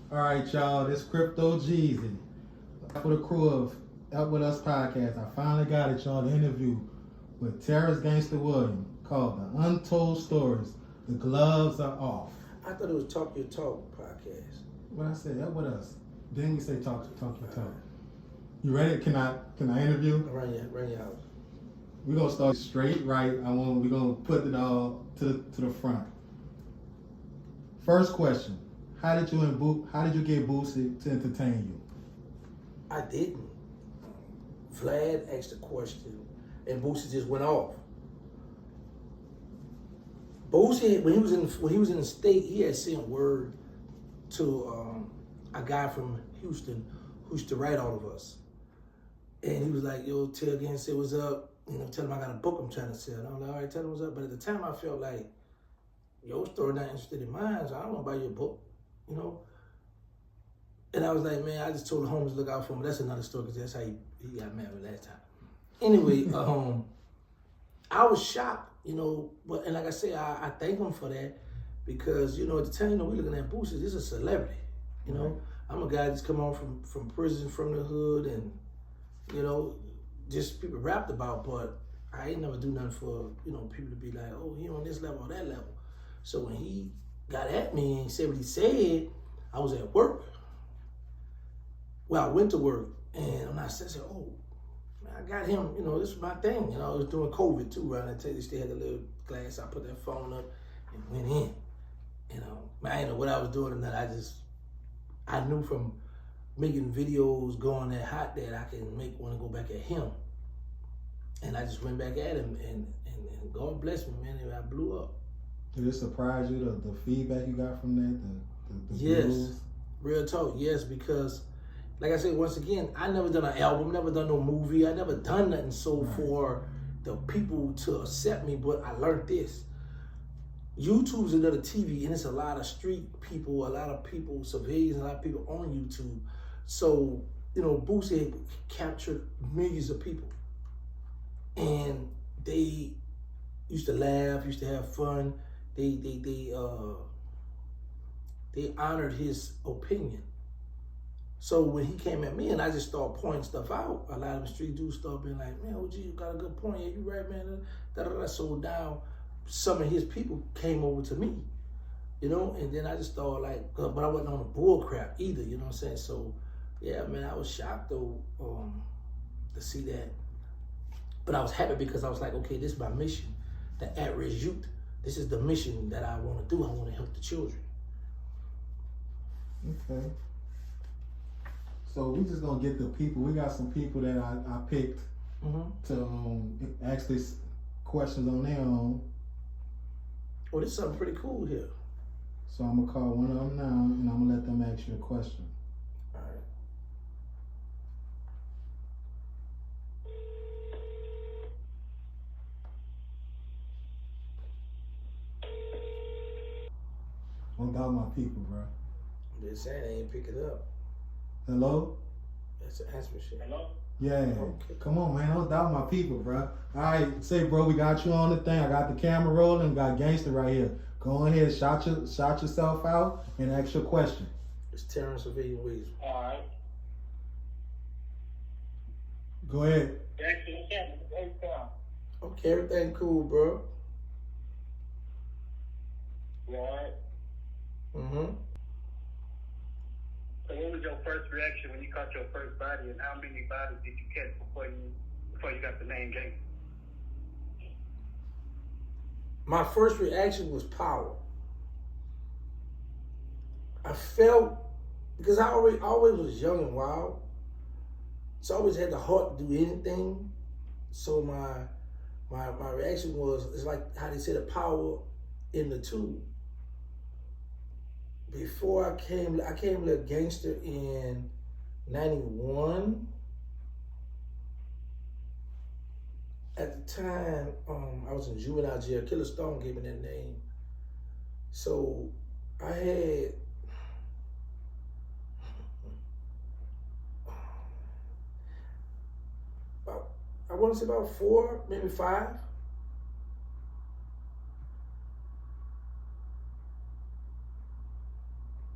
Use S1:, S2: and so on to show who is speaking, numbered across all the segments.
S1: All right, y'all. This Crypto Jeezy for the crew of Up With Us podcast. I finally got it, y'all. The interview with Terrance Gangsta Williams called "The Untold Stories." The gloves are off.
S2: I thought it was Talk Your Talk podcast.
S1: What I said, Up With Us. Then we say talk your talk. You ready? Can I interview?
S2: Run your house.
S1: We're gonna start straight right. We're gonna put it all to the front. First question: How did you get Boosie to entertain you?
S2: I didn't. Vlad asked a question, and Boosie just went off. Boosie, when he was in the state, he had sent word to a guy from Houston who used to write all of us, and he was like, "Yo, tell again, say what's up. You know, tell him I got a book I'm trying to sell." And I'm like, "All right, tell him what's up." But at the time, I felt like your story not interested in mine, so I don't want to buy your book, you know. And I was like, man, I just told the homies to look out for him. That's another story because that's how he got mad with last time. Anyway, I was shocked, you know, and like I said, I thank him for that because, you know, at the time, you know, we looking at Boosie, this is a celebrity, you know. I'm a guy that's come on from prison, from the hood, and, you know, just people rapped about, but I ain't never do nothing for, you know, people to be like, oh, he on this level or that level. So when he got at me and said what he said, I was at work. Well, I went to work, and when I said, oh, man, I got him, you know, this was my thing. You know, it was during COVID, too, right? I tell you, they had a little glass. I put that phone up and went in. You know, man, I didn't know what I was doing or nothing. I knew from making videos going that hot that I can make one and go back at him. And I just went back at him, and God bless me, man, and I blew up.
S1: Did it surprise you, the feedback you got from that? The
S2: yes,
S1: views?
S2: Real talk, yes, because like I said, once again, I never done an album, never done no movie, I never done nothing for the people to accept me, but I learned this. YouTube's another TV, and it's a lot of street people, a lot of people, civilians, a lot of people on YouTube. So, you know, Boosie captured millions of people. And they used to laugh, used to have fun. They honored his opinion. So when he came at me and I just started pointing stuff out, a lot of the street dudes started being like, man, OG, you got a good point. Yeah, you right, man. So now some of his people came over to me, you know, and then I just started like, but I wasn't on the bull crap either, you know what I'm saying? So yeah, man, I was shocked though to see that. But I was happy because I was like, okay, this is my mission, the at-risk youth. This is the mission that I want to do. I want to help the children.
S1: Okay. So we just gonna get the people. We got some people that I picked to ask these questions on their own.
S2: Oh, this is something pretty cool here.
S1: So I'm gonna call one of them now, and I'm gonna let them ask you a question.
S2: All right.
S1: Don't doubt my people, bro.
S2: I'm just saying, they ain't pick it up.
S1: Hello?
S2: That's an answer shit.
S3: Hello?
S1: Yeah.
S2: Okay.
S1: Come on, man. Don't doubt my people, bro. All right, say, bro, we got you on the thing. I got the camera rolling. Got Gangsta right here. Go ahead, shout yourself out and ask your question.
S2: It's Terrance Williams.
S3: All right.
S1: Go ahead.
S2: Okay, everything cool, bro.
S3: You all right?
S2: Mm-hmm.
S3: So what was your first reaction when you caught your first body, and how many bodies did you catch before you got the name Gangsta?
S2: My first reaction was power. I felt, because I always was young and wild, so I always had the heart to do anything. So my reaction was, it's like how they say the power in the tube. Before I came to Gangster in 91. At the time, I was in juvenile jail. Killer Stone gave me that name. So I had I want to say about 4, maybe 5.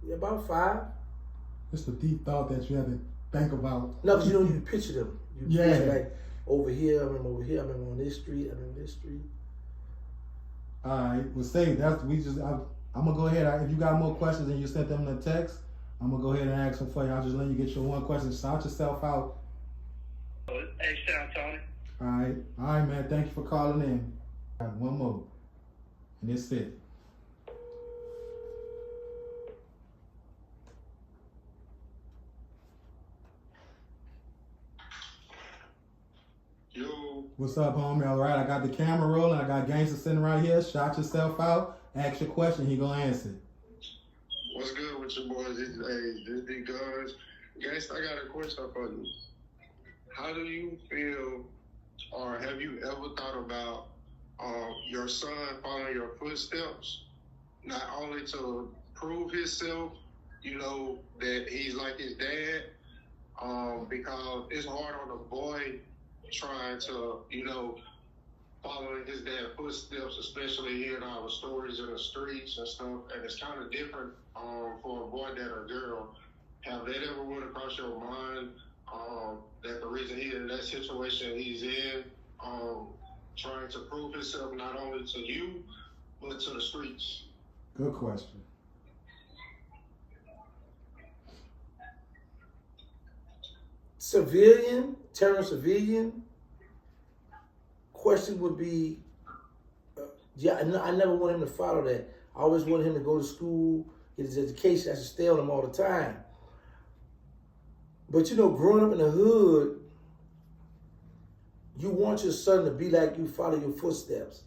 S2: Yeah, about 5.
S1: It's the deep thought that you have to think about.
S2: No, because you picture them. You
S1: Yeah.
S2: picture like over here, I remember over here, I remember on this street, I remember this street.
S1: All right, well, say that's I'm gonna go ahead. If you got more questions and you sent them in a text, I'm gonna go ahead and ask them for you. I'll just let you get your one question. Shout yourself out.
S3: H-Town Tony.
S1: All right, man. Thank you for calling in. All right, one more, and that's it.
S4: Yo,
S1: What's up, homie? All right, I got the camera rolling. I got Gangsta sitting right here. Shout yourself out. Ask your question. He gonna answer.
S4: what's good with your boys? This big guns. Gangsta, I got a question for you. How do you feel, or have you ever thought about your son following your footsteps? Not only to prove himself, that he's like his dad, because it's hard on a boy trying to, following his dad's footsteps, especially hearing all the stories in the streets and stuff. And it's kind of different for a boy than a girl. Have that ever went across your mind that the reason he's in that situation he's in, trying to prove himself not only to you, but to the streets?
S1: Good question.
S2: Terrance Civilian, question would be, I never want him to follow that. I always wanted him to go to school, get his education. I should stay on him all the time. But growing up in the hood, you want your son to be like you, follow your footsteps.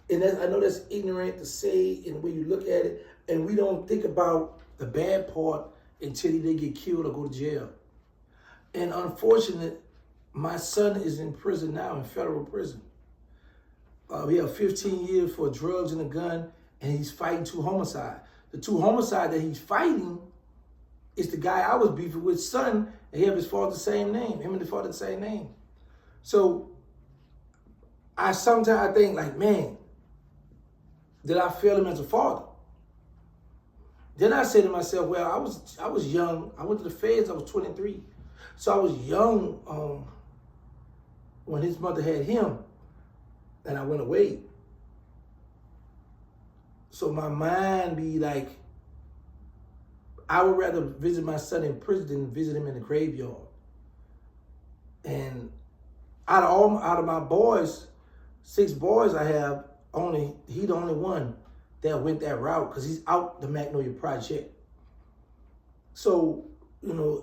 S2: And I know that's ignorant to say in the way you look at it, and we don't think about the bad part until they get killed or go to jail. And unfortunately, my son is in prison now, in federal prison. He had 15 years for drugs and a gun, and he's fighting 2 homicides. The 2 homicides that he's fighting is the guy I was beefing with, son, and he have his father the same name. Him and the father the same name. So sometimes I think like, man, did I fail him as a father? Then I say to myself, well, I was young. I went to the feds, I was 23. So I was young when his mother had him, and I went away. So my mind be like, I would rather visit my son in prison than visit him in the graveyard. And out of my boys, 6 boys I have, he the only one that went that route because he's out the Magnolia project. So,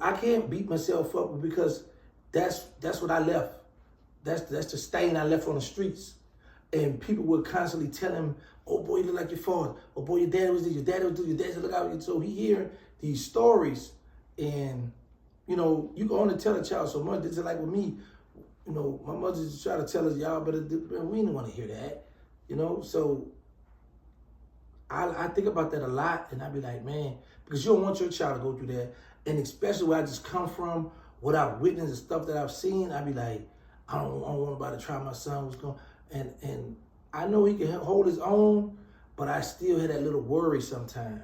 S2: I can't beat myself up because that's what I left. That's the stain I left on the streets. And people would constantly tell him, oh boy, you look like your father. Oh boy, your dad was this, your dad was this, your dad said, look out. So he hear these stories, and you can only tell a child so much. It's like with me, my mother just try to tell us, y'all, but we didn't want to hear that, So I think about that a lot, and I be like, man, because you don't want your child to go through that, and especially where I just come from, what I've witnessed and stuff that I've seen, I be like, I don't want nobody to try my son was going, and I know he can hold his own, but I still had that little worry sometimes.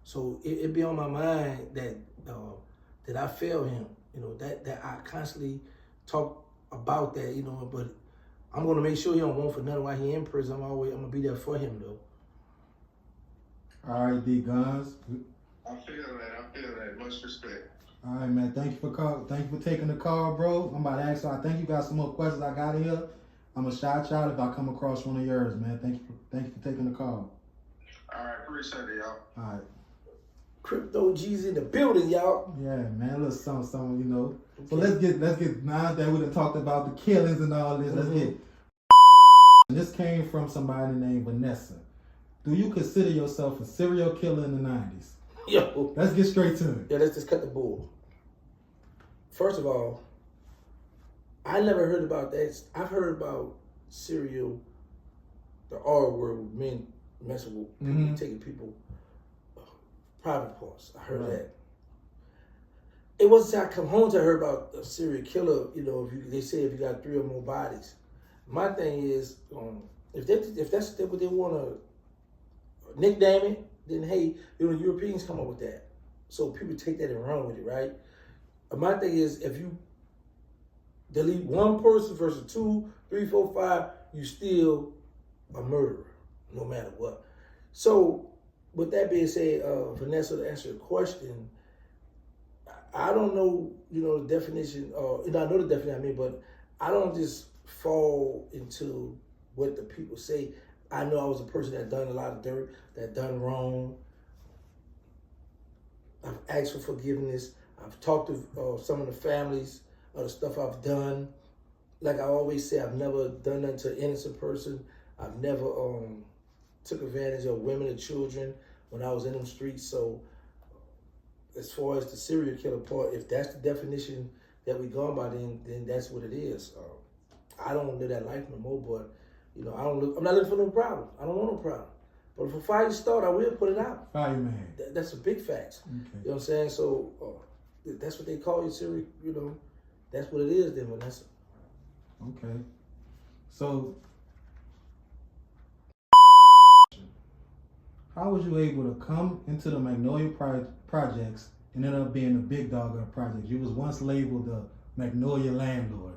S2: So it be on my mind that I failed him, that I constantly talk about that, but I'm gonna make sure he don't want for nothing while he in prison. I'm gonna be there for him though.
S1: All right, D Guns.
S4: I feel that. Much respect.
S1: All right, man. Thank you for taking the call, bro. I'm about to ask you. I think you got some more questions I got here. I'm gonna shout you out if I come across one of yours, man. Thank you for taking the call.
S4: All right, appreciate it, y'all.
S1: All right.
S2: Crypto G's in the building, y'all.
S1: Yeah, man. A little something,
S2: Okay.
S1: So let's get now that we done talked about the killings and all this. Let's get. This came from somebody named Vanessa. Do you consider yourself a serial killer in the 90s?
S2: Yo.
S1: Let's get straight to it.
S2: Yeah, let's just cut the bull. First of all, I never heard about that. I've heard about serial, the R word, with men messing with people, taking people private parts. I heard that. It wasn't until I come home to hear about a serial killer. They say if you got 3 or more bodies. My thing is, if that's what they want to nickname it, then hey, Europeans come up with that. So people take that and run with it, right? My thing is, if you delete one person versus 2, 3, 4, 5, you still a murderer, no matter what. So, with that being said, Vanessa, to answer your question, I don't know, the definition, I know the definition, but I don't just fall into what the people say. I know I was a person that done a lot of dirt, that done wrong. I've asked for forgiveness. I've talked to some of the families of the stuff I've done. Like I always say, I've never done that to an innocent person. I've never took advantage of women and children when I was in them streets. So as far as the serial killer part, if that's the definition that we gone by, then that's what it is. I don't live that life no more, but I'm not looking for no problem. I don't want no problem. But if a fire start, I will put it out.
S1: Fireman.
S2: That's a big fact.
S1: Okay.
S2: You know what I'm saying? So that's what they call you, serial. That's what it is. Then Vanessa.
S1: Okay. So, how was you able to come into the Magnolia projects and end up being the big dog of the project? You was once labeled the Magnolia landlord.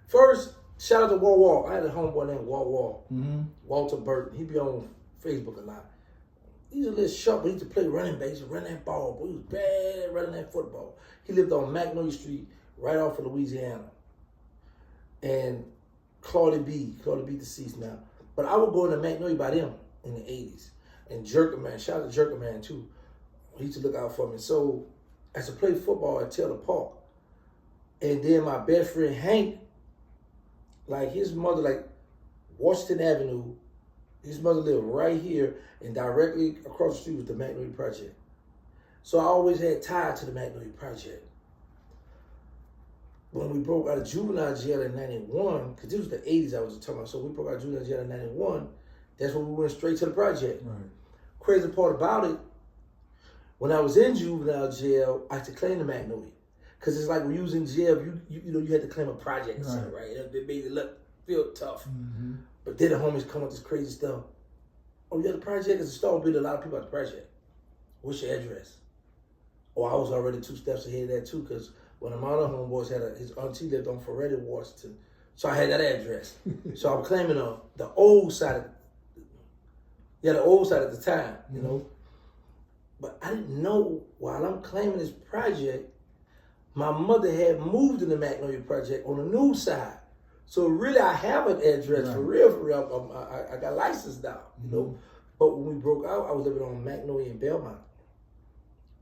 S2: First, shout out to Wall. I had a homeboy named Wall.
S1: Mm-hmm.
S2: Walter Burton. He be on Facebook a lot. He's a little short, but he used to play running base, run that ball. But he was bad at running that football. He lived on Magnolia Street, right off of Louisiana. And Claudia B, deceased now. But I would go into Magnolia by them in the 80s. And Jerkerman, shout out to Jerkerman too. He used to look out for me. So I used to play football at Taylor Park. And then my best friend Hank, like his mother, like Washington Avenue, his mother lived right here, and directly across the street was the Magnolia Project. So I always had ties to the Magnolia Project. When we broke out of juvenile jail in 91, because this was the 80s I was talking about, so we broke out of juvenile jail in 91, that's when we went straight to the project.
S1: Right.
S2: Crazy part about it, when I was in juvenile jail, I had to claim the Magnolia. Because it's like when you was in jail, you had to claim a project, right? It made it feel tough.
S1: Mm-hmm.
S2: But then the homies come with this crazy stuff. Oh, you got the project? It's a store building a lot of people at the project. What's your address? Oh, I was already 2 steps ahead of that too, because one of my other homeboys his auntie lived on Ferretti, Washington. So I had that address. So I'm claiming the old side the old side at the time, you know. But I didn't know while I'm claiming this project, my mother had moved in the Magnolia Project on the new side. So really, I have an address for real. I got licensed now, you know. But when we broke out, I was living on Magnolia in Belmont,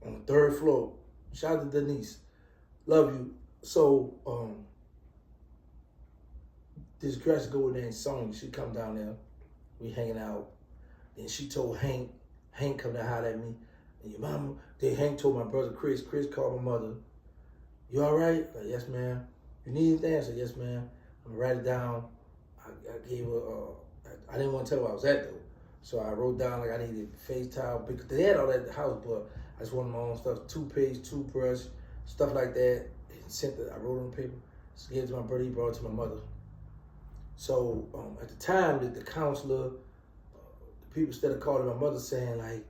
S2: on the 3rd floor. Shout out to Denise, love you. So this girl used to go in there and song. She come down there, we hanging out. Then she told Hank come down holler at me. And your mama, then Hank told my brother Chris called my mother. You all right? Like, yes, ma'am. You need anything? I said, yes, ma'am. I'm gonna write it down. I gave her, I didn't want to tell her where I was at though. So I wrote down like I needed face towel, because they had all that at the house, but I just wanted my own stuff, toothpaste, toothbrush, stuff like that. And sent it, I wrote it on paper, so gave it to my brother, he brought it to my mother. So at the time, the counselor, the people instead of calling my mother saying like,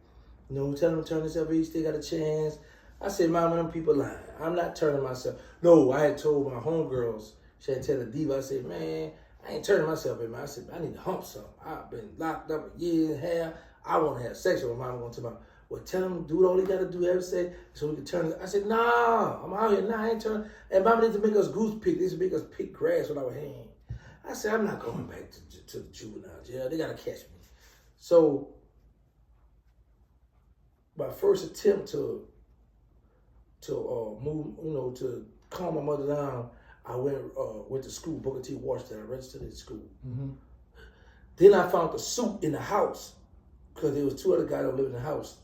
S2: tell them to turn this over, he still got a chance. I said, Mama, them people lying. I'm not turning myself. No, I had told my homegirls, she had tell the diva, I said, man, I ain't turning myself in, man. I said, I need to hump something. I've been locked up a year and a half. I want to have sex with my mama. Going to my, well, tell him, do all he got to do, have sex, so we can turn it. I said, nah, I'm out here. Nah, I ain't turning. And Mama needs to make us goose pick. They used to make us pick grass with our hand. I said, I'm not going back to the juvenile jail. They got to catch me. So my first attempt to move, to calm my mother down, I went to school, Booker T. Washington. I registered at school. Mm-hmm. Then I found the suit in the house, because there was 2 other guys that lived in the house,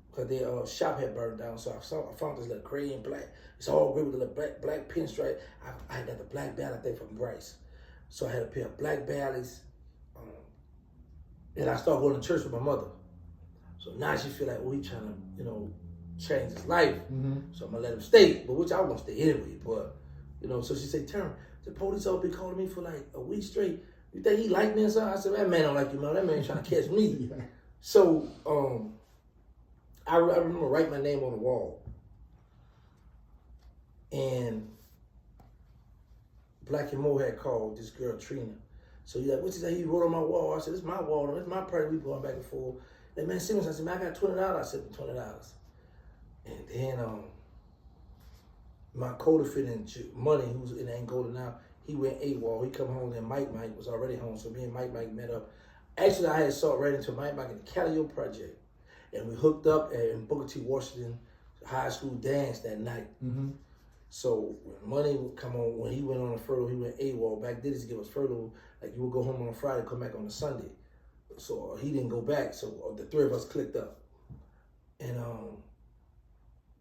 S2: because their shop had burned down. So I found this little gray and black. It's all gray with a little black pinstripe. I got the black ballot, I think, from Bryce. So I had a pair of black ballots, and I started going to church with my mother. So now she feel like, oh, he trying to, change his life. Mm-hmm. So I'm gonna let him stay, but which I want to stay anyway. But so she said, Terrance, the police all been calling me for like a week straight. You think he like me or something? I said, that man don't like you, man. That man trying to catch me. Yeah. So I remember writing my name on the wall. And Black and Mo had called this girl Trina. So he's like, what you say? He wrote on my wall. I said, this is my wall. It's my party. We going back and forth. Like, man, Simmons, I said, man, I got $20. I said, $20. And then my co-defendant, Money, who's in Angola now, he went AWOL. He come home, and Mike was already home. So me and Mike met up. Actually, I had saw right into Mike in the Calio Project. And we hooked up in Booker T. Washington high school dance that night.
S1: Mm-hmm.
S2: So when Money would come on, when he went on a furlough, he went AWOL. Back then, they give us furlough. Like, you would go home on a Friday, come back on a Sunday. So he didn't go back. So the three of us clicked up. And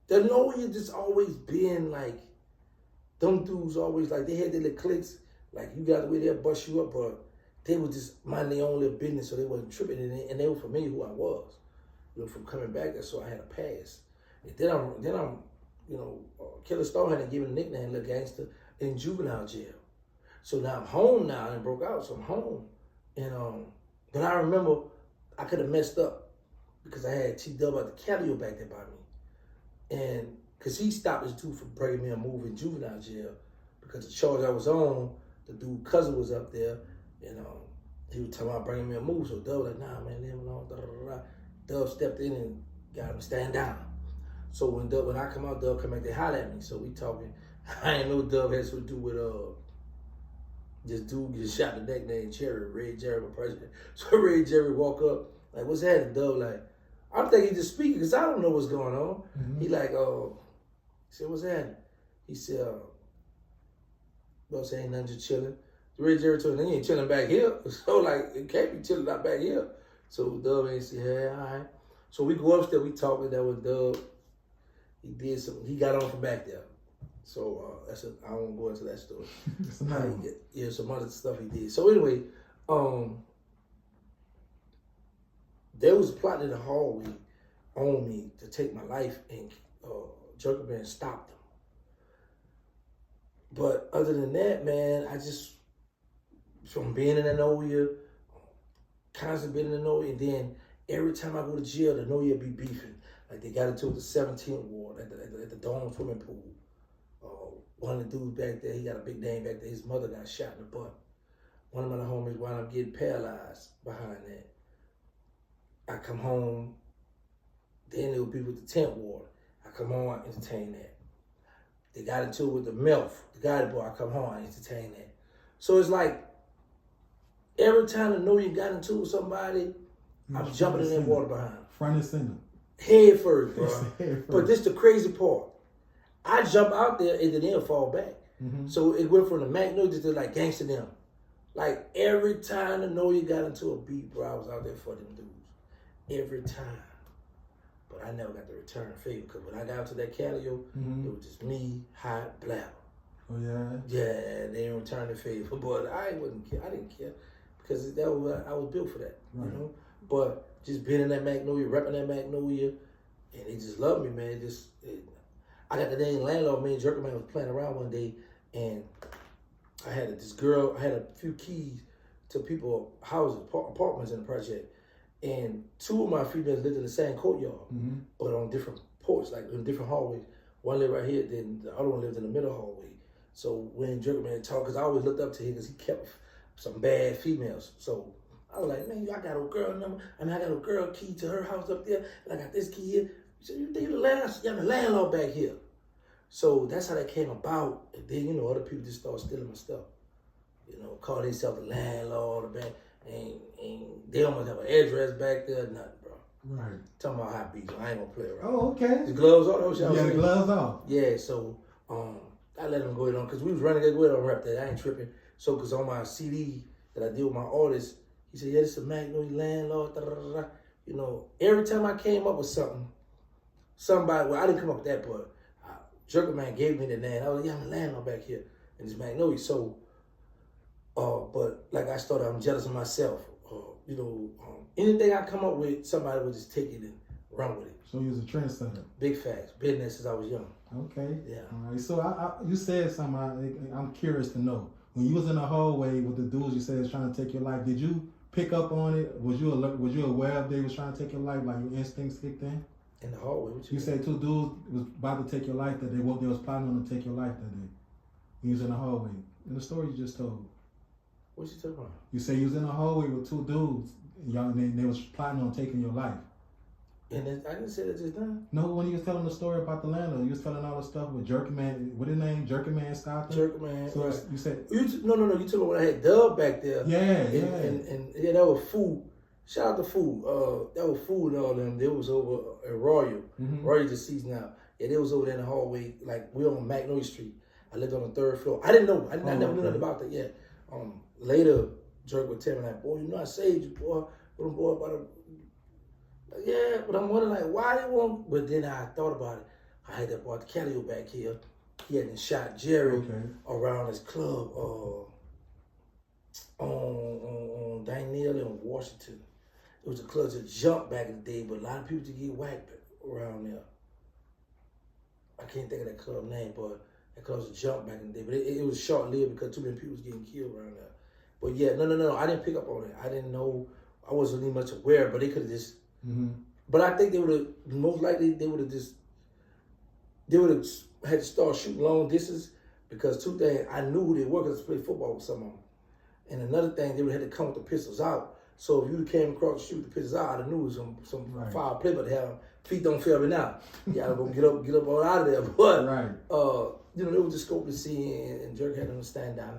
S2: the Magnolia just always been like, them dudes always like, they had their little cliques. Like, you got the way they'll bust you up, but they were just minding their own little business, so they wasn't tripping. And they were familiar who I was, you know, from coming back there, so I had a pass. And then I'm you know, Killer Star had given a nickname, Little Gangster, in juvenile jail. So now I'm home now and broke out, so I'm home. And but I remember I could have messed up because I had T-Dub at the Calio back there by me. And because he stopped his dude from bringing me a move in juvenile jail because the charge I was on, the dude cousin was up there, and he was talking about bringing me a move. So Dub was like, nah, man, leave him alone. Dub stepped in and got him to stand down. So when I come out, Dub come back, they holler at me. So we talking. I ain't know Dub had something to do with this dude get shot in the neck named Jerry, Red Jerry, my president. So Red Jerry walk up, like, what's happening? Dub like, I'm thinking he just speaking because I don't know what's going on. Mm-hmm. He like, he said, what's happening? He said, Dub ain't nothing, just chilling. Red Jerry told him, he ain't chilling back here. So like, it can't be chilling out back here. So Dub ain't say, yeah, all right. So we go upstairs, we talking, that was Dub. He did something, he got on from back there. So I won't go into that story. Yeah, some other stuff he did. So anyway, there was a plot in the hallway on me to take my life, and Jerkman stopped them. But other than that, man, I just, from being in the Magnolia, constantly being in the Magnolia, and then every time I go to jail, the Magnolia be beefing. Like, they got into the 17th ward at the Dome swimming pool. One of the dudes back there, he got a big name back there. His mother got shot in the butt. One of my homies wound up getting paralyzed behind that. I come home, then there would be with the 10th ward. I come home, I entertain that. They got into it with the MILF, the guy boy, I come home, I entertain that. So it's like, every time I know you got into it with somebody, I'm jumping in that water behind them.
S1: Front and center.
S2: Head first, bro.
S1: Head first.
S2: But this the crazy part. I jump out there and then they'll fall back. Mm-hmm. So it went from the Magnolia to like gangster them. Like every time the Magnolia got into a beat, bro, I was out there for them dudes. Every time. But I never got the return favor because when I got to that Calio, it was just me, hot, blab.
S1: Oh yeah?
S2: Yeah, they didn't return the favor. But I didn't care because that was, I was built for that, right. You know? But just being in that Magnolia, repping that Magnolia, and they just loved me, man. I got the name landlord. Me and Jerkman was playing around one day, and I had this girl. I had a few keys to people's houses, apartments in the project, and two of my females lived in the same courtyard, but on different porches, like in different hallways. One lived right here, then the other one lived in the middle hallway. So when Jerkman talked, because I always looked up to him because he kept some bad females. So I was like, man, I got a girl number. I got a girl key to her house up there, and I got this key here. He said, you think you're the landlord back here? So that's how that came about. And then, you know, other people just started stealing my stuff. You know, call themselves the landlord, the bank, and they almost have an address back there, nothing, bro. Right. Talking about hot beats. I ain't gonna play around.
S1: Oh, okay.
S2: The gloves off.
S1: Yeah, the gloves off.
S2: Yeah, so I let them go ahead on, because we was running that way on rap that. I ain't tripping. So, because on my CD that I did with my artist, he said, yeah, this is a Magnolia landlord, da, da, da, da. You know, every time I came up with something, somebody, well, I didn't come up with that, but Jerkman gave me the name. I was like, yeah, I'm a landlord back here in this Magnolia. So, but like I started, I'm jealous of myself. You know, anything I come up with, somebody would just take it and run with it.
S1: So you was a trendsetter.
S2: Big facts. Business since I was young.
S1: Okay.
S2: Yeah.
S1: All right. So you said something. I'm curious to know. When you was in the hallway with the dudes you said was trying to take your life, did you pick up on it? Was you aware of they was trying to take your life? Like your instincts kicked in?
S2: In the hallway. What
S1: You say two dudes was about to take your life that they was planning on to take your life that day. You was in the hallway. In the story you just told.
S2: What you talking about?
S1: You say you was in the hallway with two dudes, and they was planning on taking your life.
S2: And then, I didn't say that just now.
S1: No, when you was telling the story about the landlord, you was telling all the stuff with Jerkman. What his name? Jerkman Stockton.
S2: Jerkman.
S1: So
S2: Right.
S1: you said
S2: No. You talking about when I had Dub back there.
S1: yeah.
S2: And yeah, that was Food. Shout out to Food. That was Food and all them. They was over at Royal.
S1: Mm-hmm.
S2: Royal deceased now. Yeah, they was over there in the hallway. Like we on Magnolia Street. I lived on the 3rd floor. I didn't know. I never knew nothing about that yet. Later, Jerk would tell me like, boy, you know I saved you, boy. Boy, about a yeah, but I'm wondering like why they won't. But then I thought about it. I had that boy Calio back here. He had shot Jerry around his club on Daniel in Washington. It was a club to jump back in the day, but a lot of people to get whacked around there. I can't think of that club name, but that club was a jump back in the day. But it was short lived because too many people was getting killed around there. But yeah, no. I didn't pick up on it. I didn't know. I wasn't really much aware, but they could have just. Mm-hmm. But I think they would have most likely they would have had to start shooting long distance because two things I knew who they were because I played football with some of them, and another thing they would have had to come with the pistols out. So if you came across the shoot the pistols out, I knew it was some foul play, but they have feet don't fail me now. You gotta go get up all out of there. But they were just scoping to see, and Jerk had them to stand down.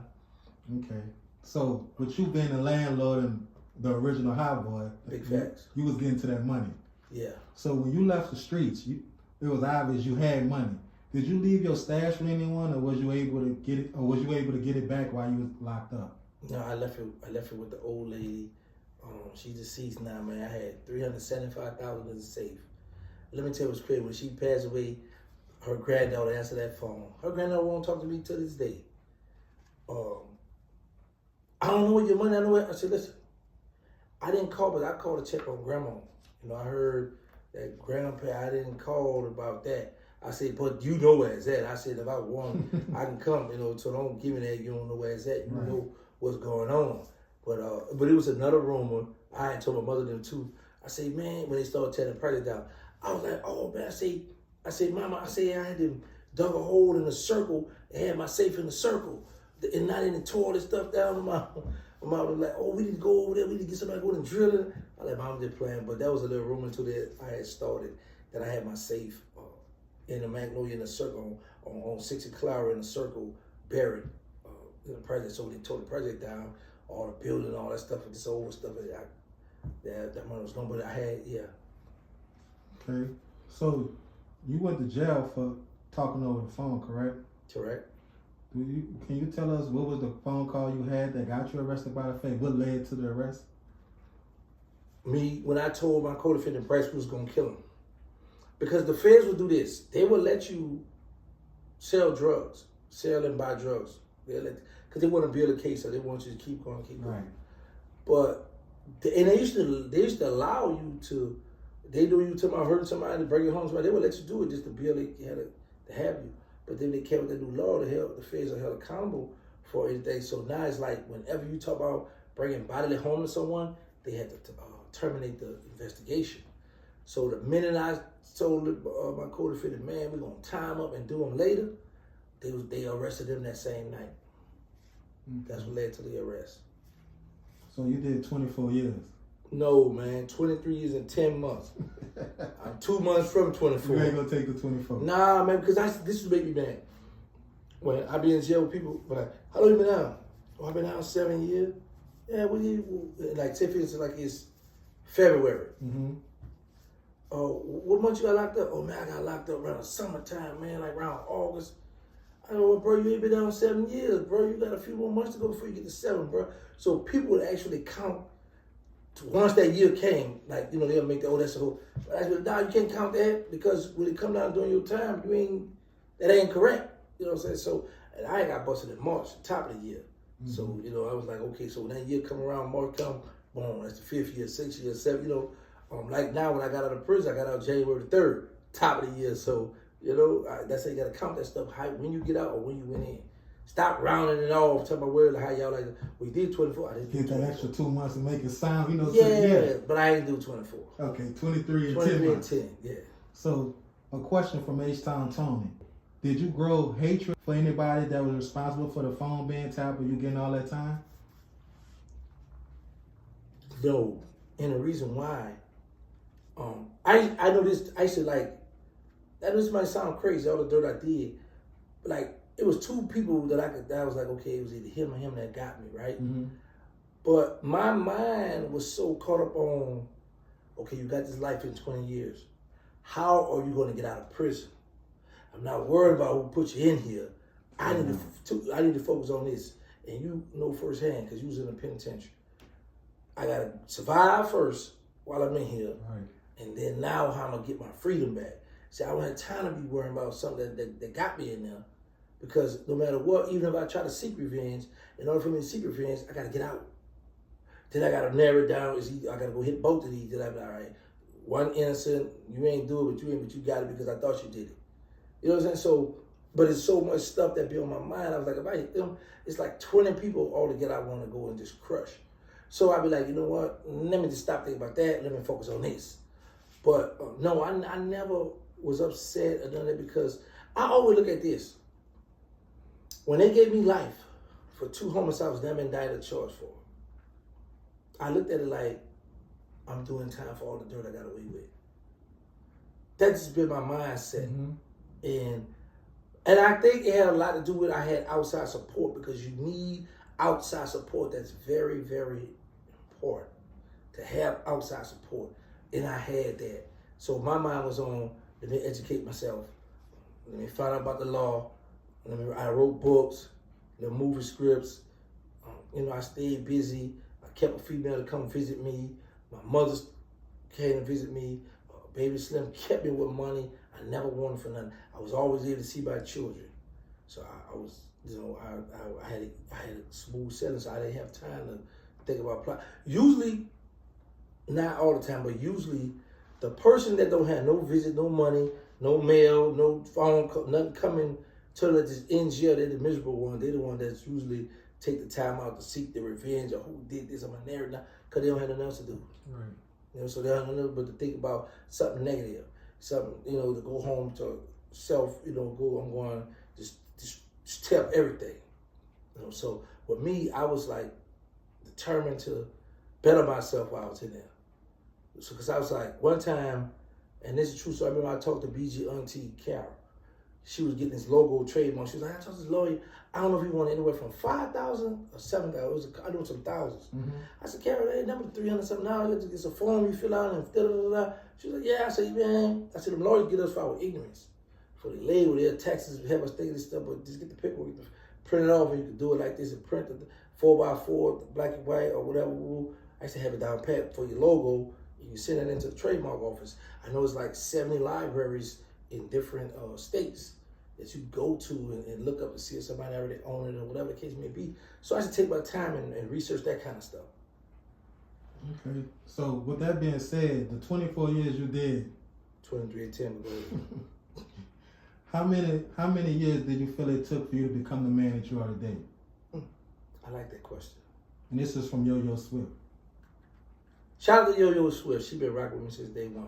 S1: Okay, so with you being the landlord and the original high boy,
S2: big facts.
S1: You was getting to that money.
S2: Yeah.
S1: So when you left the streets, it was obvious you had money. Did you leave your stash with anyone, or was you able to get it? Or was you able to get it back while you was locked up?
S2: No, I left it with the old lady. She's deceased now, man. I had $375,000 in the safe. Let me tell you what's crazy. When she passed away, her granddaughter answered that phone. Her granddaughter won't talk to me to this day. I don't know what your money. I know what. I said, listen. I didn't call, but I called to check on grandma. I heard that grandpa, I didn't call about that. I said, but you know where it's at. I said, if I want, I can come, so don't give me that. You don't know where it's at. You know what's going on. But it was another rumor. I had told my mother them too. I said, man, when they started tearing the project down, I was like, oh man, I said, mama, I had them dug a hole in a circle and had my safe in the circle and not any tore this stuff down. My mom was like, oh, we need to go over there. We need to get somebody going and drill it. I let mom just playing, but that was a little rumor too that I had started that I had my safe in the Magnolia in a circle on 60 Clara in a circle buried in the project. So when they tore the project down, all the building, all that stuff, this old stuff that money was gone. But I had, yeah.
S1: Okay, so you went to jail for talking over the phone, correct?
S2: Correct.
S1: Can you tell us what was the phone call you had that got you arrested by the Fed? What led to the arrest?
S2: Me, when I told my co-defendant Bryce was going to kill him. Because the feds would do this. They would let you sell and buy drugs. Because they want to build a case, so they want you to keep going.
S1: Right.
S2: But, and they used to allow you to, they knew you talking about hurting somebody to bring you home, they would let you do it just to build it, to have you. But then they came with the new law the feds are held accountable for anything. So now it's like whenever you talk about bringing bodily harm to someone, they had to terminate the investigation. So the minute I told my co-defendant, man, we're going to tie him up and do them later, they arrested him that same night. Mm-hmm. That's what led to the arrest.
S1: So you did 24 years?
S2: No, man, 23 years and 10 months. I'm 2 months from 24.
S1: You ain't going to take the 24?
S2: Nah, man, because this would make me mad. When I be in jail with people, like, how long you been out? Oh, I've been out 7 years. Yeah, like, say for instance, like it's February. Mm-hmm. Oh, what month you got locked up? Oh, man, I got locked up around the summertime, man, like around August. I know, bro, you ain't been down 7 years, bro. You got a few more months to go before you get to 7, bro. So people would actually count. Once that year came, like, they'll make that's a whole. But I said, nah, you can't count that because when it come down during your time, that ain't correct. You know what I'm saying? So, and I got busted in March, top of the year. Mm-hmm. So, I was like, okay, so when that year come around, March come, boom, that's the 5th year, 6th year, 7th, like now when I got out of prison, I got out January 3rd, top of the year. So, that's how you got to count that stuff, when you get out or when you went in. Stop rounding it off, talking about where, how y'all like, we did 24. I didn't
S1: get that extra 2 months to make it sound,
S2: Yeah, but I didn't do 24.
S1: Okay, 23 and 10
S2: 23 and
S1: months.
S2: 10, yeah.
S1: So, a question from H-Town Tony. Did you grow hatred for anybody that was responsible for the phone being tapped or you getting all that time?
S2: No, and the reason why, I know this. I used to like. That this might sound crazy, all the dirt I did, but like it was two people that I was like, okay, it was either him or him that got me, right?
S1: Mm-hmm.
S2: But my mind was so caught up on, okay, you got this life in 20 years. How are you going to get out of prison? I'm not worried about who put you in here. I need to focus on this, and you know firsthand because you was in the penitentiary. I gotta survive first while I'm in here,
S1: Right.
S2: and then now how I'm gonna get my freedom back. See, I don't have time to be worrying about something that got me in there, because no matter what, even if I try to seek revenge, in order for me to seek revenge, I gotta get out. Then I gotta narrow it down. I gotta go hit both of these. Then I'm like, all right, one innocent, you ain't do it, but you got it because I thought you did it. You know what I'm saying? So, but it's so much stuff that be on my mind. I was like, if I hit them, it's like 20 people all together I want to go and just crush. So I'd be like, you know what? Let me just stop thinking about that. Let me focus on this. But no, I never was upset or none of that, because I always look at this. When they gave me life for 2 homicides that been indicted or charged for, I looked at it like, I'm doing time for all the dirt I got away with. That's just been my mindset.
S1: Mm-hmm.
S2: And I think it had a lot to do with I had outside support, because you need outside support. That's very, very important to have outside support. And I had that. So my mind was on, let me educate myself. Let me find out about the law. I wrote books, movie scripts. I stayed busy. I kept a female to come visit me. My mother came to visit me. Baby Slim kept me with money. I never wanted for nothing. I was always able to see my children. So I was, I had a smooth sailing, so I didn't have time to think about plot. Usually, not all the time, but usually the person that don't have no visit, no money, no mail, no phone call, nothing coming to them that's in jail, they're the miserable one. They're the one that's usually take the time out to seek the revenge, or who did this, I'm a narrative now, because they don't have nothing else to do.
S1: Right.
S2: So they don't have nothing but to think about something negative, something, to go home to self, I'm going just tell everything. So with me, I was like determined to better myself while I was in there. So, because I was like, one time, and this is true, so I remember I talked to BG Auntie Carol. She was getting this logo trademark. She was like, I talked to this lawyer. I don't know if he wanted anywhere from 5,000 or 7,000. I know some thousands.
S1: Mm-hmm.
S2: I said, Carol, that number 300 something. Now it's a form you fill out and da da da da. She was like, yeah. I said, man. I said, the lawyers get us for our ignorance. For the label, their taxes, have us think this stuff, but just get the paperwork, print it off, and you can do it like this and print the 4x4, the black and white or whatever. I used to have it down pat for your logo. You can send it into the trademark office. I know it's like 70 libraries in different states that you go to and look up to see if somebody already owned it or whatever the case may be. So I should take my time and research that kind of stuff.
S1: Okay. So with that being said, the 24 years you did,
S2: 23 and 10.
S1: how many years did you feel it took for you to become the man that you are today?
S2: I like that question.
S1: And this is from Yo-Yo Swift.
S2: Shout out to Yo-Yo Swift. She been rocking with me since day one.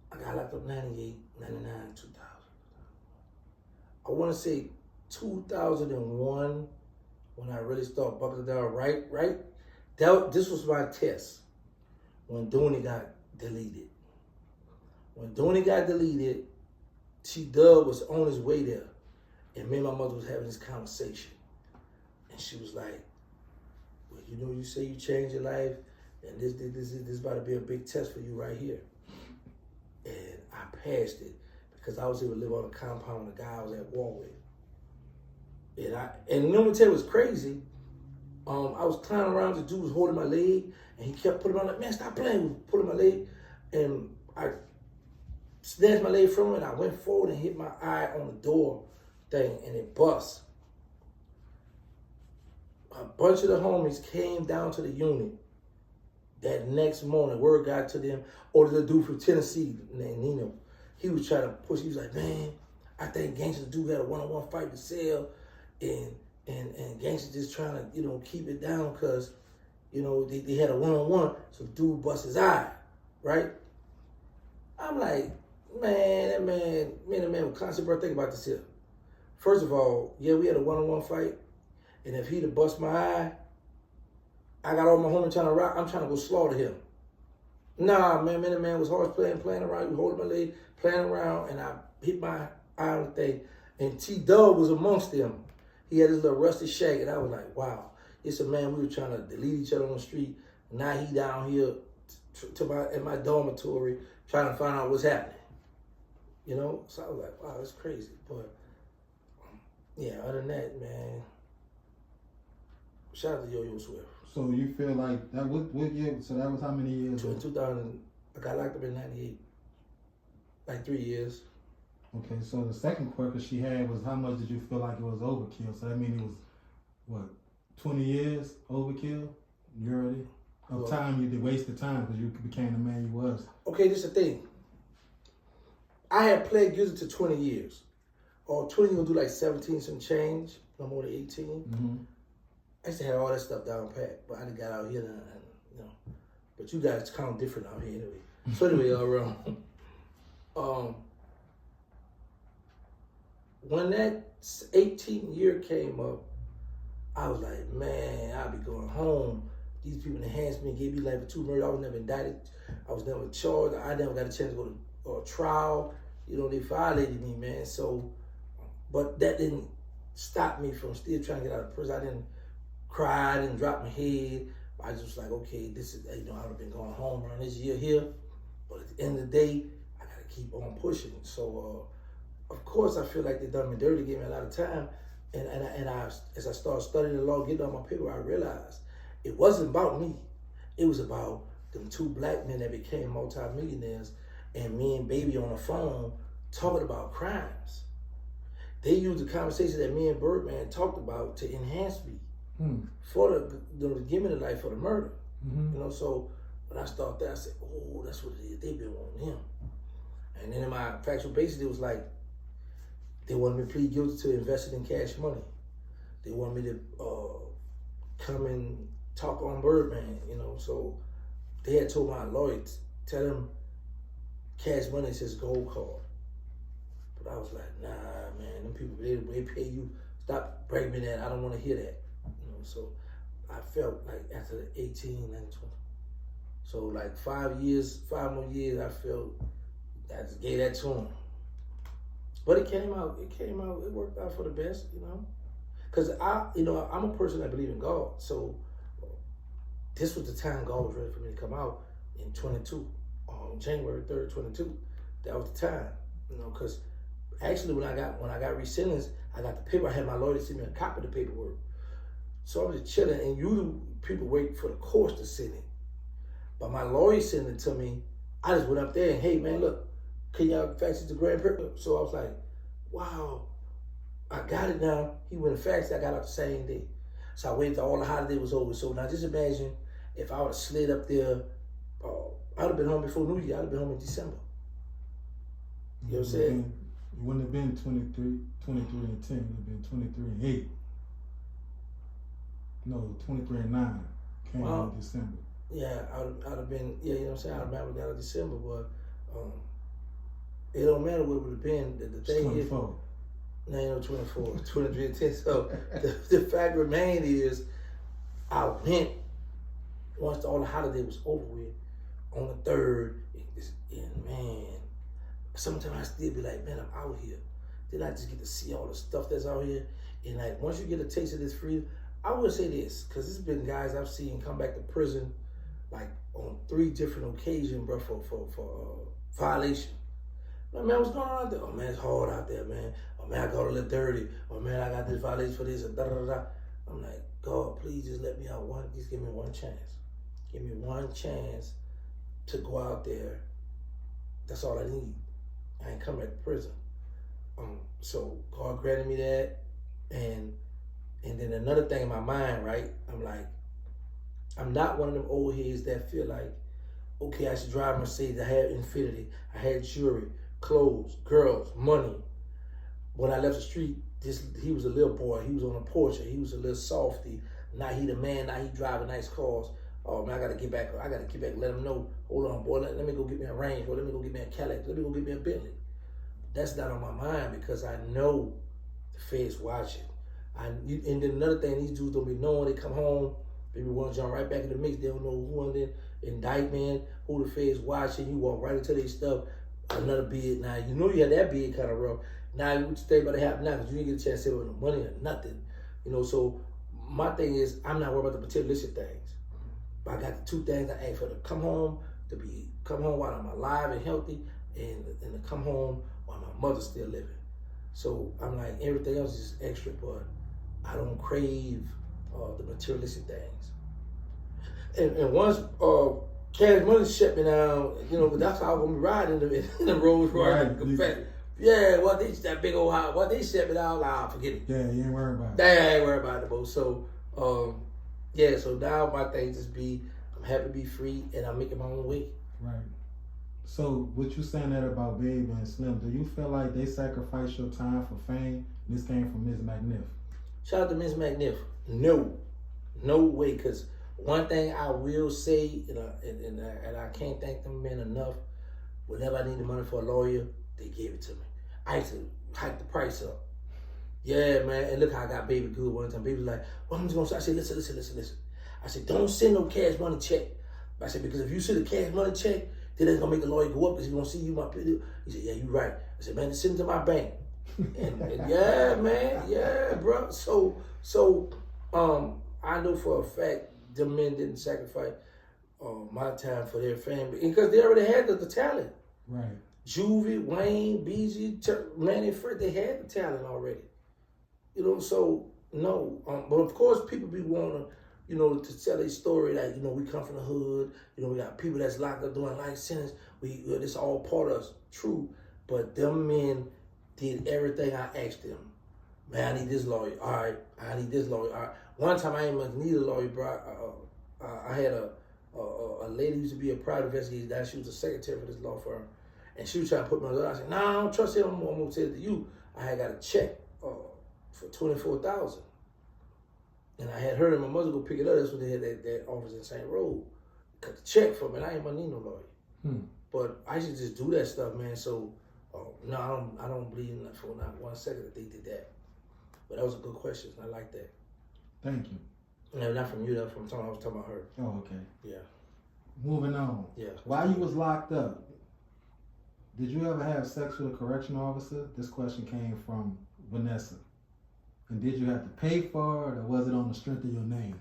S2: I got locked up 98, 99, 2000. I want to say 2001 when I really started buckling down, right? This was my test when Dooney got deleted. When Dooney got deleted, T-Dub was on his way there, and me and my mother was having this conversation. And she was like, well, you say you changed your life, and this is about to be a big test for you right here. And I passed it because I was able to live on a compound with a guy I was at war with. And you know what tell you was crazy? I was climbing around, the dude was holding my leg, and he kept putting my leg, man, stop playing, pulling my leg. And I snatched my leg from him, and I went forward and hit my eye on the door thing, and it bust. A bunch of the homies came down to the unit that next morning. Word got to them, or the dude from Tennessee named Nino. He was trying to push. He was like, man, I think Gangsta dude had a one-on-one fight to sell, and Gangsta just trying to, keep it down because, they had a one-on-one, so dude bust his eye, right? I'm like, man, me and the man was constantly, bro, think about this here. First of all, yeah, we had a one-on-one fight, and if he'd have bust my eye, I got all my homies trying to rock, I'm trying to go slaughter him. Nah, man, me and the man was horse playing around, he holding my leg, playing around, and I hit my eye on the thing, and T-Dub was amongst them. He had his little rusty shag, and I was like, wow, it's a man, we were trying to delete each other on the street, now he down here in my dormitory trying to find out what's happening. You know? So I was like, wow, that's crazy. But yeah, other than that, man, shout out to Yo-Yo Swift.
S1: So you feel like that? What year? So that was how many years?
S2: In 2000, I got locked up in '98, like 3 years.
S1: Okay, so the second question she had was how much did you feel like it was overkill? So that means it was what, 20 years overkill? You already of time you did wasted time because you became the man you was.
S2: Okay, this is the thing. I had pled guilty to 20 years. Or 20 gonna do like 17 some change, no more than 18.
S1: Mm-hmm.
S2: I used to have all that stuff down pat, but I done got out here and you know. But you guys kind of different out here anyway. So anyway, when that 18 year came up, I was like, man, I'll be going home. These people enhanced me and gave me life for 2 murders. I was never indicted. I was never charged. I never got a chance to go to trial. You know, they violated me, man. So, but that didn't stop me from still trying to get out of prison. I didn't cry. I didn't drop my head. I just was like, okay, this is, you know, I would have been going home around this year here. But at the end of the day, I got to keep on pushing. So, of course, I feel like they done me dirty, gave me a lot of time. And as I started studying the law, getting on my paper, I realized it wasn't about me. It was about them 2 black men that became multimillionaires and me and Baby on the phone talking about crimes. They used the conversation that me and Birdman talked about to enhance me for the give me the life for the murder. Mm-hmm. You know, so when I started that, I said, oh, that's what it is. They've been wanting him. And then in my factual basis, it was like, they wanted me to plead guilty to investing in cash money. They wanted me to come and talk on Birdman, you know. So they had told my lawyer, tell him cash money is his gold card. But I was like, nah, man, them people, they pay you. Stop breaking me that. I don't want to hear that. You know, so I felt like after the 18, 19, 20. So like 5 more years, I felt I just gave that to him. But it came out, it worked out for the best, you know? Because I'm a person that believe in God. So this was the time God was ready for me to come out in 22, on January 3rd, 22. That was the time, you know, because actually when I got resentenced, I got the paper, I had my lawyer send me a copy of the paperwork. So I was just chilling, and usually people wait for the courts to send it. But my lawyer sent it to me. I just went up there and, hey man, look, can y'all fax it to Grand Prix? So I was like, wow, I got it now. He went and faxed it, I got out the same day. So I waited till all the holiday was over. So now just imagine if I would have slid up there, I would have been home before New Year. I would have been home in December. You know what I'm saying?
S1: It wouldn't have been 23 and 10. It would have been 23 and 8. No, 23 and 9 came out in December.
S2: Yeah, I'd have been, you know what I'm saying? I'd have been out of December, but it don't matter what it would have been. The thing
S1: 24.
S2: Is, no, 24, 23 and 10. So the fact remain is, I went, once all the holiday was over with, on the 3rd, and man, sometimes I still be like, man, I'm out here. Did I just get to see all the stuff that's out here? And like, once you get a taste of this freedom, I would say this, because there's been guys I've seen come back to prison, like on 3 different occasions, bro, for violation. Like, man, what's going on out there? Oh man, it's hard out there, man. Oh man, I got a little dirty. Oh man, I got this violation for this, and da da da. I'm like, God, please just let me out just give me one chance. Give me one chance to go out there. That's all I need. I ain't coming back to prison. So God granted me that, and then another thing in my mind, right? I'm like, I'm not one of them old heads that feel like, okay, I should drive a Mercedes. I had infinity. I had jewelry, clothes, girls, money. When I left the street, he was a little boy. He was on a Porsche. He was a little softy. Now he the man. Now he driving nice cars. oh man, I gotta get back, let them know, hold on, boy, let me go get me a Range, or let me go get me a Cadillac, let me go get me a Bentley. That's not on my mind because I know the Fed's watching. And then another thing, these dudes don't be knowing, they come home, they be want to jump right back in the mix, they don't know who on the indictment, who the Fed's watching, you walk right into their stuff, another bid. Now, you know you had that bid kind of rough. Now, what you think about to happen now, because you didn't get a chance to save no money or nothing. You know, so my thing is, I'm not worried about the materialistic things. But I got the two things I aim for: to come home while I'm alive and healthy, and to come home while my mother's still living. So I'm like, everything else is extra, but I don't crave the materialistic things. And once Cash Money shut me down, you know, that's how I'm gonna be riding in the Rolls Royce. Right. Yeah, well, that big old house, they shut me down, I'll forget it.
S1: Yeah, you ain't worried about it.
S2: I ain't worried about it, bro. So, yeah, so now my thing just be, I'm happy to be free and I'm making my own way.
S1: Right. So, what you saying that about Baby and Slim, do you feel like they sacrificed your time for fame? This came from Ms. McNiff.
S2: Shout out to Ms. McNiff. No way, because one thing I will say, and I can't thank them men enough, whenever I needed money for a lawyer, they gave it to me. I used to hike the price up. Yeah, man, and look how I got Baby good one time. Baby was like, well, I'm just going to say, I said, listen. I said, don't send no Cash Money check. I said, because if you send a Cash Money check, then it's going to make the lawyer go up because he's going to see you my video. He said, yeah, you're right. I said, man, just send it to my bank. and yeah, man, yeah, bro. So, I know for a fact the men didn't sacrifice my time for their family because they already had the talent.
S1: Right.
S2: Juvie, Wayne, BG, Turk, Manny, Fred, they had the talent already. You know, so no. But of course, people be wanting, you know, to tell a story that, you know, we come from the hood. You know, we got people that's locked up doing life sentence. This all part of us. True, but them men did everything I asked them. Man, I need this lawyer. All right, I need this lawyer. All right. One time I ain't much need a lawyer, bro. I had a lady who used to be a private investigator. That she was a secretary for this law firm, and she was trying to put me on the. I said, "No, I don't trust him. I'm gonna tell it to you." I had got a check for $24,000, and I had her and my mother go pick it up. That's when they had that office in St. Rose. Cut the check for me. And I ain't gonna need no lawyer. But I should just do that stuff, man. So no, I don't believe in that for not 1 second that they did that. But that was a good question. I like that.
S1: Thank you.
S2: No, not from you. That from someone I was talking about her.
S1: Oh, okay.
S2: Yeah.
S1: Moving on.
S2: Yeah.
S1: While you was locked up, did you ever have sex with a correctional officer? This question came from Vanessa. And did you have to pay for it, or was it on the strength of your name?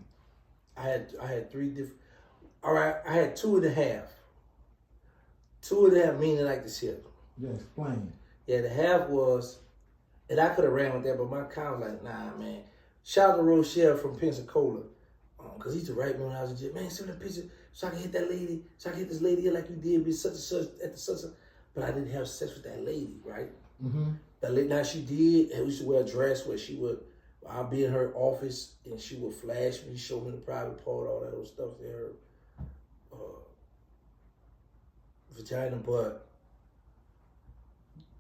S2: I had 3 different. All right, I had 2.5. 2.5 meaning like this here.
S1: Yeah, explain.
S2: Yeah, the half was, and I could have ran with that, but my count was like, nah, man. Shout out to Rochelle from Pensacola, because he used to write me when I was a kid. Man, send me a picture so I can hit that lady, so I can hit this lady like you did, be such and such at the such. But I didn't have sex with that lady, right?
S1: Mm-hmm.
S2: That lady, now she did, and we used to wear a dress where she would, I'll be in her office, and she would flash me, show me the private part, all that other stuff there. Vagina, but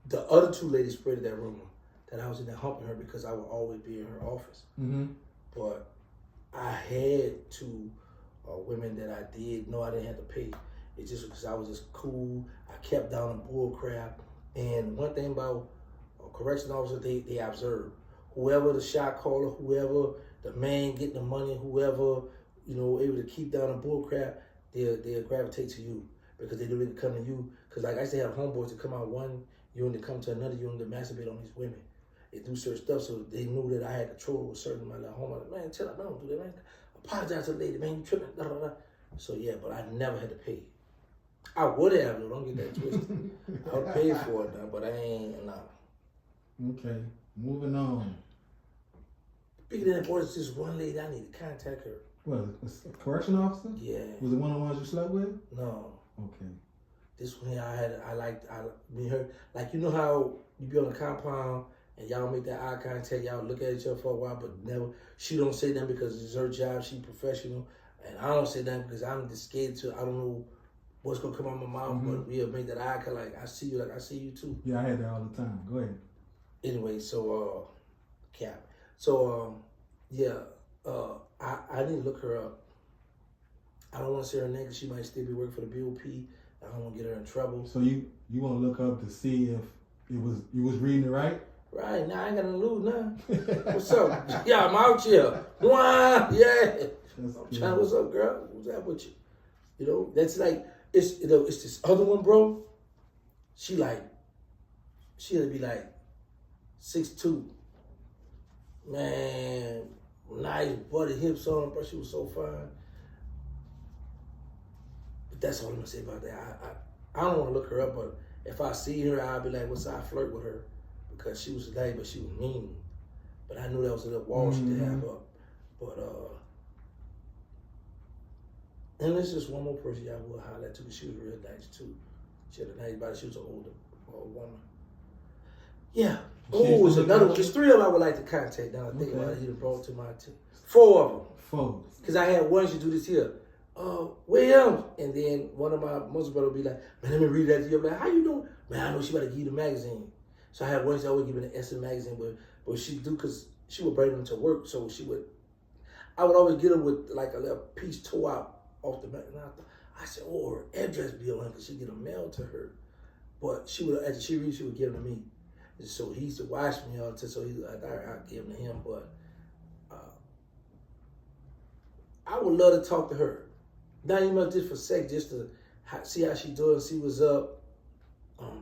S2: the other 2 ladies spread that rumor that I was in there humping her because I would always be in her office.
S1: Mm-hmm.
S2: But I had 2 women that I did know I didn't have to pay. It's just because I was just cool. I kept down on bull crap. And one thing about correction officers, they observe. Whoever the shot caller, whoever the man getting the money, whoever, you know, able to keep down on bull crap, they'll gravitate to you. Because they really come to you. Because like I used to have homeboys to come out one unit, come to another unit to masturbate on these women. They do certain stuff, so they knew that I had control over certain my little homie. Like, man, tell her, man, don't do that, man. Apologize to the lady, man, you tripping, da, da, da. So yeah, but I never had to pay. I would have, though, don't get that twisted. I would pay for it now, but I ain't, nah.
S1: Okay, moving on.
S2: Speaking of that, boy, it's just one lady I need to contact her.
S1: What, a correction officer?
S2: Yeah.
S1: Was it one of the ones you slept with?
S2: No.
S1: Okay.
S2: This one here, me her, like, you know how you be on the compound and y'all make that eye contact, y'all look at each other for a while, but never, she don't say that because it's her job, she professional, and I don't say that because I'm just scared to, I don't know what's gonna come out my mouth, but we'll make that eye contact, like, I see you, like, I see you too.
S1: Yeah, I had that all the time. Go ahead.
S2: Anyway, so, Cap. So, yeah, I need to look her up. I don't want to say her name because she might still be working for the BOP. I don't want to get her in trouble.
S1: So you want to look up to see if you was reading it right?
S2: Right, now I ain't got nothing to lose now. What's up? Yeah, I'm out here. Why? Yeah. I'm trying, what's up, girl? What's up with you? You know, that's like, it's this other one, bro. She'd be like 6'2". Man, nice butted hips on, bro. She was so fine. But that's all I'm gonna say about that. I don't want to look her up, but if I see her, I'll be like, what's up? I flirt with her because she was nice, but she was mean. But I knew that was a little wall she could have up. But and there's just one more person I will highlight too, because she was real nice too. She had a nice body. She was an older woman. Yeah. Oh, it's another one. There's 3 of them I would like to contact now. I think about it. He brought to my attention. 4 of them.
S1: 4.
S2: Because I had one, she do this here. Williams. And then one of my Muslim brothers would be like, man, let me read that to you. I'm like, how you doing? Man, I know she about to give you the magazine. So I had one, she always give me the Essence magazine, but she do, because she would bring them to work. So I would always get her with like a little piece tore out off the back. And I said, oh, her address be on her because she get them mailed to her. But she would, after she read, she would give them to me. And so he used to watch me all the time, so I give them to him. But I would love to talk to her. Not even just for sex, just to see how she doing, see what's up.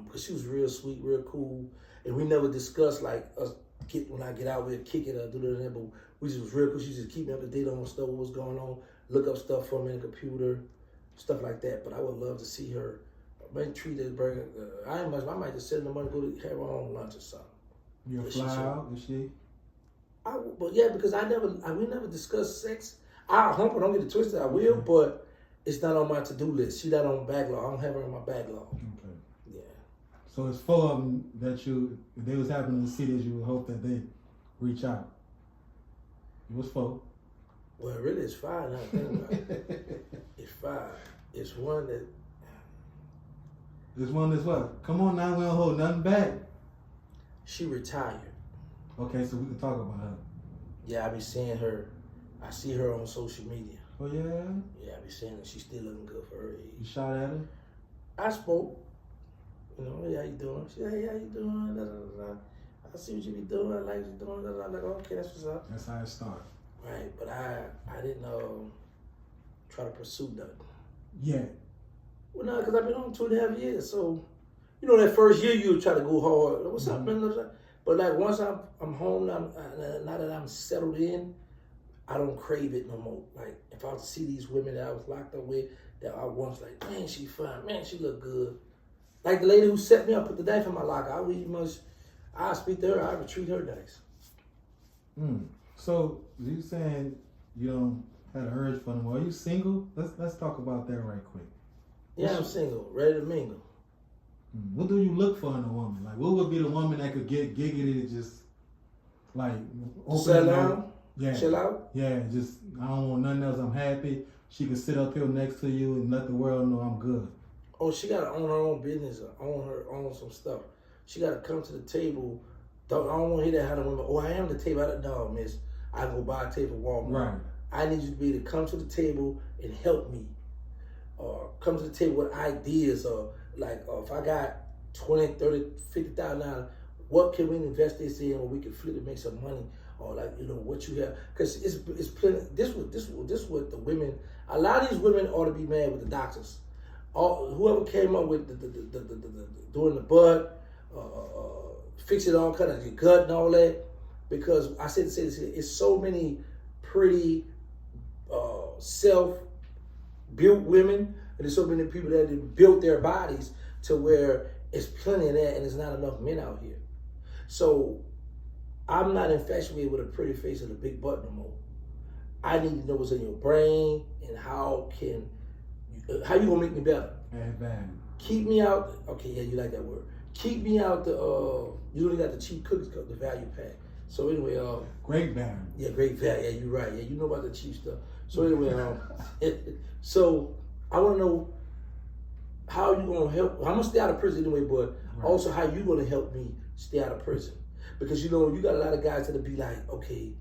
S2: Because she was real sweet, real cool. And we never discussed like us when I get out, we'd kick it or do that, but we just was real cool. She just keep me up to date on stuff, what was going on, look up stuff for me in the computer, stuff like that. But I would love to see her. I might treat her, I might just send the money, go to have her own lunch or something.
S1: You'll fly out, is she?
S2: But yeah, because we never discussed sex. I hope I don't get it twisted, I will, but it's not on my to-do list. She's not on backlog. I don't have her on my backlog.
S1: Okay.
S2: Yeah.
S1: So it's 4 of them that if they was happening to see this, you would hope that they reach out. It was 4.
S2: Well, really, it's 5 now. Think about it. It's 5. It's one that.
S1: This one that's what? Come on now, we don't hold nothing back.
S2: She retired.
S1: Okay, so we can talk about her.
S2: Yeah, I be seeing her. I see her on social media.
S1: Oh yeah?
S2: Yeah, I be seeing her. She's still looking good for her age.
S1: You shot at her?
S2: I spoke. You know, hey, how you doing? She said, hey, how you doing? Da, da, da, da. I see what you be doing. I like what you're doing. Da, da, da. I'm like, okay, that's what's up.
S1: That's how it started.
S2: Right, but I didn't try to pursue nothing.
S1: Yeah.
S2: Well, no, because I've been on 2.5 years. So, you know, that first year you try to go hard. What's up, man? But like once I'm home, now that I'm settled in, I don't crave it no more. Like if I was to see these women that I was locked up with, that I once like, man, she fine, man, she look good. Like the lady who set me up, put the knife in my locker. I speak to her, I would treat her nice.
S1: So you saying you don't have an urge for them? Are you single? Let's talk about that right quick.
S2: Yeah, I'm single, ready to mingle.
S1: What do you look for in a woman? Like, what would be the woman that could get giggity, just like open
S2: Settle down,
S1: yeah,
S2: chill out.
S1: Yeah, just I don't want nothing else. I'm happy. She can sit up here next to you and let the world know I'm good.
S2: Oh, she got to own her own business, own some stuff. She got to come to the table. I don't want to hear that how the women, oh, I am the table. No, miss, I can go buy a table at Walmart.
S1: Right. I
S2: need you to be able to come to the table and help me. Or come to the table with ideas, or like, if I got $20,000, $30,000, $50,000, what can we invest this in where we can flip and make some money? Or like, you know, what you have, because it's plenty. This what the women. A lot of these women ought to be mad with the doctors. Whoever came up with the doing the butt, fixing all kind of your gut and all that, because I said to say this, it's so many pretty self-built women, and there's so many people that have built their bodies to where it's plenty of that, and there's not enough men out here. So I'm not infatuated with a pretty face and a big butt no more. I need to know what's in your brain and how you gonna make me better. Keep me out. Okay, yeah, you like that word. Keep me out the. You only got the cheap cookies, the value pack. So anyway,
S1: great value. Yeah,
S2: great value. Yeah, you're right. Yeah, you know about the cheap stuff. So anyway, so I want to know how you gonna help. I'm gonna stay out of prison anyway, but also how you gonna help me stay out of prison, because you know you got a lot of guys that'll be like, okay,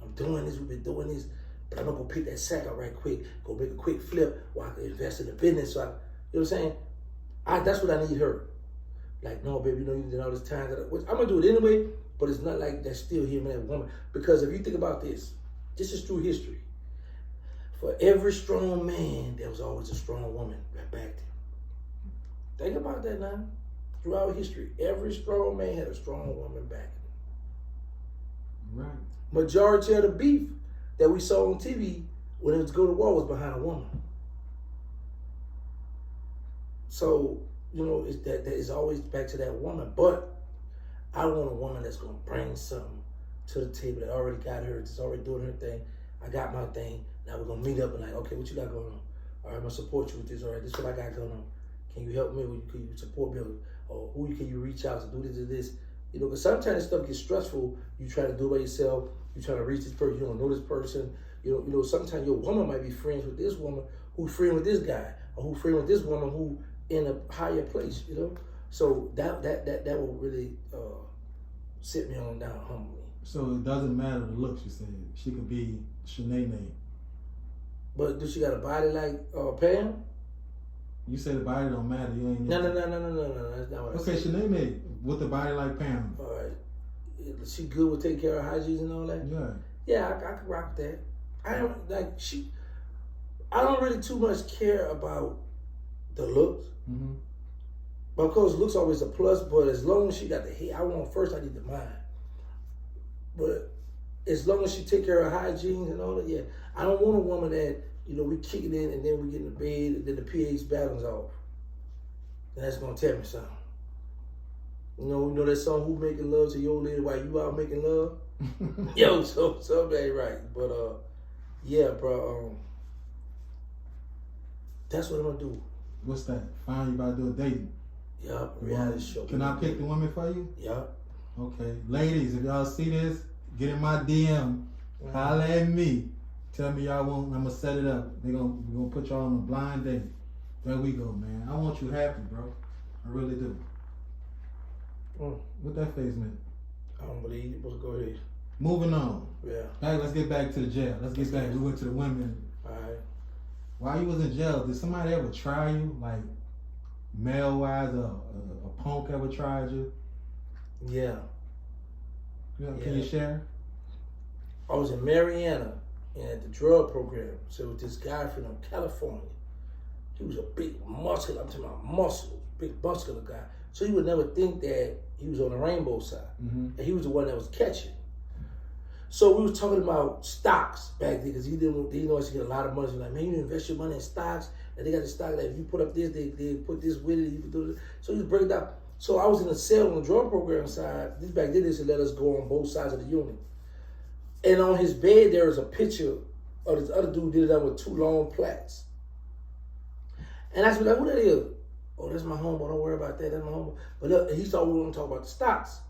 S2: I'm doing this, we've been doing this, but I'm not gonna pick that sack up right quick, go make a quick flip, while I can invest in the business. So you know what I'm saying? That's what I need her. Like, no, baby, you need all this time. I'm gonna do it anyway, but it's not like that's still him and that woman. Because if you think about this is through history. For every strong man, there was always a strong woman that backed him. Think about that now. Throughout history, every strong man had a strong woman backing him.
S1: Right.
S2: Majority of the beef that we saw on TV when it was go to war was behind a woman. So, it's always back to that woman. But I want a woman that's going to bring something to the table that already got her, that's already doing her thing. I got my thing. Now we're going to meet up and like, okay, what you got going on? All right, I'm going to support you with this. All right, this is what I got going on. Can you help me? Can you support me? Or who can you reach out to do this or this? Because sometimes stuff gets stressful. You try to do it by yourself. You try to reach this person. You don't know this person. Sometimes your woman might be friends with this woman who's friend with this guy, or who's friend with this woman who in a higher place. So that will really sit me on down humbly.
S1: So it doesn't matter the looks. You said she could be Shanae.
S2: But does she got a body like Pam?
S1: You say the body don't matter. You ain't.
S2: No. That's not what I said.
S1: Okay, Shanae with the body like Pam.
S2: All right. She good with taking care of hygiene and all that?
S1: Yeah.
S2: Yeah, I can rock with that. I don't really too much care about the looks.
S1: Mm-hmm.
S2: But of course, looks always a plus, but as long as she got the head, I need the mind. But as long as she take care of hygiene and all that, yeah. I don't want a woman that, we kick it in and then we get in the bed and then the pH balance off. And that's gonna tell me something. You know that song, Who Making Love to Your Lady While You Out Making Love? Yo, so that ain't right. But yeah, bro, that's what I'm gonna do.
S1: What's that? Find you about to do a dating.
S2: Yup, reality show.
S1: Can I pick the woman for you?
S2: Yup.
S1: Okay. Ladies, if y'all see this, get in my DM, holla at me. Tell me y'all want, I'm gonna set it up. We're gonna put y'all on a blind date. There we go, man. I want you happy, bro. I really do. What that face meant?
S2: I don't believe it, but go ahead.
S1: Moving on.
S2: Yeah.
S1: Let's get back to the jail. Let's get back. We went to the women.
S2: All right.
S1: While you was in jail, did somebody ever try you, like male-wise, a punk ever tried you?
S2: Yeah.
S1: Can you share?
S2: I was in Mariana and at the drug program. So with this guy from California. He was a big muscle. I'm talking about muscle, big muscular guy. So you would never think that he was on the rainbow side.
S1: Mm-hmm.
S2: And he was the one that was catching. So we was talking about stocks back then because he didn't know I should get a lot of money. So like, man, you invest your money in stocks, and they got the stock that if you put up this, they put this with it. You can do it. So he was breaking down. So I was in a cell on the drug program side. This back then they should let us go on both sides of the unit. And on his bed there was a picture of this other dude did it up with two long plaques. And I said, like, who that is? Oh, that's my homeboy. Don't worry about that. That's my homeboy. But he thought we were going to talk about the stocks.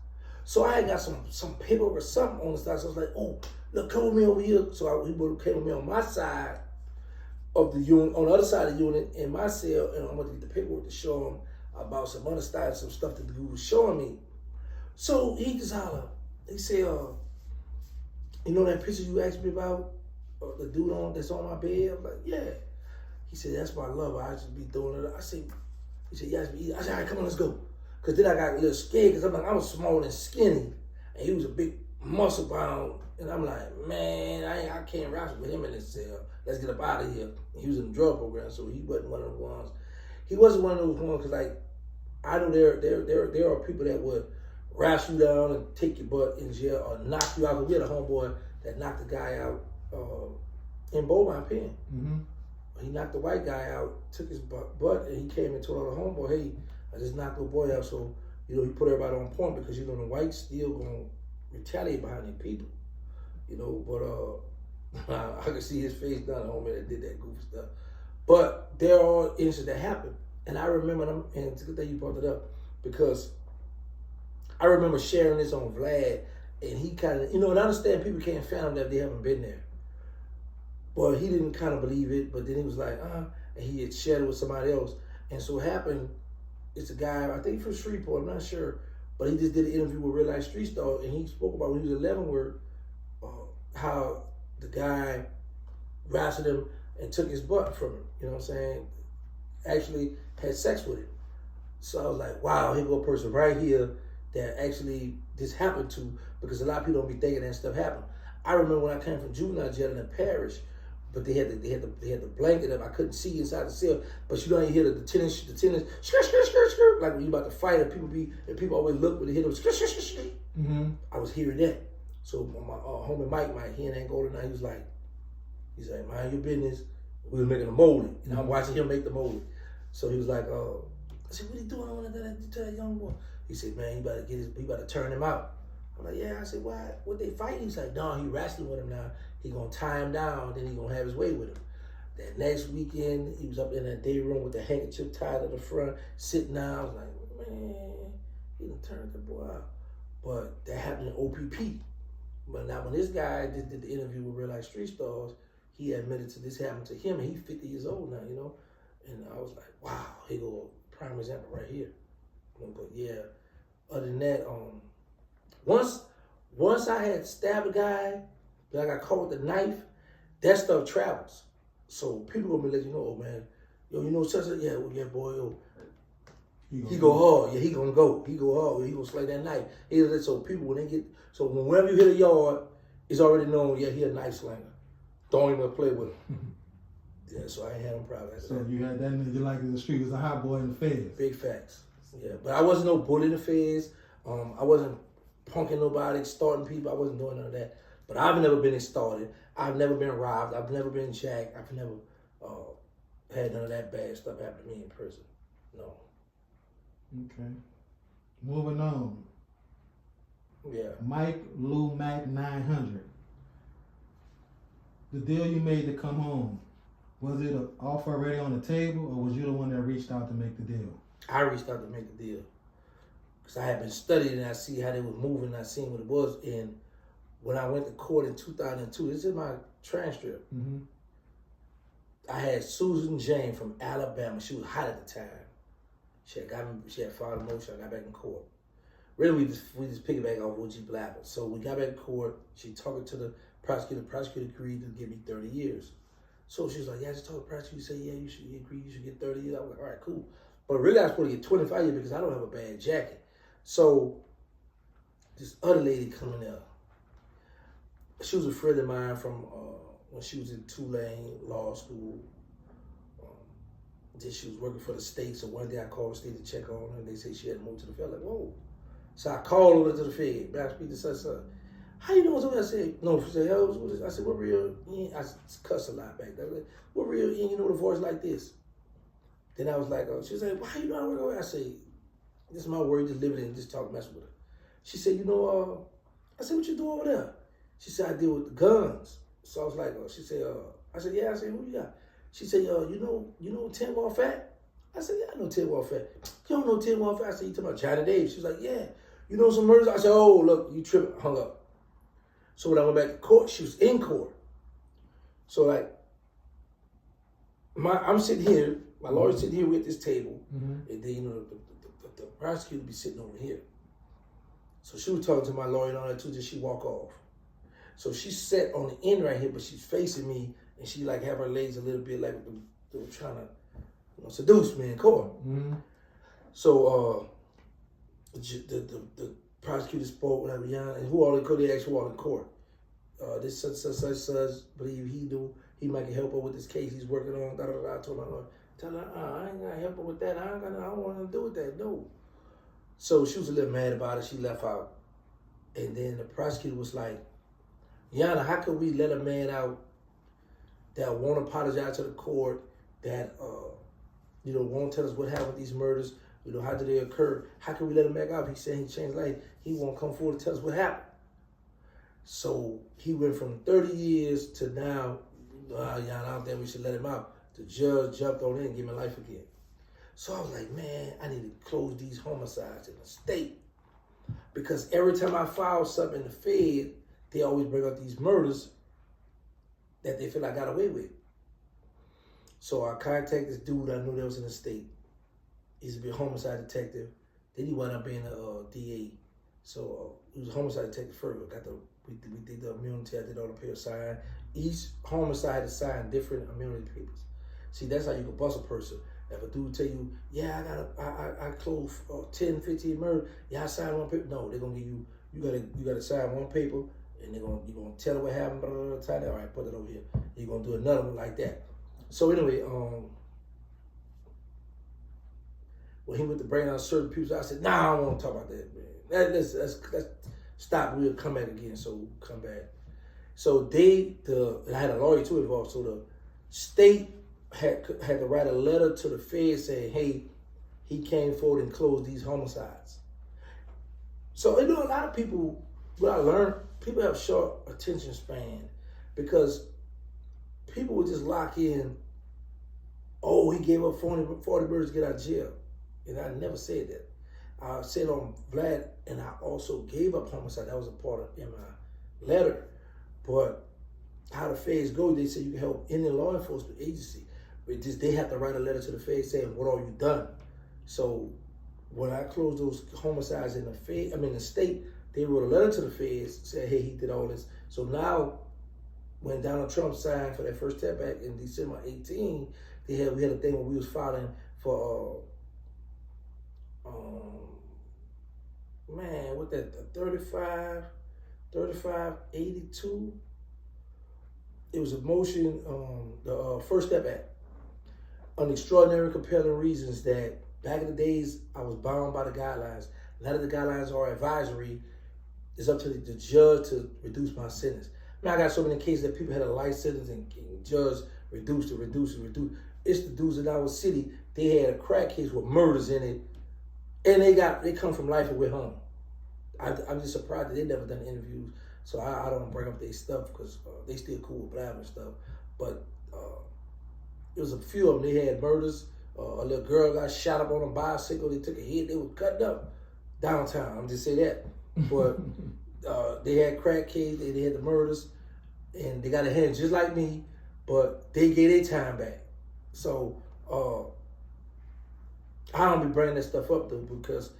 S2: So I had got some paperwork or something on the stocks. So I was like, oh, look, come with me over here. So he came with me on my side of the unit, on the other side of the unit in my cell, and I'm going to get the paperwork to show him about some other stocks, some stuff that the dude was showing me. So he just hollered. He said, you know that picture you asked me about? The dude that's on my bed? I'm like, yeah. He said, that's my lover. I just be doing it. He said, yes. I said, all right, come on, let's go. Because then I got a little scared because I was small and skinny. And he was a big muscle bound. And I'm like, man, I can't wrestle with him in this cell. Let's get up out of here. And he was in the drug program, so he wasn't one of the ones. He wasn't one of those ones because, like, I know there are people that would wrestle you down and take your butt in jail or knock you out. Because we had a homeboy that knocked the guy out in Beaumont Pen. Mm-hmm. He knocked the white guy out, took his butt, and he came and told the homeboy, hey, I just knocked the boy out. So, he put everybody on point because, the whites still going to retaliate behind their people. But I could see his face down the homie that did that goofy stuff. But there are incidents that happen. And I remember them, and it's a good thing you brought it up, because I remember sharing this on Vlad, and he kind of, and I understand people can't fathom that if they haven't been there. But he didn't kind of believe it, but then he was like, and he had shared it with somebody else. And so what happened, it's a guy, I think from Shreveport, I'm not sure, but he just did an interview with Real Life Street Star, and he spoke about when he was 11 where how the guy wrestled him and took his butt from him. You know what I'm saying? Actually had sex with him. So I was like, wow, here go a person right here that actually this happened to, because a lot of people don't be thinking that stuff happened. I remember when I came from juvenile jail in the parish, but they had the blanket up. I couldn't see inside the cell, but you know you hear the tennis, skirt, skirt, skirt, skirt, like when you about to fight, and people always look when they hear them skirt, skirt, skirt, skirt.
S1: Mm-hmm.
S2: I was hearing that. So my homie Mike, he in Angola now, he's like, mind your business. We were making a molding, and I'm watching him make the molding. So he was like, I said, what are you doing over there to that young boy? He said, man, you better turn him out. I'm like, yeah. I said, why? What they fighting? He's like, no, he wrestling with him now. He gonna tie him down, then he gonna have his way with him. That next weekend, he was up in that day room with the handkerchief tied to the front, sitting down. I was like, man, he done turned the boy out. But that happened in OPP. But now when this guy did the interview with Real Life Street Stars, he admitted to this happened to him, and he's 50 years old now, you know? And I was like, wow, here go a prime example right here. But yeah, other than that, once I had stabbed a guy, that I got caught with a knife, that stuff travels. So people gonna be letting you know, oh man, yo, you know such a, yeah, well, yeah, boy, yo, he go hard, yeah, he gonna go. He go hard, he gonna slay that knife. So people, whenever you hit a yard, it's already known, yeah, he a knife slinger. Don't even play with him. Yeah, so I ain't had no problem.
S1: So you had that in your life in the street, was a hot boy in the feds.
S2: Big facts. Yeah, but I wasn't no bully in the feds. I wasn't punking nobody, starting people. I wasn't doing none of that. But I've never been extorted. I've never been robbed. I've never been jacked. I've never had none of that bad stuff happen to me in prison. No.
S1: Okay. Moving on.
S2: Yeah.
S1: Mike Lou Mac 900. The deal you made to come home, was it an offer already on the table, or was you the one that reached out to make the deal?
S2: I reached out to make the deal. Because I had been studying and I see how they were moving and I seen what it was. And when I went to court in 2002, this is my transcript.
S1: Mm-hmm.
S2: I had Susan Jane from Alabama. She was hot at the time. She had filed a motion. I got back in court. Really, we just piggyback off OG Blabber. So we got back in court. She talked to the prosecutor. The prosecutor agreed to give me 30 years. So she was like, yeah, I just told the prosecutor, say, yeah, you should get 30 years. I was like, all right, cool. But really, I was supposed to get 25 years because I don't have a bad jacket. So this other lady coming up, she was a friend of mine from when she was in Tulane Law School. Then she was working for the state, so one day I called the state to check on her, and they said she had moved to the Fed. Like, whoa. So I called her to the Fed. I speak to such. How you doing? I said, no. She said, I said, what real? I cussed a lot back there. Like, what real? You know the voice like this? Then I was like, she said, why you know I work? I said, this is my word, just living and just talk, messing with her. She said, I said, what you do over there? She said, I deal with the guns. So I was like, she said, I said, yeah. I said, who you got? She said, you know Tim Wall Fat? I said, yeah, I know Tim Wall Fat. You don't know Tim Wall Fat? I said, you talking about Johnny Davis? She was like, yeah. You know some murders? I said, oh, look, you tripping. Hung up. So when I went back to court, she was in court. So like, I'm sitting here, my lawyer's sitting here with this table,
S1: mm-hmm.
S2: and then the prosecutor be sitting over here. So she was talking to my lawyer and all that too, just she walk off. So she sat on the end right here, but she's facing me, and she like have her legs a little bit like they were trying to seduce me in court.
S1: Mm-hmm.
S2: So the prosecutor spoke with Ariana, and who all in court, they asked who all in court. This such, believe he might can help her with this case he's working on, I told my lawyer, tell her, I ain't gonna help her with that, I don't want to do with that, no. So she was a little mad about it, she left out. And then the prosecutor was like, Yana, how can we let a man out that won't apologize to the court, that won't tell us what happened with these murders, how did they occur? How can we let him back out? He said he changed life. He won't come forward to tell us what happened. So he went from 30 years to now, I don't think we should let him out. The judge jumped on in and gave him life again. So I was like, man, I need to close these homicides in the state. Because every time I file something in the Fed, they always bring up these murders that they feel I got away with. So I contacted this dude I knew that was in the state. He used to be a homicide detective. Then he wound up being a DA. So he was a homicide detective first. We did the immunity. I did all the papers signed. Each homicide had to sign different immunity papers. See, that's how you can bust a person. If a dude tell you, yeah, I closed 10, 15 murders, yeah, I signed one paper. No, they're gonna give you, you gotta sign one paper, and you're gonna tell them what happened, blah, blah, blah, all right, put it over here. You're gonna do another one like that. So anyway, when he went to bring out certain people, I said, nah, I don't want to talk about that, man. Let's stop. We'll come back again. So come back. So and I had a lawyer too involved. So the state had to write a letter to the Fed saying, hey, he came forward and closed these homicides. So, a lot of people, what I learned, people have short attention span because people would just lock in, oh, he gave up 40 birds to get out of jail. And I never said that. I said on Vlad, and I also gave up homicide. That was a part of in my letter. But how the feds go, they say you can help any law enforcement agency. But they have to write a letter to the feds saying, what all you done? So when I closed those homicides in the state, they wrote a letter to the feds, said, hey, he did all this. So now, when Donald Trump signed for that First Step Act in December 18, we had a thing where we was filing for, what that, 3582? It was a motion, the First Step Act, on extraordinary compelling reasons that back in the days, I was bound by the guidelines. Now that the guidelines are advisory, it's up to the judge to reduce my sentence. I got so many cases that people had a life sentence and judge reduced it. It's the dudes in our city, they had a crack case with murders in it, and they come from life and went home. I'm just surprised that they never done interviews, so I don't bring up their stuff because they still cool with Blab and stuff. But it was a few of them. They had murders. A little girl got shot up on a bicycle. They took a hit. They were cutting up downtown. I'm just saying that. But they had crack case. They had the murders, and they got a hand just like me. But they gave their time back. So I don't be bringing that stuff up though because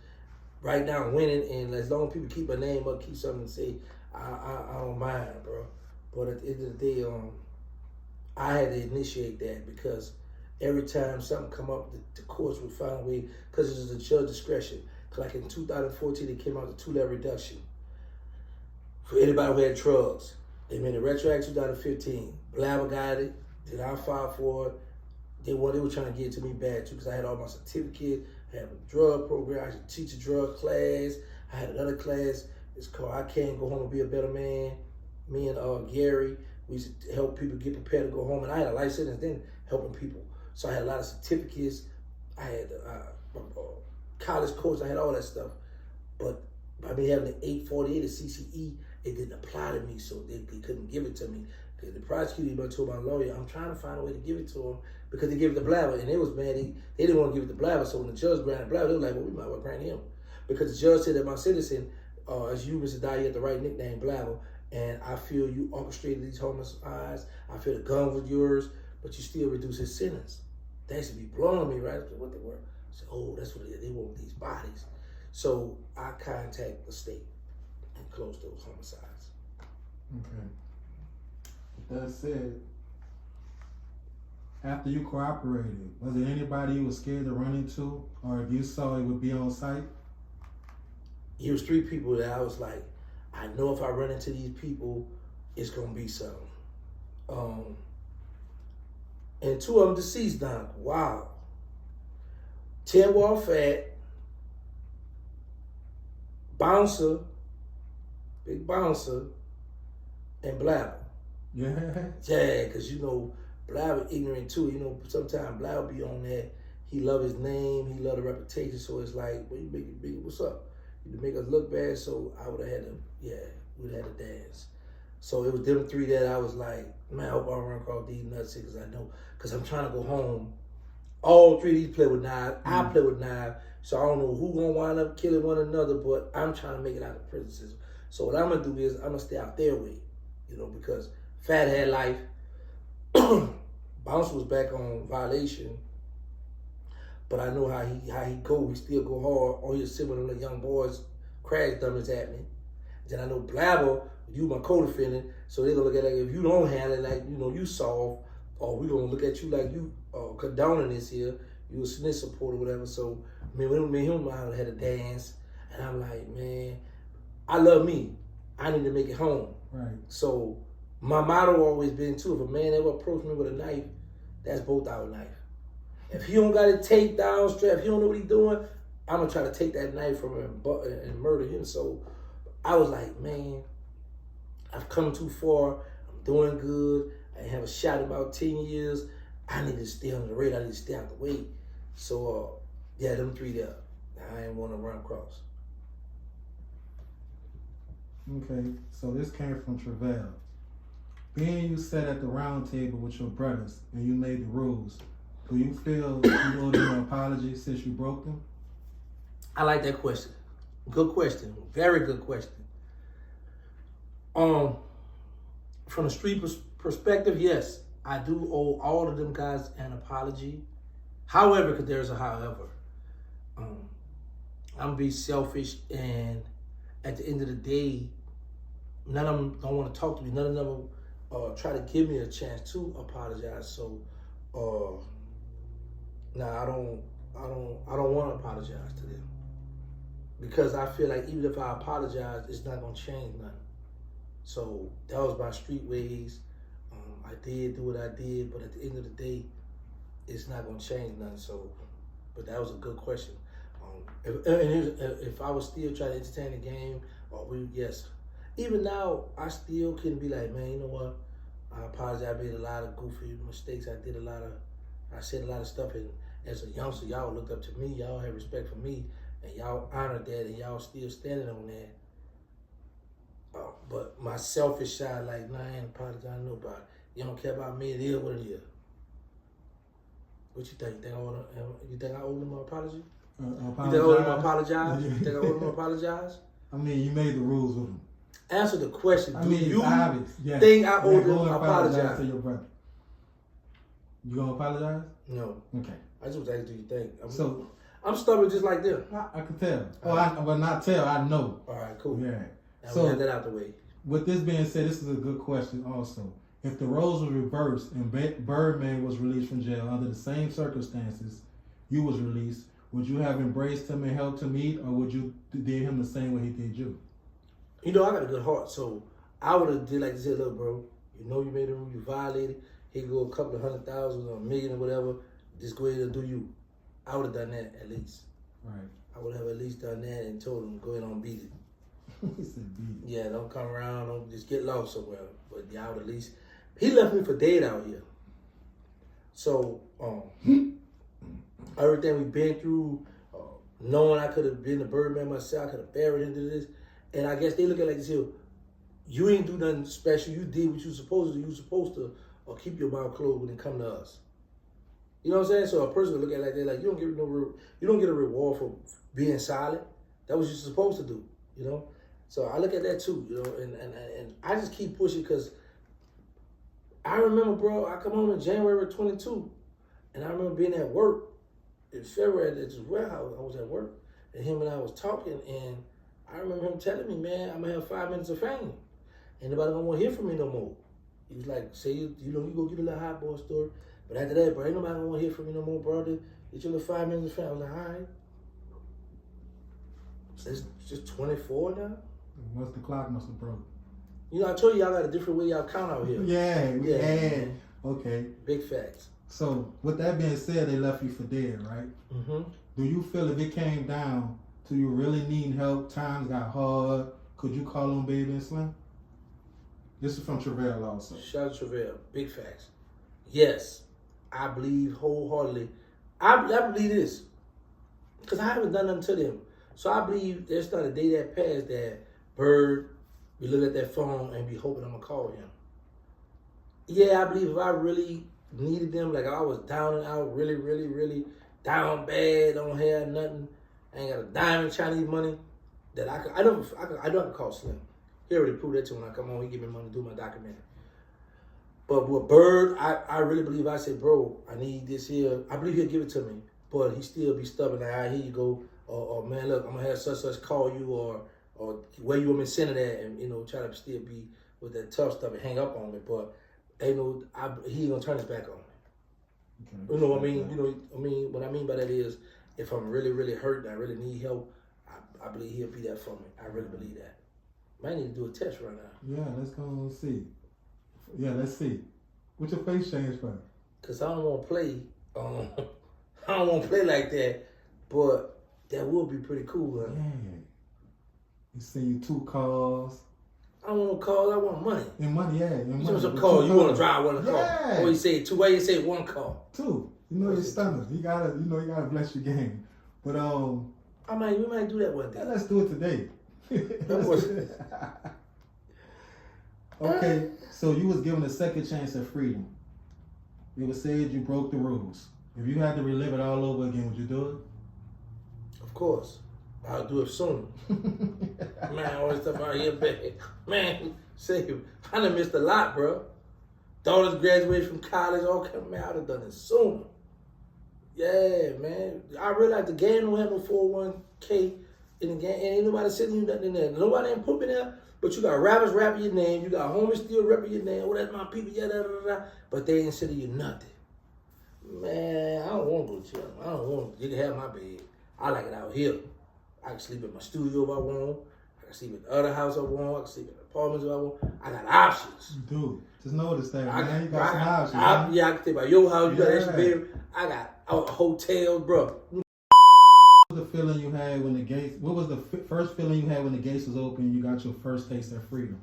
S2: right now I'm winning, and as long as people keep my name up, keep something to say, I don't mind, bro. But at the end of the day, I had to initiate that because every time something come up, the courts would find a way, because it's a judge discretion. Like in 2014, they came out with a 2-level reduction for anybody who had drugs. They made it retroactive 2015. Blabber got it. Then I filed for it. They were trying to get it to me bad too because I had all my certificates. I had a drug program. I used to teach a drug class. I had another class. It's called I Can't Go Home and Be a Better Man. Me and Gary, we used to help people get prepared to go home. And I had a life sentence then helping people. So I had a lot of certificates. I had college course. I had all that stuff. But by me having an 848 at CCE, it didn't apply to me, so they couldn't give it to me. The prosecutor even told my lawyer, I'm trying to find a way to give it to him because they gave it to Blabber, and they was mad. They didn't want to give it to Blabber, so when the judge granted Blabber, they were like, well, we might well grant him. Because the judge said that my citizen, as you, Mr. Dye, you had the right nickname, Blabber, and I feel you orchestrated these homicides. I feel the gun was yours, but you still reduce his sentence. That should be blowing me, right? What they were. I said, oh, that's what it is. They want these bodies. So I contact the state and close those homicides.
S1: Okay. With that said, after you cooperated, was there anybody you were scared to run into, or if you saw it would be on site?
S2: It was 3 people that I was like, I know if I run into these people, it's gonna be something. And 2 of them deceased now. Wow. Ted Wall Fat, Bouncer, Big Bouncer, and Blabber.
S1: Yeah.
S2: Yeah, because you know, Blabber ignorant too. You know, sometimes Blabber be on that. He love his name, he love the reputation, so it's like, well, you make it big, what's up? You make us look bad, so I would have had to, we'd have had to dance. So it was them 3 that I was like, man, I hope I don't run across these nuts because I know, because I'm trying to go home. All 3 of these play with knives. I play with knives, so I don't know who gonna wind up killing one another, but I'm trying to make it out of prison system. So what I'm gonna do is I'm gonna stay out their way, you know, because Fat had life. Bounce was back on violation, but I know how he go. He still go hard. All he sit with them young boys, crash dummies at me. Then I know blabber, you my co-defendant, so they're gonna look at it like if you don't handle it, like you soft, or we gonna look at you like you condoning this here, you a snitch supporter, whatever. So me and him had a dance, and I'm like, man, I love me. I need to make it home.
S1: Right.
S2: So my motto always been too: if a man ever approached me with a knife, that's both our knife. If he don't got it taped down, strap, if he don't know what he doing, I'm gonna try to take that knife from him and murder him. So I was like, man, I've come too far. I'm doing good. I have a shot in about 10 years. I need to stay on the radar. I need to stay out the way. So yeah, them three there. I ain't want to run across.
S1: Okay, so this came from Travell. Being you sat at the round table with your brothers and you made the rules, do you feel you owe them an apology since you broke them?
S2: I like that question. Good question. Very good question. From the street perspective, yes, I do owe all of them guys an apology. However, because there's a however. I'm gonna be selfish, and at the end of the day, none of them don't want to talk to me. None of them try to give me a chance to apologize. So, I don't want to apologize to them, because I feel like even if I apologize, it's not gonna change nothing. So that was my street ways. I did do what I did, but at the end of the day, it's not gonna change nothing. So, but that was a good question. If I was still trying to entertain the game, yes. Even now, I still can be like, man, you know what? I apologize. I made a lot of goofy mistakes. I said a lot of stuff, and as a youngster, y'all looked up to me. Y'all had respect for me, and y'all honored that, and y'all still standing on that. But my selfish side, like, I ain't apologizing to nobody. You don't care about me, it is what it is. What you think? You think I owe them an apology? You think I owe them an apologize? You think I owe them an apologize?
S1: I mean, you made the rules with them.
S2: Answer the question.
S1: I mean,
S2: you
S1: obvious. Yes.
S2: think I owe them
S1: an
S2: an apologize?
S1: to your brother. You gonna apologize?
S2: No.
S1: Okay.
S2: I just was asking, do you think?
S1: So
S2: I'm stubborn just like them.
S1: I can tell. Not tell. I know.
S2: All right, cool.
S1: Yeah.
S2: Now
S1: So
S2: we got that out the way.
S1: With this being said, this is a good question also. If the roles were reversed and Birdman was released from jail under the same circumstances you was released, would you have embraced him and helped him eat, or would you did him the same way he did you?
S2: You know, I got a good heart, so I would have did like this. Look, bro, you know you made a rule, you violated. Here go a couple of 100,000 or $1 million or whatever. Just go ahead and do you. I would have done that at least.
S1: Right.
S2: I would have at least done that and told him, go ahead and beat it.
S1: He said beat it.
S2: Yeah, don't come around, don't just get lost somewhere. But yeah, I would at least. He left me for dead out here. So, everything we've been through, knowing I could have been a Birdman myself, I could have buried into this. And I guess they look at it like this here, you ain't do nothing special, you did what you supposed to do. You supposed to keep your mouth closed when it come to us. You know what I'm saying? So a person will look at it like that, like you don't get a reward for being silent. That's what you're supposed to do, you know? So I look at that too, you know, and I just keep pushing, because I remember, bro, I come home in January of 22, and I remember being at work in February at this warehouse. I was at work, and him and I was talking, and I remember him telling me, man, I'm gonna have 5 minutes of fame. Ain't nobody gonna want to hear from me no more. He was like, say, you go get a little hot boy story, but after that, bro, ain't nobody gonna want to hear from me no more, bro. Get your little 5 minutes of fame. I was like, all right. So it's just 24 now.
S1: Once the clock must have broke.
S2: You know, I told you y'all got a different way y'all count out here.
S1: Yeah. Okay.
S2: Big facts.
S1: So, with that being said, they left you for dead, right?
S2: Mm-hmm.
S1: Do you feel if it came down to you really needing help, times got hard, could you call on Baby and Slim? This is from Travell also.
S2: Shout out to Travell. Big facts. Yes, I believe wholeheartedly. I believe this, because I haven't done nothing to them. So I believe there's not a day that passed that Bird be looking at that phone and be hoping I'm going to call him. Yeah, I believe if I really needed them, like I was down and out, really, really, really down bad, don't have nothing, ain't got a dime in Chinese money, that I know I can call Slim. He already proved that to me when I come home. He give me money to do my documentary. But with Bird, I really believe I said, bro, I need this here. I believe he'll give it to me, but he still be stubborn. Like, all right, here you go. Or man, look, I'm gonna have such call you, or or where you want me to send it at, and try to still be with that tough stuff and hang up on me. But he ain't gonna turn his back on me.
S1: Okay.
S2: You know what I mean? What I mean by that is, if I'm really, really hurt and I really need help, I believe he'll be there for me. I really believe that. Might need to do a test right now.
S1: Yeah, let's go and see. Yeah, let's see. What's your face change for?
S2: Cause I don't want to play. I don't want to play like that. But that would be pretty cool, huh?
S1: Yeah. You see you 2 cars.
S2: I don't want cars. I want money.
S1: And money, yeah. And
S2: You
S1: money.
S2: want some cars? You want to drive one car?
S1: Yeah.
S2: Or you say 2? Why you say 1 car?
S1: 2. You know your stomach. You gotta bless your game. But
S2: we might do that one day.
S1: let's do it today. Okay, so you was given a second chance at freedom. It was said you broke the rules. If you had to relive it all over again, would you do
S2: Of course. I'll do it sooner. Man, all this stuff out here, man, I done missed a lot, bro. Daughters graduated from college, all kind, man, I'd have done it sooner. Yeah, man. I realized the game don't have no 401k in the game. Ain't nobody sending you nothing in there. Nobody ain't put me there, but you got rappers rapping your name. You got homies still rapping your name. Oh, that's my people, yeah, da, da, da. But they ain't sending you nothing. Man, I don't want to go to jail. I don't want to. You can have my bed. I like it out here. I can sleep in my studio if I want. I can sleep in the other house if I want. I can sleep in apartments if I want. I got options.
S1: Dude, just notice that, man. You got some options.
S2: I can stay by your house. You got extra bedroom. I got hotels, bro.
S1: What was the feeling you had when the gates? What was the first feeling you had when the gates was open and you got your first taste of freedom?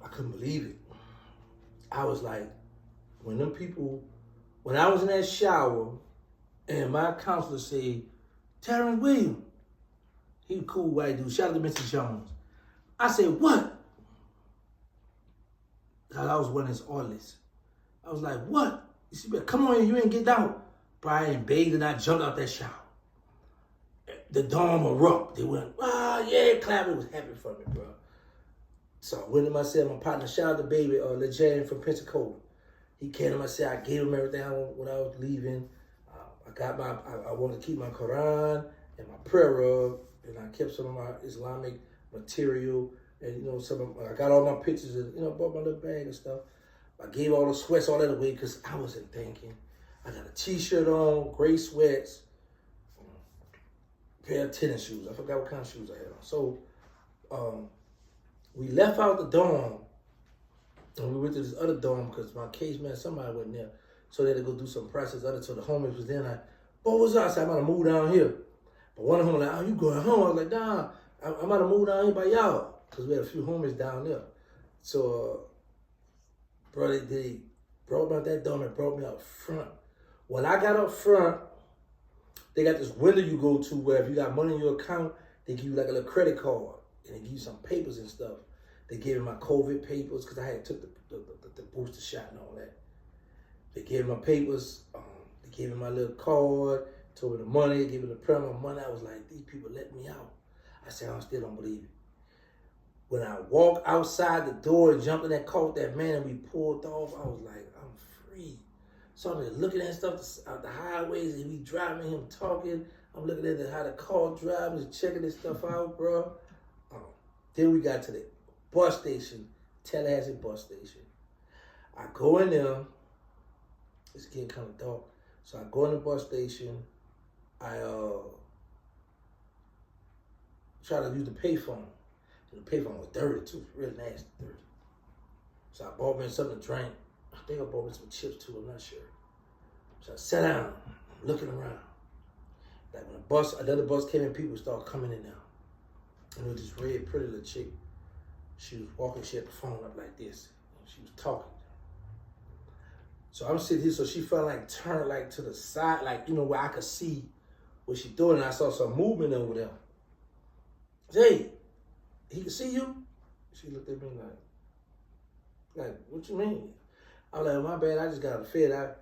S2: I couldn't believe it. I was like, when I was in that shower, and my counselor said, Terrance Williams, he was a cool white dude. Shout out to Mr. Jones. I said, what? I was one of his artists. I was like, what? He said, come on, you ain't get out. Bro, I ain't bathed and I jumped out that shower. The dome erupted. They went, yeah, clap. It was happy for me, bro. So I went to myself, my partner, shout out to baby, LeJane from Pensacola. He came to myself, I gave him everything when I was leaving. I wanted to keep my Quran and my prayer rug, and I kept some of my Islamic material, and I got all my pictures and bought my little bag and stuff. I gave all the sweats, all that away because I wasn't thinking. I got a t-shirt on, gray sweats, pair of tennis shoes. I forgot what kind of shoes I had on. So we left out the dorm and we went to this other dorm because my case man, somebody wasn't there. So they had to go do some process. So the homies was there. What's up? I said, I'm about to move down here. But one of them was like, you going home? I was like, nah, I'm about to move down here by y'all. Because we had a few homies down there. So, bro, they brought me out that dorm and brought me out front. When I got up front, they got this window you go to where if you got money in your account, they give you like a little credit card. And they give you some papers and stuff. They gave me my COVID papers because I had took the booster shot and all that. They gave me my papers. They gave me my little card. Told me the money. Gave me the prayer my money. I was like, these people let me out. I said, I still don't believe it. When I walked outside the door and jumped in that car with that man and we pulled off, I was like, I'm free. So I'm just looking at stuff out the highways and we driving, him talking. I'm looking at how the car drives and checking this stuff out, bro. Then we got to the bus station, Tallahassee bus station. I go in there. It's getting kind of dark. So I go in the bus station. I try to use the payphone. And the payphone was dirty too, really nasty, dirty. So I bought me something to drink. I think I bought me some chips too, I'm not sure. So I sat down, I'm looking around. Like when another bus came in, people started coming in now. And there was this red, pretty little chick. She was walking, she had the phone up like this. And she was talking. So I'm sitting here, so she felt like turned like to the side, like, where I could see what she doing. And I saw some movement over there. I said, hey, he can see you? She looked at me like, what you mean? I was like, my bad, I just got a fed.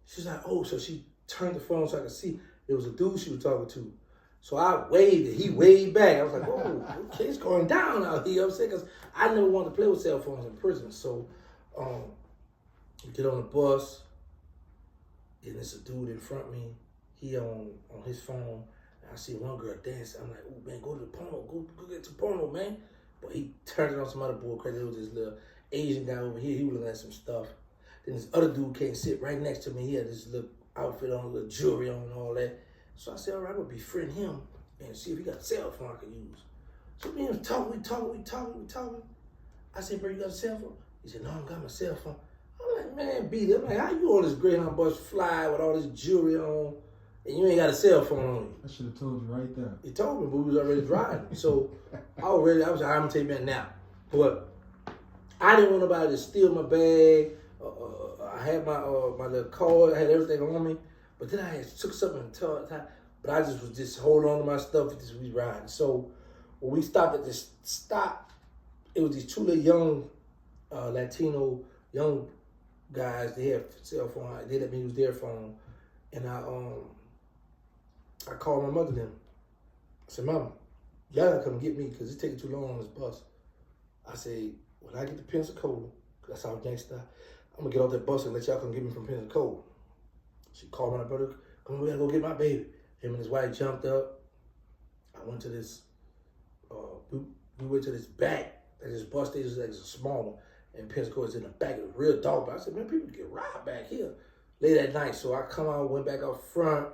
S2: She's like, oh, so she turned the phone so I could see. There was a dude she was talking to. So I waved and he waved back. I was like, oh, okay, it's going down out here. I'm saying, because I never wanted to play with cell phones in prison. So we get on the bus, and there's a dude in front of me. He on his phone, I see one girl dancing. I'm like, oh man, go to the porno, go get to porno, man. But he turned it on some other boy because there was this little Asian guy over here. He was looking at some stuff. Then this other dude came sit right next to me. He had this little outfit on, a little jewelry on and all that. So I said, all right, I'm gonna befriend him and see if he got a cell phone I can use. So me and him we talking. I said, bro, you got a cell phone? He said, no, I don't got my cell phone. I'm like, man, beat it. I'm like, how you on this Greyhound bus fly with all this jewelry on and you ain't got a cell phone on you?
S1: I should have told you right there.
S2: He told me, but we was already driving. So I was like, I'm gonna take that now. But I didn't want nobody to steal my bag. I had my little card, I had everything on me. But then I had took something and but I just was just holding on to my stuff as we riding. So when we stopped at this stop, it was these two little young Latino young guys. They had cell phone. They let me use their phone, and I called my mother. Then I said, "Mama, y'all gotta come get me because it's taking too long on this bus." I said, "When I get to Pensacola, that's how gangsta, I'm gonna get off that bus and let y'all come get me from Pensacola." She called my brother, "Come on, we gotta go get my baby." Him and his wife jumped up. I went to this. We went to this back. This bus station, like, it's a small one, and Pensacola is in the back. It was real dark. But I said, man, people get robbed back here late at night. So I come out, went back out front,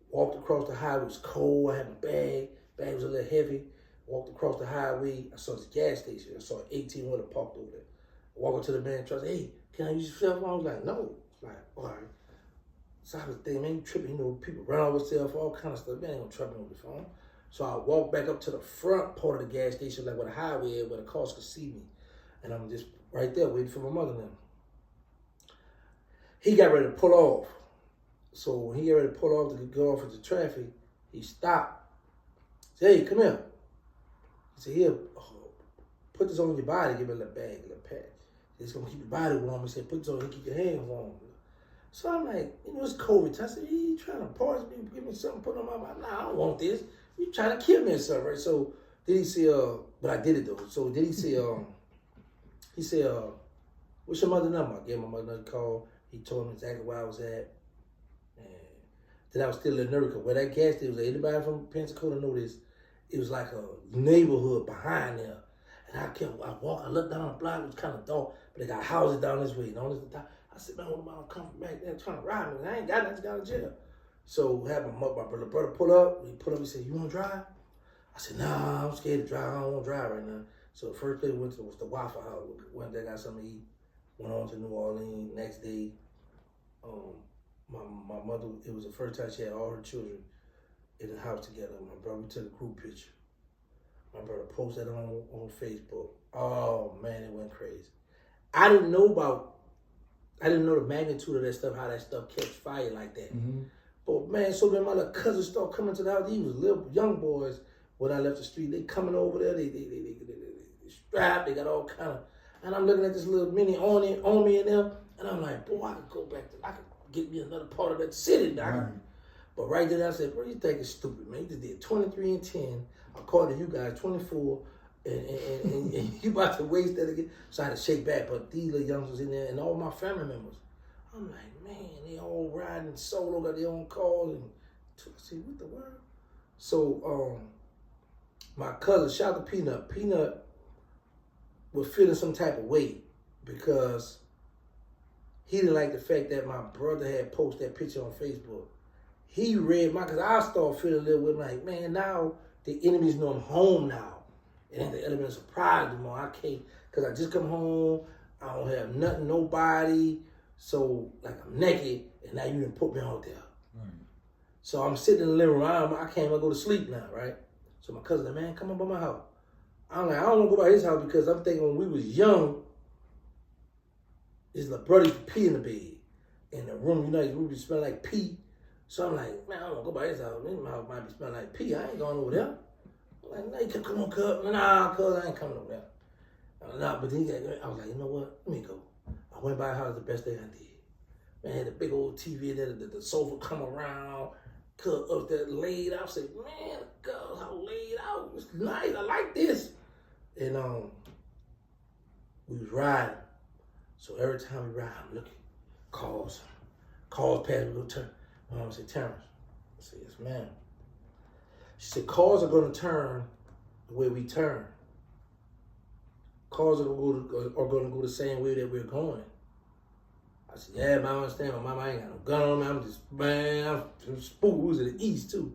S2: walked across the highway. It was cold. I had my bag. Bag was a little heavy. Walked across the highway. I saw this gas station. I saw an 18-wheeler parked over there. I walked up to the man, tried to say, hey, can I use your cell phone? I was like, no. Like, all right. So I was thinking, man, you tripping. You know, people run over cell phone, all kind of stuff. Man, I ain't gonna trouble with the phone. So I walked back up to the front part of the gas station, like where the highway is, where the cars could see me. And I'm just right there waiting for my mother now. He got ready to pull off. So when he got ready to pull off to go off into traffic, he stopped. He said, hey, come here. He said, here, put this on your body, give me a little bag, a little pat. It's gonna keep your body warm. He said, put this on here, keep your hands warm. So I'm like, you know, it's COVID. I said, you trying to poison me, give me something, put on my body. Nah, I don't want this. You trying to kill me or something, right? So then he said, but I did it though. So then he said, what's your mother's number? I gave my mother another call. He told me exactly where I was at. And then I was still in Nurica. Where that gas station was, anybody from Pensacola know this, it was like a neighborhood behind there. And I looked down the block, it was kind of dark, but they got houses down this way. And on this top, I said, man, what about come from back there trying to ride me? I ain't got nothing to go to jail. So had my brother pull up. He pulled up, he said, you want to drive? I said, nah, I'm scared to drive. I don't want to drive right now. So the first place we went to was the Waffle House. Went there, got something to eat. Went on to New Orleans. Next day, my mother, it was the first time she had all her children in the house together. My brother took a group picture. My brother posted it on Facebook. Oh, man, it went crazy. I didn't know the magnitude of that stuff, how that stuff catch fire like that. Mm-hmm. But man, so then my little cousins start coming to the house. These was little young boys when I left the street. They coming over there. They strapped. They got all kind of. And I'm looking at this little mini on me and them. And I'm like, boy, I could go back to. I could get me another part of that city. Right. But right then I said, bro, you think it's stupid, man. You just did 23 and 10. According to you guys, 24. And you about to waste that again. So I had to shake back. But these little youngsters in there and all my family members. I'm like, man, they all riding solo, got their own cars. And I said, what the world? So my cousin, shout out to Peanut. Peanut was feeling some type of way because he didn't like the fact that my brother had posted that picture on Facebook. He read because I started feeling a little bit like, man, now the enemies know I'm home now. It ain't the element of surprise anymore. I can't, because I just come home, I don't have nothing, nobody. So, like, I'm naked, and now you done put me out there. Right. So I'm sitting in the living room. I can't even go to sleep now, right? So my cousin, man, come on by my house. I'm like, I don't want to go by his house because I'm thinking when we was young, his little brother used to pee in the bed. In the room, you know, his room used to smell like pee. So I'm like, man, I don't want to go by his house. His house might be smelling like pee. I ain't going over there. I'm like, nah, you can come on, cuz. Nah, cuz, I ain't coming over there. Nah, but then I was like, you know what? Let me go. I went by the house, the best thing I did. Man, had a big old TV there, the sofa come around, cut up there laid out. I said, man, God, how laid out. It's nice, I like this. And we was riding. So every time we ride, I'm looking, calls past, we go turn. My mom said, Terrance. I said, yes, ma'am. She said, cars are going to turn the way we turn. Cars are going to go the same way that we're going. I said, yeah, man, I understand. My mama ain't got no gun on me. I'm just, man, I'm spooky. We was in the East, too.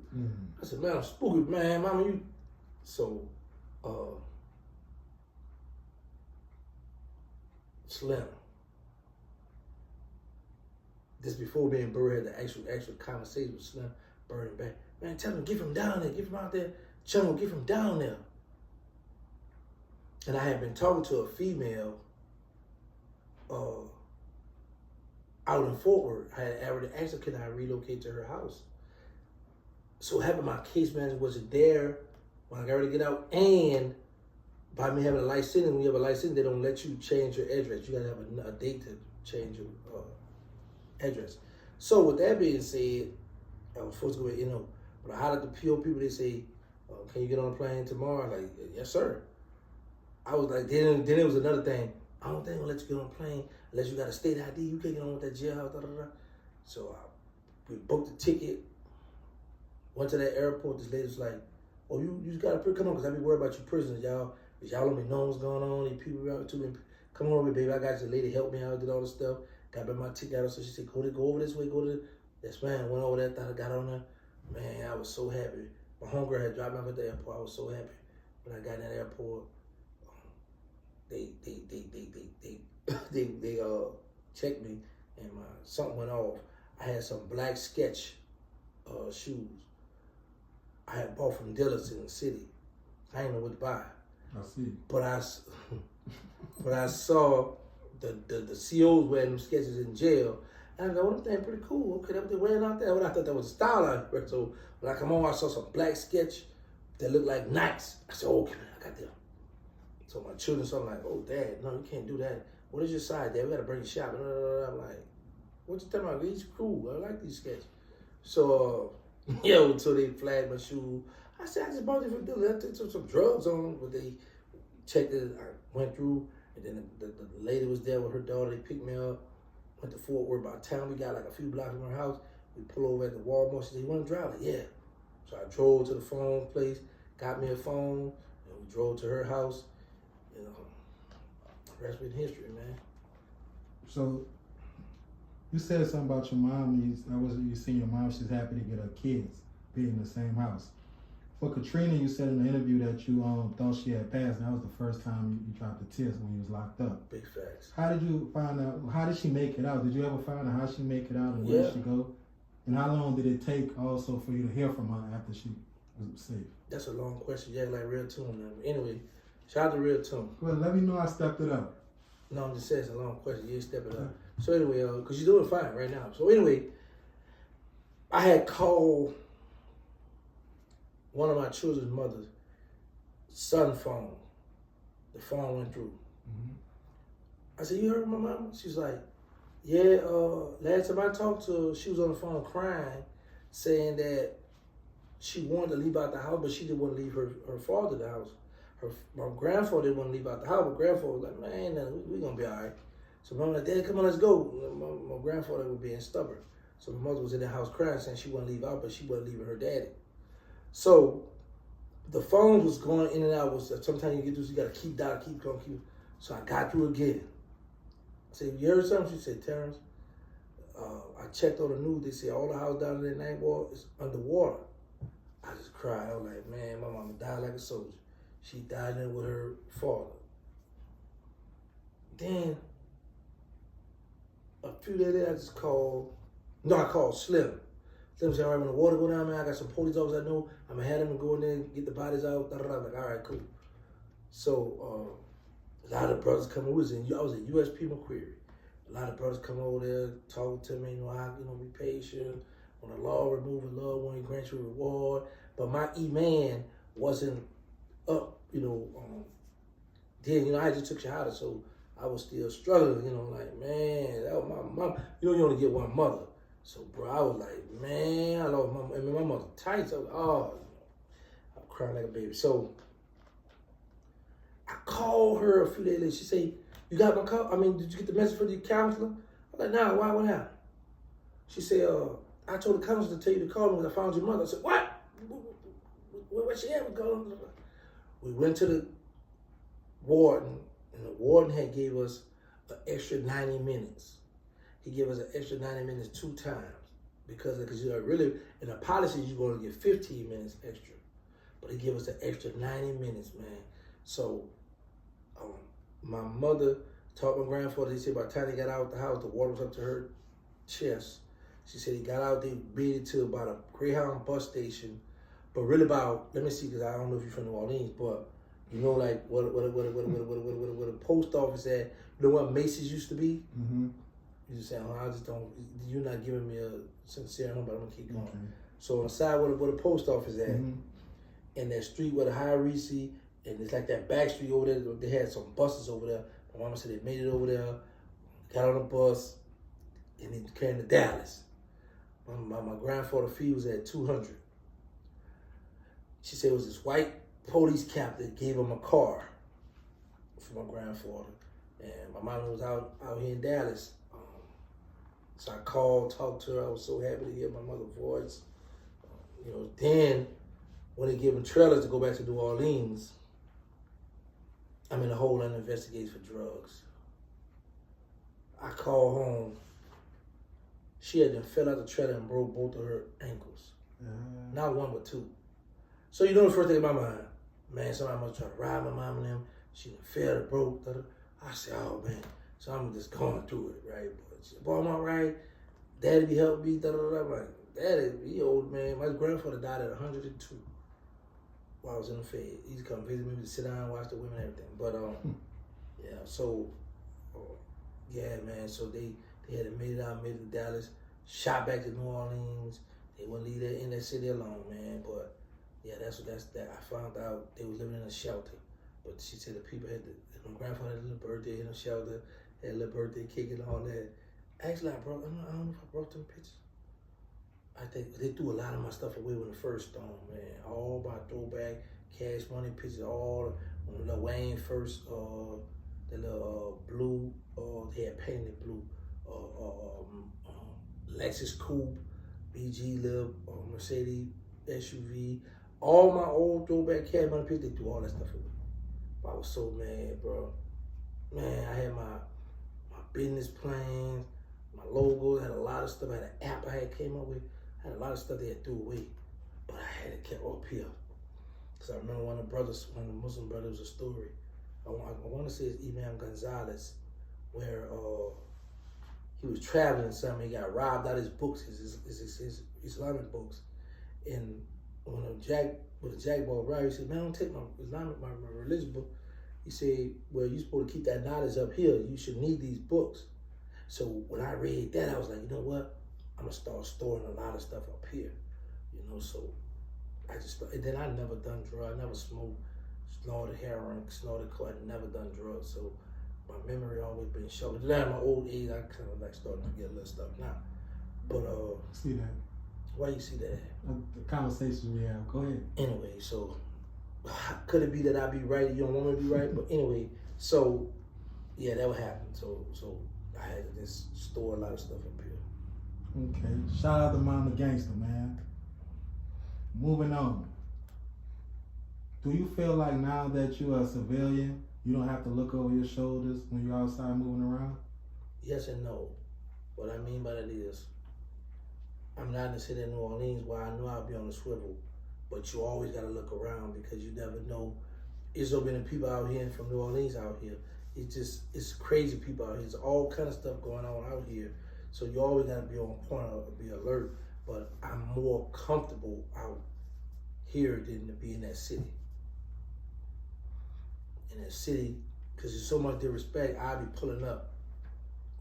S2: I said, man, I'm spooky, man. Mama, you... So, Slim. This before me and Bird had the actual conversation with Slim, Bird and back. Man, tell him, get him down there. Get him out there. Jungle, get him down there. And I had been talking to a female out in Fort Worth. I had already asked her, can I relocate to her house? So having my case manager wasn't there when I got ready to get out, and by me having a life sentence, when you have a life sentence, they don't let you change your address. You gotta have a date to change your address. So with that being said, I was supposed to go, you know, when I hollered at the PO people, they say, can you get on a plane tomorrow? I'm like, yes, sir. I was like, then it was another thing. I don't think I'll let you get on a plane unless you got a state ID. You can't get on with that jailhouse, da, da, da. So we booked the ticket, went to that airport. This lady was like, oh, you just got to come on, because I be worried about you prisoners, y'all. Because y'all don't be knowing what's going on. These people out too. Come on over, baby. I got you. The lady helped me out, did all this stuff. Got my ticket out. So she said, go over this way, go to the... Yes, man. Went over there, thought I got on there. Man, I was so happy. My homegirl had dropped me off at the airport. I was so happy. When I got in that airport, they checked me, and something went off. I had some black Sketch shoes I had bought from dealers in the city. I didn't know what to buy.
S1: I see.
S2: But I saw the COs wearing them Sketches in jail. And I go, well, that thing pretty cool. Okay, that's what they're wearing out there. Well, I thought that was a style out here. So when I come on, I saw some black Sketch that looked like Nikes. I said, okay, I got them. So my children, so I'm like, oh, Dad, no, you can't do that. What is your size, Dad? We got to bring you shopping. I'm like, what you talking about? These cool. I like these Sketches. So, so they flagged my shoe. I said, I just bought it from dealer. I took some drugs on, but they checked it. I went through, and then the lady was there with her daughter. They picked me up, went to Fort Worth. By the time we got like a few blocks from her house, we pull over at the Walmart. She said, you want to drive? Like, yeah. So I drove to the phone place, got me a phone, and we drove to her house. You know, the rest of history, man.
S1: So, you said something about your mom. You seen your mom, she's happy to get her kids be in the same house. For Katrina, you said in the interview that you thought she had passed, and that was the first time you dropped the tears when you was locked up.
S2: Big facts.
S1: How did you find out, how did she make it out? Did you ever find out how she make it out and where did she go? And how long did it take also for you to hear from her after she was safe?
S2: That's a long question. You act like Real Tune. Anyway, shout out to Real Tune.
S1: Well, let me know I stepped it up.
S2: No, I'm just saying it's a long question. You ain't stepping up. So anyway, because you're doing fine right now. So anyway, I had called one of my children's mother's son phone. The phone went through. I said, you heard from my mama? She's like, yeah, last time I talked to her, she was on the phone crying, saying that she wanted to leave out the house, but she didn't want to leave her father the house. My grandfather didn't want to leave out the house, but grandfather was like, man, we're going to be all right. So mom was like, Dad, come on, let's go. My grandfather was being stubborn. So my mother was in the house crying, saying she wanted to leave out, but she wasn't leaving her daddy. So the phone was going in and out. Sometimes you get this, you got to keep dialing, keep going, keep. So I got through again. I said, you heard something? She said, Terrance, I checked on the news. They said all the house down in that wall is underwater. I just cried. I was like, man, my mama died like a soldier. She died in with her father. Then, a few days later, I called Slim. Slim said, all right, when the water go down, man, I got some police officers I know. I'm going to have them go in there and get the bodies out. I'm like, all right, cool. So, a lot of brothers come over. I was at USP McQuarrie. A lot of brothers come over there, talk to me, be patient. When the law remove a loved one, he grants you a reward. But my E-man wasn't up, then, I just took shahada, so I was still struggling, like, man, that was my mom. You only get one mother. So, bro, I was like, man, I lost my mother tight. So, I'm crying like a baby. So, I called her a few days later. She said, you got my call? Did you get the message for the counselor? I was like, nah, why? What happened? She said, I told the counselor to tell you to call me because I found your mother. I said, what? where she at? We went to the warden, and the warden had gave us an extra 90 minutes. He gave us an extra 90 minutes 2 times because you know, really, in the policy, you're going to get 15 minutes extra. But he gave us an extra 90 minutes, man. So my mother taught my grandfather, he said by the time they got out of the house, the water was up to her chest. She said he got out, they made it to about a Greyhound bus station, but really about, let me see, because I don't know if you're from New Orleans, but you know, like what a post office at, you know what Macy's used to be?
S1: Mm-hmm.
S2: You just say, oh, I just don't, you're not giving me a sincere number, I'm gonna keep going.
S1: Okay.
S2: So on the side where the post office at,
S1: Mm-hmm.
S2: and that street where the High Reese, and it's like that back street over there, they had some buses over there. My mama said they made it over there, got on the bus, and they came to Dallas. My grandfather fee was at $200. She said it was this white police captain gave him a car for my grandfather. And my mama was out here in Dallas. So I called, talked to her. I was so happy to hear my mother's voice. You know, then when they gave him trailers to go back to New Orleans, I'm in a hole under investigation for drugs. I called home. She had then fell out the trailer and broke both of her ankles. Not one, but 2. So you know the first thing in my mind, man, somebody must try to ride my mom and them. She done fell and broke. I said, oh man. So I'm just going through it, right? But she said, boy, I'm all right. Daddy be helping me. I'm like, Daddy, he old man. My grandfather died at 102 while I was in the Fed. He used to come visit me to sit down and watch the women and everything. But yeah, so yeah, man. So they had made it to Dallas, shot back to New Orleans. They wouldn't leave that in that city alone, man. But yeah, that's that. I found out they was living in a shelter. But she said the people my grandfather had a little birthday in a shelter, had a little birthday cake and all that. Actually, I don't know if I brought them pictures. I think they threw a lot of my stuff away when the first storm, man. All my throwback, Cash Money pictures, all when Lil Wayne first, the little blue, they had painted blue, Lexus Coupe, BG Mercedes SUV, all my old throwback Cash Money pictures, they threw all that stuff away. I was so mad, bro. Man, I had my business plans, my logos, I had a lot of stuff. I had an app I had came up with. I had a lot of stuff they had threw away. But I had it kept up here. Because I remember one of the Muslim brothers, a story. I want to say it's Imam Gonzalez, where he was traveling something. He got robbed out of his books, his Islamic books. And when a jackball arrived, he said, man, don't take my Islamic, my religious book. He said, well, you're supposed to keep that knowledge up here. You should need these books. So when I read that, I was like, you know what? I'm going to start storing a lot of stuff up here. You know, so I just, and then I never done drugs. I never smoked, snorted heroin, snorted coke. I never done drugs. So my memory always been short. But then at my old age, I kind of like starting to get a little stuff now. But,
S1: see that.
S2: Why you see that?
S1: The conversation we have. Go ahead.
S2: Anyway, so could it be that I be right? You don't want me to be right, but anyway, so yeah, that would happen. So I had to just store a lot of stuff up here.
S1: Okay. Shout out to Mama Gangsta, man. Moving on. Do you feel like now that you're a civilian, you don't have to look over your shoulders when you're outside moving around?
S2: Yes and no. What I mean by that is, I'm not in the city of New Orleans where I know I'll be on the swivel, but you always got to look around because you never know. There's so many people out here from New Orleans out here. It's crazy people out here. There's all kind of stuff going on out here. So you always got to be on point or be alert. But I'm more comfortable out here than to be in that city. In that city, because there's so much disrespect, I'll be pulling up.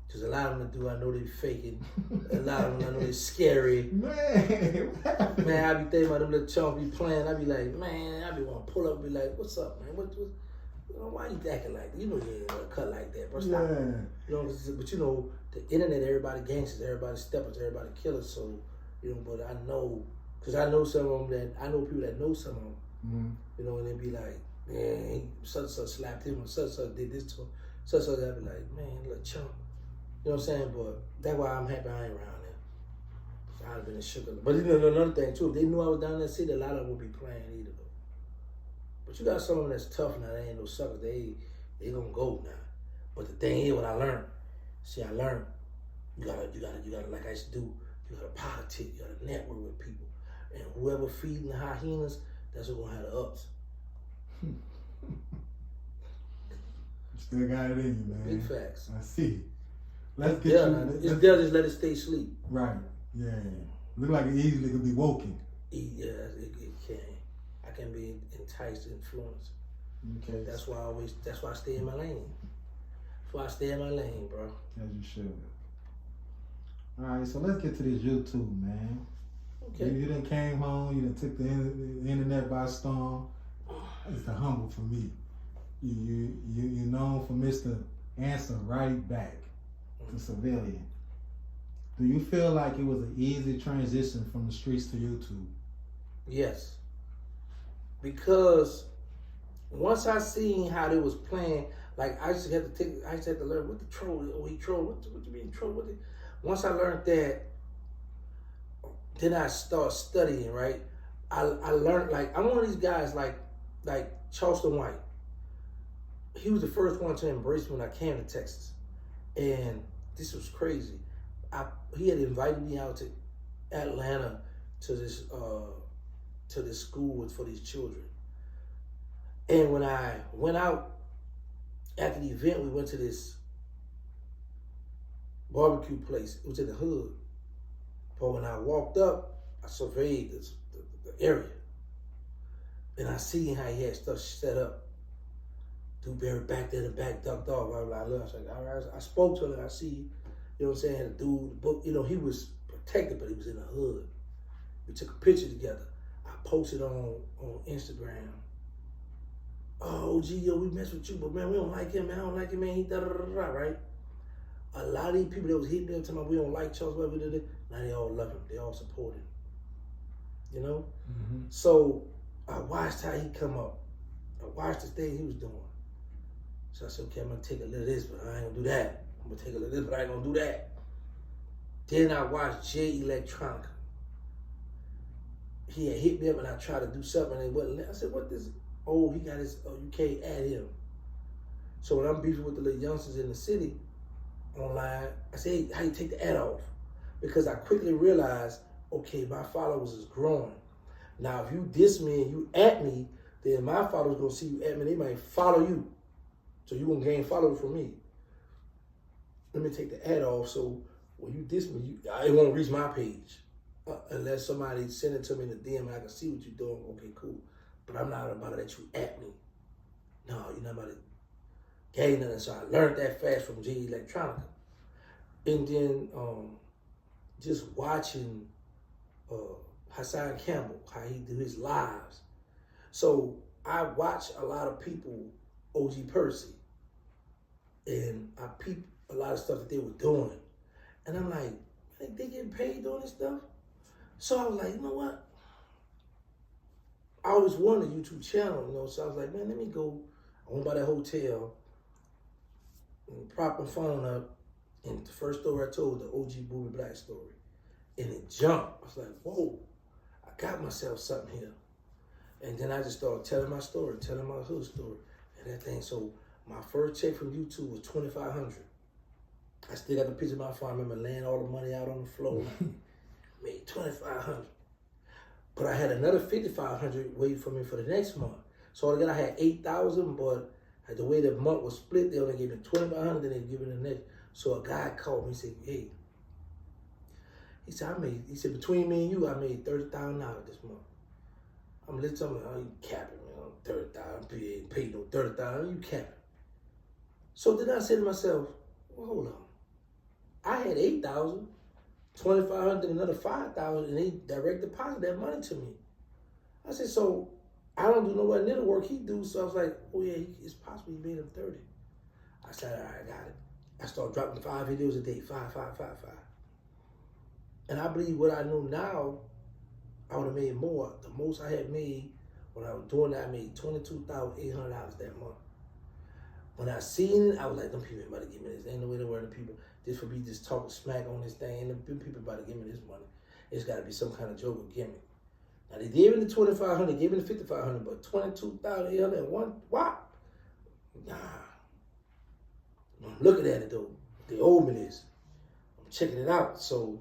S2: Because a lot of them do, I know they faking. A lot of them, I know they're scary.
S1: Man,
S2: man, I be thinking about them little chumps be playing. I be like, man, I be want to pull up and be like, what's up, man? Why you acting like that? You know you ain't gonna cut like that, bro. Stop.
S1: Yeah.
S2: You know, but you know, the internet, everybody gangsters, everybody steppers, everybody killers. So, you know, but I know, because I know some of them I know people that know some of them.
S1: Mm-hmm.
S2: You know, and they be like, man, such and such slapped him, or such and such did this to him. Such and such, I be like, man, little chump. You know what I'm saying? But that's why I'm happy I ain't around there. So I'd have been a sugar. But you know, another thing too, if they knew I was down in that city, a lot of them would be playing either though. But you got someone that's tough now. They ain't no suckers. They gonna go now. But the thing is, what I learned. I learned. You gotta, like I used to do. You gotta politic. You gotta network with people. And whoever feeding the hyenas, that's who gonna have the ups.
S1: Still got it in you, man.
S2: Big facts.
S1: I see. Let's get
S2: It's there, just let it stay asleep.
S1: Right. Yeah. Look like it easily could be woken.
S2: Yeah, it can. I can be enticed, influenced.
S1: Okay.
S2: That's why I stay in my lane. That's why I stay in my lane, bro.
S1: As you should. All right, so let's get to this YouTube, man.
S2: Okay.
S1: You done came home, you done took the internet by storm. It's the humble for me. You known for Mr. Answer Right Back to Civilian. Do you feel like it was an easy transition from the streets to YouTube?
S2: Yes. Because once I seen how they was playing, like I used to have to learn what the troll, he troll, what you mean troll, once I learned that, then I start studying, right? I learned, like, I'm one of these guys like Charleston White. He was the first one to embrace me when I came to Texas. And this was crazy. He had invited me out to Atlanta to this school for these children. And when I went out after the event, we went to this barbecue place. It was in the hood. But when I walked up, I surveyed the area. And I seen how he had stuff set up. Dude buried back there in the back, ducked off. I was like, all right. I spoke to him. I see, you know what I'm saying, the dude, the book, he was protected, but he was in the hood. We took a picture together. I posted on Instagram. Oh, OG, yo, we mess with you, but man, we don't like him, man. I don't like him, man. He da-da-da-da-da, right? A lot of these people that was hitting me up talking about we don't like Charles, whatever they did, now they all love him. They all support him. You know? Mm-hmm. So I watched how he come up. I watched the thing he was doing. So I said, okay, I'm gonna take a little of this, but I ain't gonna do that. I'm gonna take a little of this, but I ain't gonna do that. Then I watched J Electronica. He had hit me up and I tried to do something and it wasn't. I said, what this? Oh, he got his, you can't add him. So when I'm beefing with the little youngsters in the city online, I say, hey, how you take the ad off? Because I quickly realized, okay, my followers is growing. Now, if you diss me and you at me, then my followers gonna see you at me, they might follow you. So you gonna gain followers from me. Let me take the ad off so when you diss me, it won't reach my page. Unless somebody send it to me in the DM and I can see what you're doing, okay, cool. But I'm not about to let you at me. No, you're not about to gain nothing. So I learned that fast from J Electronica. And then just watching Hassan Campbell, how he do his lives. So I watch a lot of people, OG Percy, and I peep a lot of stuff that they were doing. And I'm like, they getting paid doing this stuff? So I was like, you know what? I always wanted a YouTube channel, so I was like, man, let me go. I went by that hotel and prop my phone up, and the first story I told, the OG Booby Black story, and it jumped. I was like, whoa, I got myself something here. And then I just started telling my story, telling my hood story, and that thing. So my first check from YouTube was $2,500. I still got the picture of my phone. I remember laying all the money out on the floor. Made $2,500. But I had another $5,500 waiting for me for the next month. So again, I had $8,000, but the way the month was split, they only gave me $2,500, then they give me the next. So a guy called me and said, hey, he said, between me and you, I made $30,000 this month. I'm listening, oh, you capping, man, $30,000, ain't paid no $30,000, you capping. So then I said to myself, well, hold on. I had $8,000. $2,500, another $5,000, and they direct deposit that money to me. I said, so I don't do nowhere near the work he do. So I was like, oh yeah, it's possible he made him 30. I said, all right, I got it. I started dropping 5 videos a day, 5. And I believe what I know now, I would have made more. The most I had made when I was doing that, I made $22,800 that month. When I seen it, I was like, them people ain't about to give me this. Ain't no way to worry the people. This for me just talking smack on this thing. And them people about to give me this money. It's got to be some kind of joke or gimmick. Now they gave me the 2,500, gave me the 5,500, but 22,800 and one whop. Nah. I'm looking at it though. They owe me this. I'm checking it out. So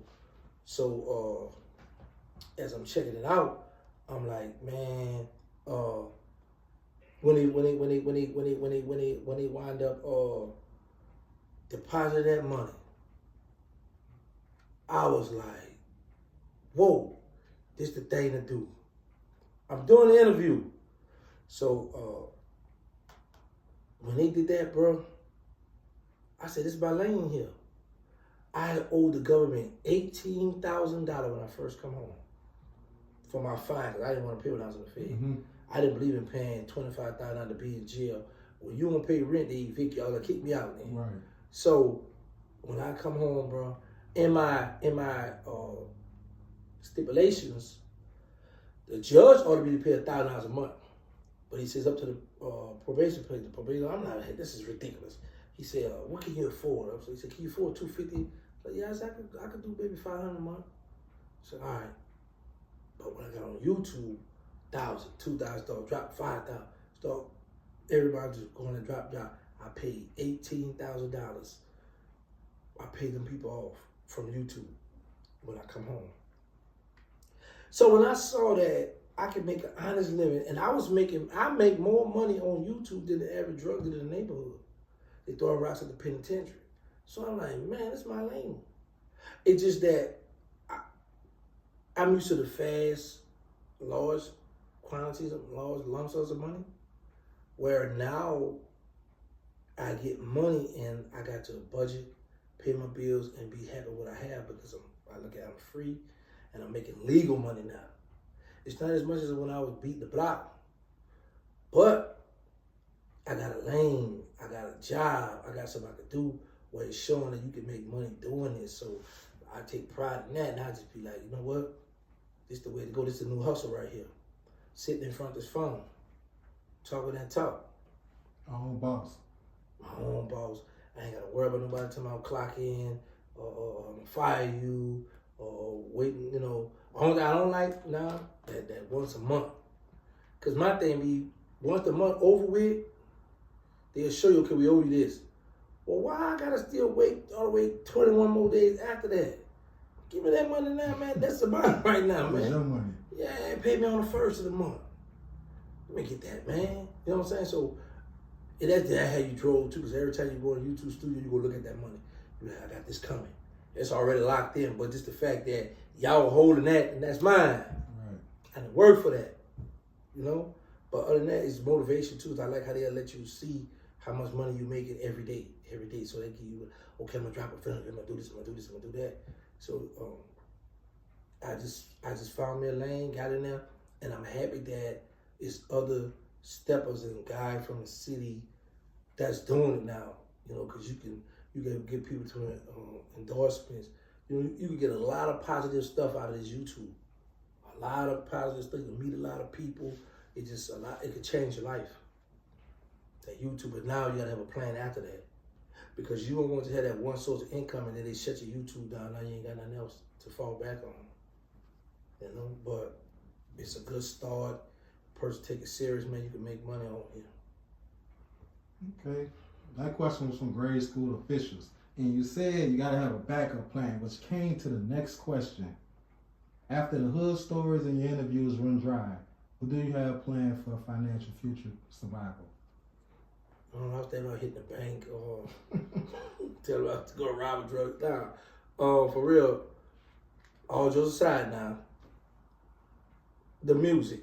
S2: as I'm checking it out, I'm like, man, when they wind up depositing that money, I was like, whoa, this the thing to do. I'm doing the interview. So when they did that, bro, I said, this is my lane here. I owed the government $18,000 when I first come home for my fine, because I didn't want to pay when I was in the Fed.
S1: Mm-hmm.
S2: I didn't believe in paying $25,000 to be in jail. When you don't pay rent, they evict you, or they kick me out. Man.
S1: Right.
S2: So when I come home, bro, in my stipulations, the judge ordered me to pay $1,000 a month, but he says up to the probation place. The probation, I'm not. This is ridiculous. He said, "What can you afford?" So he said, "Can you afford $250?" Like, yeah, I said, I could do maybe $500 a month. I said, all right. But when I got on YouTube, $1,000, $2,000, started drop $5,000. Start everybody just going and drop. I paid $18,000. I paid them people off from YouTube when I come home. So when I saw that I could make an honest living, and I make more money on YouTube than the average drug dealer in the neighborhood. They throw rocks at the penitentiary. So I'm like, man, that's my lane. It's just that I'm used to the fast, large quantities of large lump sums of money, where now I get money and I got to budget, pay my bills, and be happy with what I have because I look at it, I'm free and I'm making legal money now. It's not as much as when I was beating the block, but I got a lane, I got a job, I got something I could do where it's showing that you can make money doing this. So I take pride in that, and I just be like, you know what? This is the way to go. This is the new hustle right here. Sitting in front of this phone, talking that talk.
S1: My own boss.
S2: My own boss. I ain't got to worry about nobody telling me I'll clock in, or I'm going to fire you, or waiting, you know. Only I don't like now that once a month. Because my thing be, once the month over with, they'll show you, okay, we owe you this. Well, why I gotta still wait all the way 21 more days after that? Give me that money now, man. That's the money right now, man.
S1: That's your money.
S2: Yeah, pay me on the 1st of the month. Let me get that, man. You know what I'm saying? So that's how you drove too, because every time you go in YouTube studio, you go look at that money. You like, I got this coming. It's already locked in, but just the fact that y'all holding that and that's mine.
S1: Right.
S2: I didn't work for that, you know? But other than that, it's motivation too. I like how they let you see how much money you making every day. So they give you, okay, I'm gonna drop a film, I'm gonna do this, I'm gonna do this, I'm gonna do that. So I just found me a lane, got in there, and I'm happy that it's other steppers and guys from the city that's doing it now. You know, because you can get people to endorsements. You know, you can get a lot of positive stuff out of this YouTube. A lot of positive stuff. You can meet a lot of people. It could change your life. That YouTube, but now you gotta have a plan after that. Because you don't want to have that one source of income and then they shut your YouTube down. Now you ain't got nothing else to fall back on. You know, but it's a good start. Person take it serious, man. You can make money on here.
S1: Okay. That question was from grade school officials. And you said you gotta have a backup plan, which came to the next question. After the hood stories and your interviews run dry, what do you have planned for financial future survival?
S2: I don't know, I was thinking about hitting the bank or tell about to go rob a drug down. For real, all jokes aside now, the music.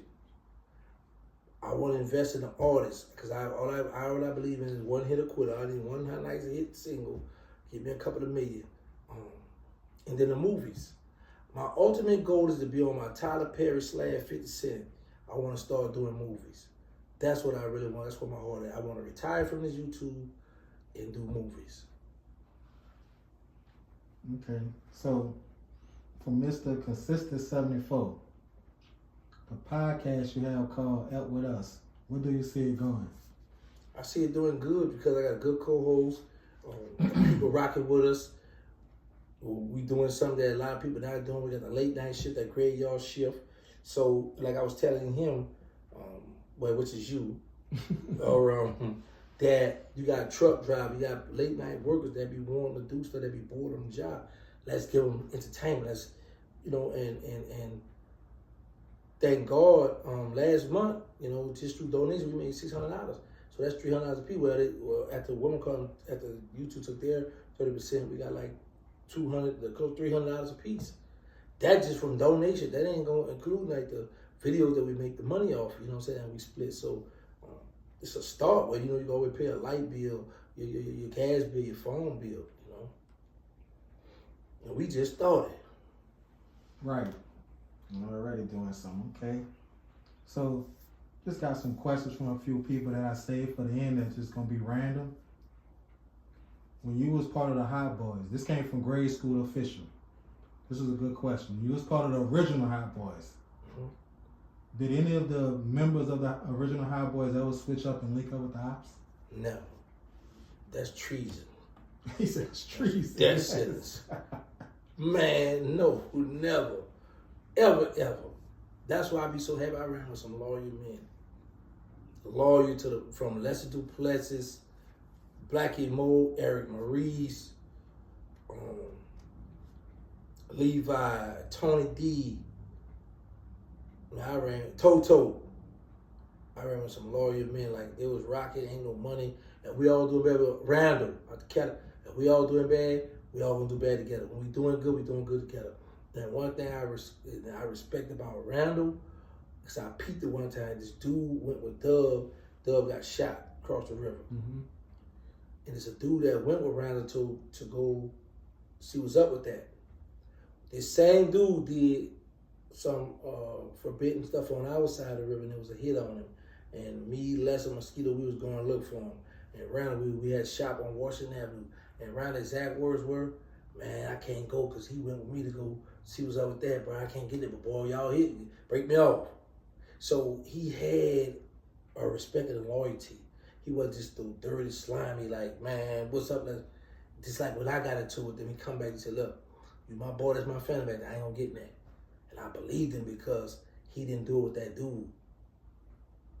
S2: I want to invest in the artists because all I believe in is one hit or quitter. I need one nice hit single, give me a couple of million. And then the movies. My ultimate goal is to be on my Tyler Perry / 50 Cent. I want to start doing movies. That's what I really want. That's what my heart is. I want to retire from this YouTube and do movies.
S1: Okay. So, for Mr. Consistent 74, the podcast you have called Out With Us, where do you see it going?
S2: I see it doing good because I got a good co-host. People rocking with us. We doing something that a lot of people not doing. We got the late night shift, that graveyard shift. So, like I was telling him, which is you, or that you got truck driver, you got late night workers that be wanting to do stuff, that be bored on the job. Let's give them entertainment. Let's, and thank God, last month, just through donations, we made $600. So that's $300 a piece. Well, after after YouTube took their 30%, we got like $300 a piece. That just from donation. That ain't gonna include like the videos that we make the money off. You know what I'm saying? We split. So it's a start where you always pay a light bill, your gas bill, your phone bill. And we just started.
S1: Right. We're already doing something. Okay. So just got some questions from a few people that I saved for the end that's just gonna be random. When you was part of the Hot Boys, this came from Grade School Official. This is a good question. You was part of the original Hot Boys. Mm-hmm. Did any of the members of the original Hot Boys ever switch up and link up with the ops?
S2: No. That's treason.
S1: He said it's treason.
S2: Death sentence. Man, no, never. Ever. That's why I be so happy I ran with some lawyer men. Lawyer from Lester Duplessis, Blackie Moe, Eric Maurice, Levi, Tony D. I ran Toto. I ran with some lawyer men, like it was rocket, ain't no money, and we all doing bad with Randall out the cat. If we all doing bad, we all gonna do bad together. When we doing good, we doing good together. Then one thing I respect about Randall, because I peeped it one time, this dude went with Dub. Dub got shot across the river. Mm-hmm. And it's a dude that went with Randall to go see what's up with that. This same dude did some forbidden stuff on our side of the river, and there was a hit on him. And me, Les, and Mosquito, we was going to look for him. And Randall, we had shop on Washington Avenue. And Randall's exact words were, man, I can't go because he went with me to go see what's up with that, bro. I can't get there, but boy, y'all hit me. Break me off. So he had a respect and a loyalty. He wasn't just the dirty, slimy, like, man, what's up? Just like when I got into it, then he come back and said, look, you my boy, that's my family back there. I ain't gonna get that. And I believed him because he didn't do it with that dude.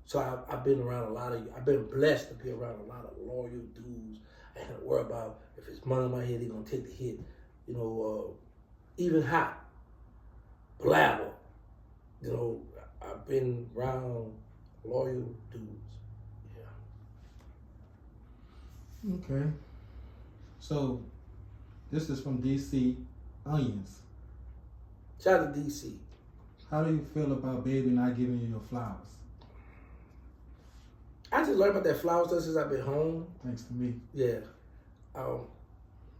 S2: So I've been around I've been blessed to be around a lot of loyal dudes. I ain't gonna worry about if it's money in my head, they're gonna take the hit. Even Hot, Blabber, I've been around loyal dudes. Yeah.
S1: Okay. So, this is from DC Onions.
S2: Shout out to DC.
S1: How do you feel about Baby not giving you your flowers?
S2: I just learned about that flower stuff since I've been home.
S1: Thanks to me.
S2: Yeah. I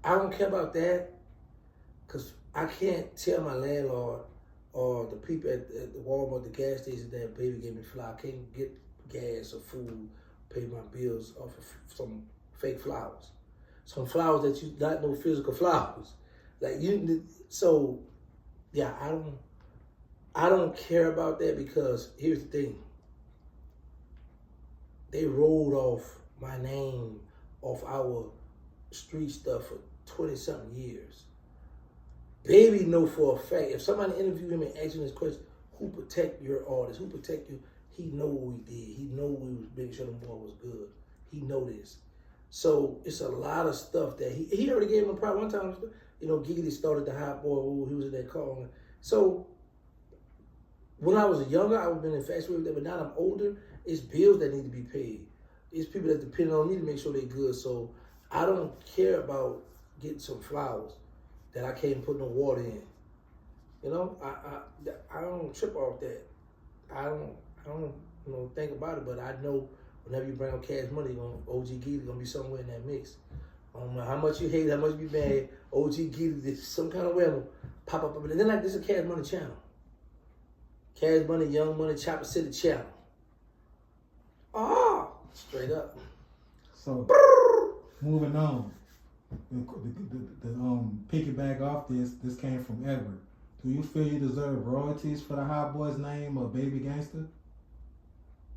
S2: don't care about that because I can't tell my landlord or the people at the Walmart, the gas station that Baby gave me flowers. I can't get gas or food, pay my bills off of some fake flowers. Some flowers that you not no physical flowers. So yeah, I don't care about that because here's the thing. They rolled off my name off our street stuff for 20-something years. Baby know for a fact, if somebody interview him and ask him this question, who protect your artist, who protect you, he know what we did. He know we was making sure the boy was good. He know this. So it's a lot of stuff that he already gave him a problem. One time, Giggity started the Hot Boy, he was in that car. So when I was younger, I would have been infatuated with that, but now I'm older, it's bills that need to be paid. It's people that depend on me to make sure they're good. So I don't care about getting some flowers that I can't put no water in. I don't trip off that. I don't think about it, but I know whenever you bring up Cash Money, OG Geely gonna be somewhere in that mix. I don't know how much you hate, how much you mad, OG Geely, some kind of way will pop up. And then this is a Cash Money channel. Cash Money, Young Money, Chopper City channel. Straight up.
S1: So, moving on. The piggyback off this came from Edward. Do you feel you deserve royalties for the Hot Boys name or Baby Gangsta?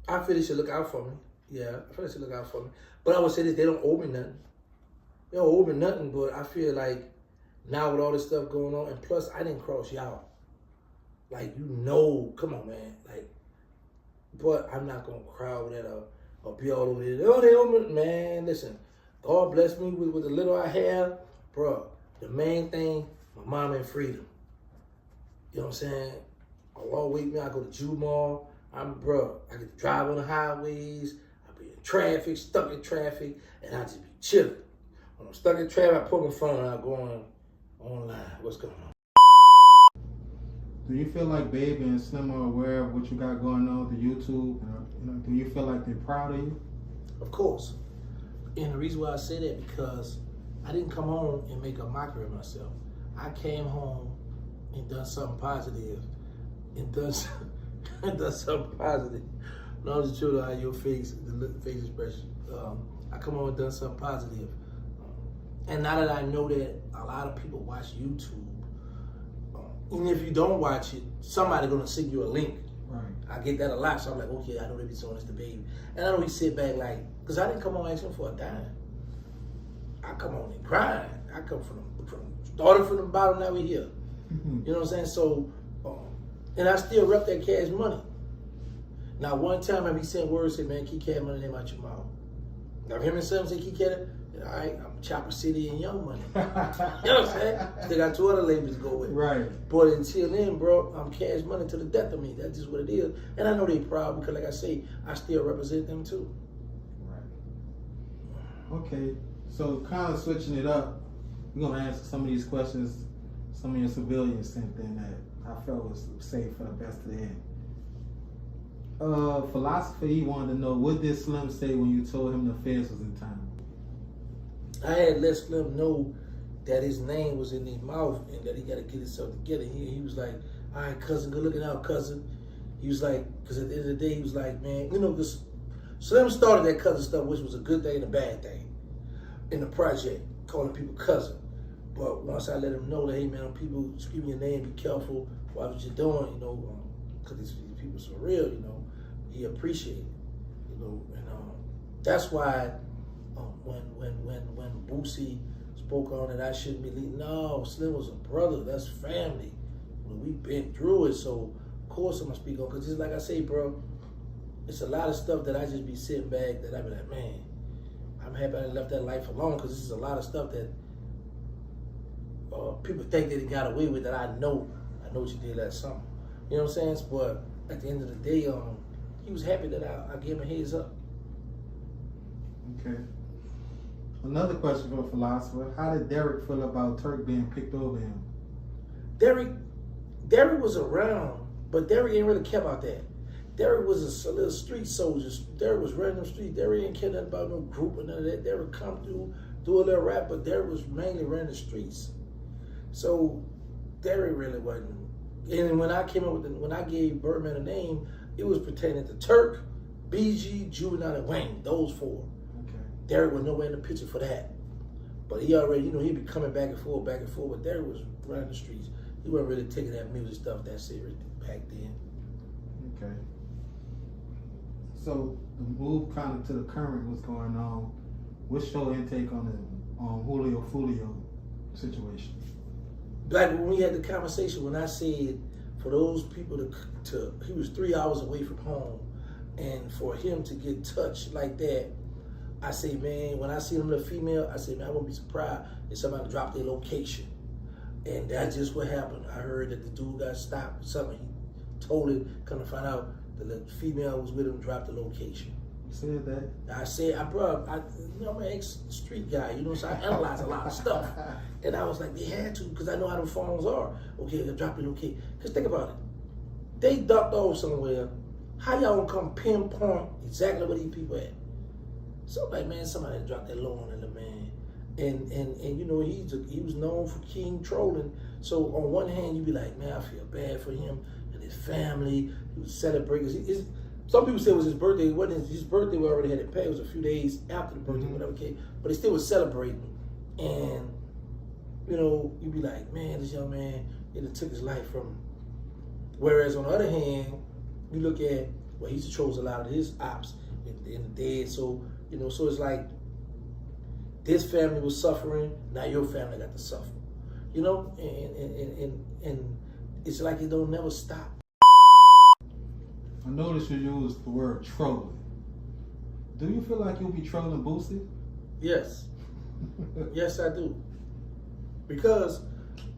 S2: I feel they should look out for me. Yeah, I feel they should look out for me. But I would say this, they don't owe me nothing. They don't owe me nothing, but I feel like now with all this stuff going on, and plus I didn't cross y'all. Like, you know, come on, man. Like, but I'm not gonna crowd that or be all over there. Oh, they over, man. Listen, God bless me with the little I have, bro. The main thing, my mom and freedom. You know what I'm saying? A long way, man. I go to Jew Mall. I get to drive on the highways. I be in traffic, stuck in traffic, and I just be chilling. When I'm stuck in traffic, I put my phone and I go online. What's going on?
S1: Do you feel like Baby and Slim are aware of what you got going on with the YouTube? Do you feel like they're proud of you?
S2: Of course. And the reason why I say that, because I didn't come home and make a mockery of myself. I came home and done something positive. And done something positive. No, the truth out of your face, the face expression. I come home and done something positive. And now that I know that a lot of people watch YouTube, even if you don't watch it, somebody gonna send you a link.
S1: Right.
S2: I get that a lot, so I'm like, okay, I know they be showing us the Baby. And I know he sit back like, because I didn't come on asking for a dime. I come on and grind. I come started from the bottom, now we here.
S1: Mm-hmm.
S2: You know what I'm saying? So, and I still rep that cash money. Now, one time I be saying words, say, man, keep cash money name out your mouth. Now, if him and Sam say keep cash, all right, I'm Chopper City and Young Money. You know what I'm saying? They got 2 other labels to go with.
S1: Right.
S2: But until then, bro, I'm Cash Money to the death of me. That's just what it is. And I know they proud because, like I say, I still represent them too.
S1: Right. Okay. So, kind of switching it up, we're going to answer some of these questions some of your civilians sent in that I felt was safe for the best of the end. Philosopher, he wanted to know, what did Slim say when you told him the feds was in town?
S2: I had let Slim know that his name was in his mouth and that he got to get himself together. He was like, all right, cousin, good looking out, cousin. He was like, because at the end of the day, he was like, man, you know, because Slim started that cousin stuff, which was a good thing and a bad thing in the project, calling people cousin. But once I let him know that, hey, man, people screaming your name, be careful, watch what you're doing, you know, because these people are so real, you know, he appreciated it, you know, and that's why when Boosie spoke on it, I shouldn't be leading. No, Slim was a brother. That's family. You know, we've been through it, so of course I'm gonna speak on. Cause just like I say, bro, it's a lot of stuff that I just be sitting back that I be like, man, I'm happy I left that life alone. Cause this is a lot of stuff that people think that he got away with. That I know what you did last summer. You know what I'm saying? But at the end of the day, he was happy that I gave him a heads up.
S1: Okay. Another question for a philosopher. How did Derek feel about Turk being picked over him?
S2: Derek was around, but Derek ain't really care about that. Derek was a little street soldier. Derek was running the street. Derek ain't care nothing about no group or none of that. Derek come through, do a little rap, but Derek was mainly running the streets. So Derek really wasn't. And when I came up with when I gave Birdman a name, it was pertaining to Turk, BG, Juvenile, and Wayne. Those 4. Derek was nowhere in the picture for that. But he already, you know, he'd be coming back and forth, but Derek was running the streets. He wasn't really taking that music stuff that serious back then.
S1: Okay. So the move kind of to the current was going on. What's your intake on the Julio Fulio situation?
S2: Like when we had the conversation, when I said for those people to he was 3 hours away from home, and for him to get touched like that, I say, man, when I see them with a female, I say, man, I won't be surprised if somebody dropped their location. And that's just what happened. I heard that the dude got stopped or something. He told it, come to find out that the female was with him, dropped the location.
S1: You said that?
S2: I said, you know, I'm an ex-street guy, you know, so I analyze a lot of stuff. And I was like, they had to, because I know how the phones are. Okay, they dropped the location. Because think about it. They ducked off somewhere. How y'all gonna come pinpoint exactly where these people at? So like, man, somebody dropped that low on the man, and you know he was known for king trolling. So on one hand, you be like, man, I feel bad for him and his family. He was celebrating. Some people say it was his birthday. It wasn't his birthday. We already had it paid. It was a few days after the birthday, whatever came. But he still was celebrating, and you know, you be like, man, this young man, it took his life from him. Whereas on the other hand, you look at, well, he chose a lot of his ops in the dead. So, you know, so it's like this family was suffering, now your family got to suffer. You know, and it's like it don't never stop.
S1: I noticed you used the word trolling. Do you feel like you'll be trolling Boosie?
S2: Yes. Yes, I do. Because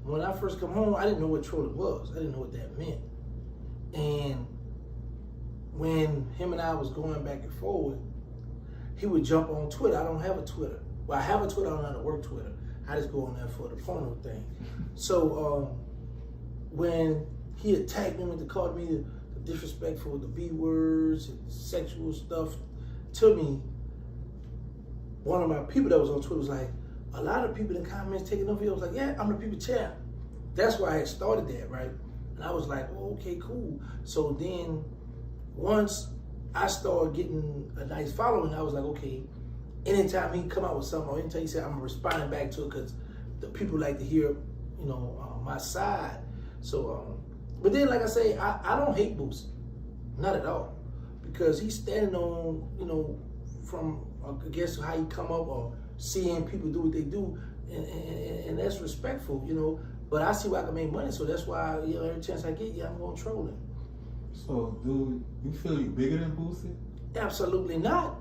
S2: when I first come home, I didn't know what trolling was. I didn't know what that meant. And when him and I was going back and forward, he would jump on Twitter. I don't have a Twitter. Well, I have a Twitter. I don't know how to work Twitter. I just go on there for the porno thing. So when he attacked me with the called me the disrespectful, the B words, and sexual stuff to me, one of my people that was on Twitter was like, a lot of people in the comments taking them videos. I was like, yeah, I'm the people champ. That's why I had started that, right? And I was like, oh, okay, cool. So then once I started getting a nice following, I was like, okay, anytime he come out with something or anytime he said, I'm responding back to it because the people like to hear, you know, my side. So, but then, like I say, I don't hate Boosie, not at all, because he's standing on, you know, from, I guess, how he come up or seeing people do what they do, and that's respectful, you know, but I see where I can make money, so that's why, you know, every chance I get, I'm going to troll him.
S1: So, do you feel you bigger than Boosie?
S2: Absolutely not.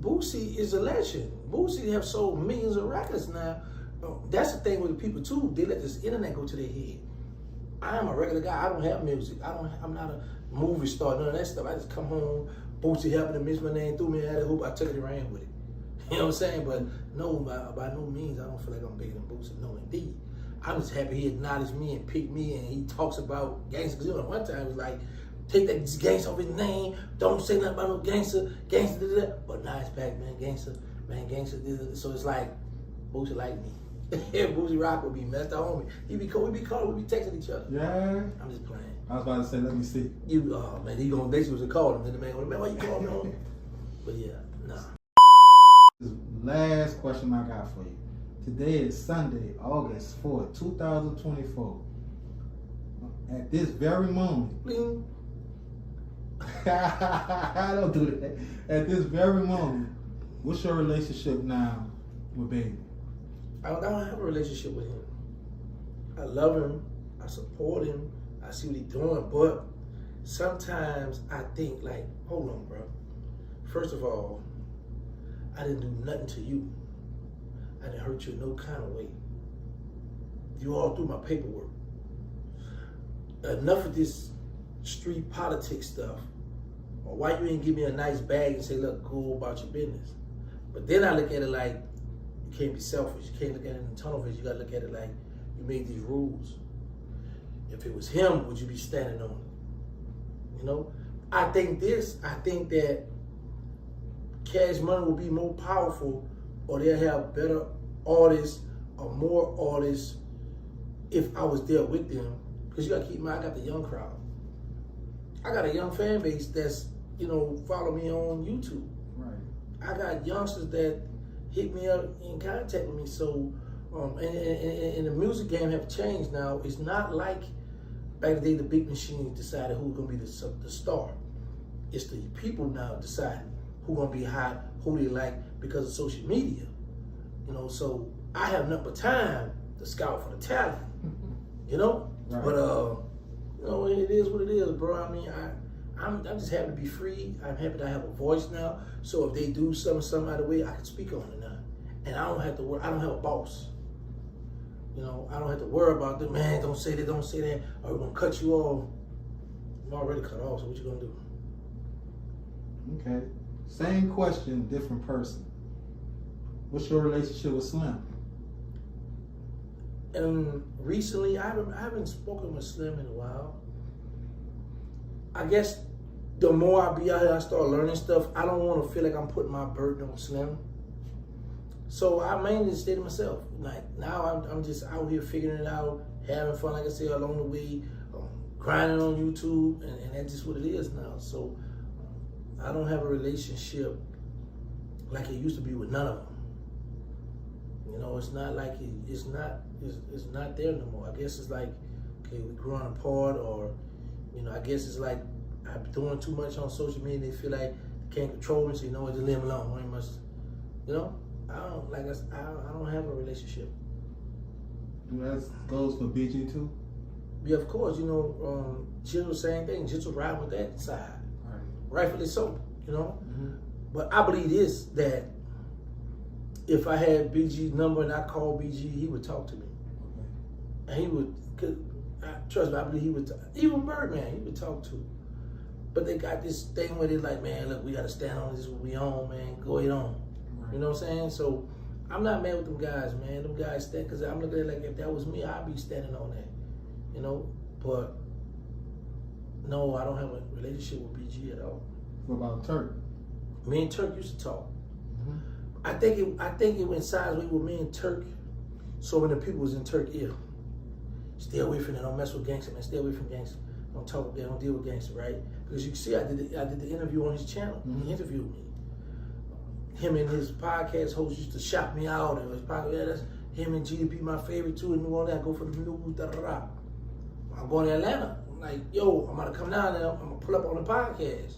S2: Boosie is a legend. Boosie have sold millions of records now. That's the thing with the people too. They let this internet go to their head. I am a regular guy. I don't have music. I'm not a movie star. None of that stuff. I just come home. Boosie happened to mention my name, threw me out of the hoop. I took it and ran with it. You know what I'm saying? But no, by no means, I don't feel like I'm bigger than Boosie. No, indeed. I'm just happy he acknowledged me and picked me, and he talks about gangster. Because one time it was like, take that gangster off his name. Don't say nothing about no gangster. Gangster did that. But now it's back, man. Gangster did that. So it's like, Boosie like me. Boosie rock with me, man. That's the homie. We be calling, we be texting each other.
S1: Yeah.
S2: I'm just playing.
S1: I was about to say, let me see.
S2: Man, he gonna basically call him. Then the man, why you call me on? But yeah, nah.
S1: This last question I got for you. Today is Sunday, August 4th, 2024. At this very moment,
S2: Bling.
S1: I don't do that. At this very moment, what's your relationship now with Baby?
S2: I don't have a relationship with him. I love him. I support him. I see what he's doing. But sometimes I think like, hold on, bro. First of all, I didn't do nothing to you. I didn't hurt you in no kind of way. You all through my paperwork. Enough of this street politics stuff. Or why you ain't give me a nice bag and say, look, go about your business. But then I look at it like, you can't be selfish. You can't look at it in tunnel vision. You gotta look at it like you made these rules. If it was him, would you be standing on it? You know? I think that Cash Money will be more powerful, or they'll have better artists or more artists if I was there with them. Because you gotta keep in mind, I got the young crowd. I got a young fan base that's, you know, follow me on YouTube.
S1: Right.
S2: I got youngsters that hit me up and contact with me. So, and the music game have changed now. It's not like back in the day the big machines decided who's gonna be the star. It's the people now deciding who's gonna be hot, who they like because of social media. You know, so I have nothing but time to scout for the talent. You know,
S1: right.
S2: But you know, it is what it is, bro. I mean, I'm just happy to be free. I'm happy to have a voice now. So if they do something out of the way, I can speak on it now. And I don't have to worry. I don't have a boss. You know, I don't have to worry about them. Man, don't say that, don't say that. Or we're gonna cut you off. I'm already cut off. So what you gonna do?
S1: Okay. Same question, different person. What's your relationship with Slim?
S2: And recently, I haven't spoken with Slim in a while. I guess the more I be out here, I start learning stuff. I don't want to feel like I'm putting my burden on Slim. So I mainly just stay to myself. Like now, I'm just out here figuring it out, having fun, like I said, along the way, grinding on YouTube, and that's just what it is now. So I don't have a relationship like it used to be with none of them. You know, it's not like it's not there no more. I guess it's like, okay, we're growing apart, or, you know, I guess it's like I'm doing too much on social media. They feel like they can't control me, so you know what, just leave them alone. Ain't much, you know. I don't have a relationship.
S1: That goes for BG too.
S2: Yeah, of course, you know, Jill, same thing. Jill riding with that side.
S1: Right.
S2: Rightfully so, you know.
S1: Mm-hmm.
S2: But I believe this, that if I had BG's number and I called BG, he would talk to me.
S1: Okay.
S2: And he would, trust me, I believe he would, even Birdman, he would talk to. But they got this thing where they're like, man, look, we got to stand on this, what we own, man, go ahead on.
S1: Right.
S2: You know what I'm saying? So I'm not mad with them guys, man. Them guys stand, because I'm looking at it like, if that was me, I'd be standing on that. You know? But no, I don't have a relationship with BG at all.
S1: What about Turk?
S2: Me and Turk used to talk.
S1: Mm-hmm.
S2: I think it went sideways with me and Turk. So many people was in Turk ear. Stay away from that. Don't mess with gangster, man. Stay away from gangster. Don't talk. Don't deal with gangster, right? Because you can see, I did the interview on his channel.
S1: Mm-hmm.
S2: He interviewed me. Him and his podcast host used to shout me out. And his podcast, yeah, that's him and GDP, my favorite too. And New Orleans, I go for the news. Da da da. I'm going to Atlanta. I'm like, yo, I'm gonna come down there. I'm gonna pull up on the podcast.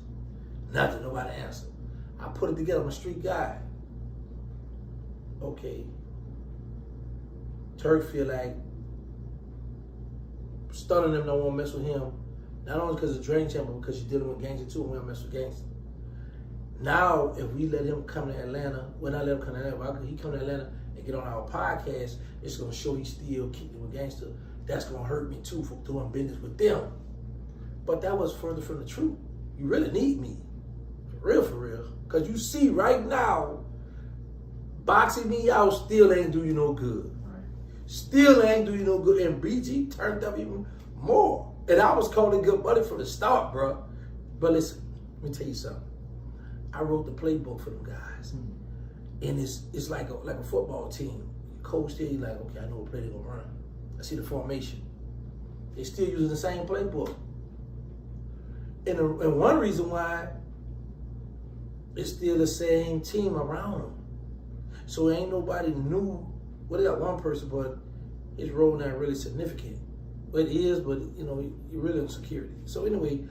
S2: Nothing. Nobody answered. I put it together. I'm a street guy. Okay. Turk feel like stunning them don't want to mess with him. Not only because of Drain Chamber, but because you're dealing with gangster too, and we don't mess with gangster. Now, if we let him come to Atlanta, well, not let him come to Atlanta, but he come to Atlanta and get on our podcast, it's going to show he's still kicking with gangster. That's going to hurt me too for doing business with them. But that was further from the truth. You really need me. For real. Because you see right now, boxing me out still ain't do you no good.
S1: Right.
S2: Still ain't do you no good. And BG turned up even more. And I was calling good money from the start, bro. But listen, let me tell you something. I wrote the playbook for them guys.
S1: Mm-hmm.
S2: And it's like a football team. Coach there, you're like, okay, I know what play they're going to run. I see the formation. They're still using the same playbook. And one reason why, it's still the same team around them. So ain't nobody new. Well, they got one person, but his role not really significant. But it is, but you know, you're really on security. So anyway,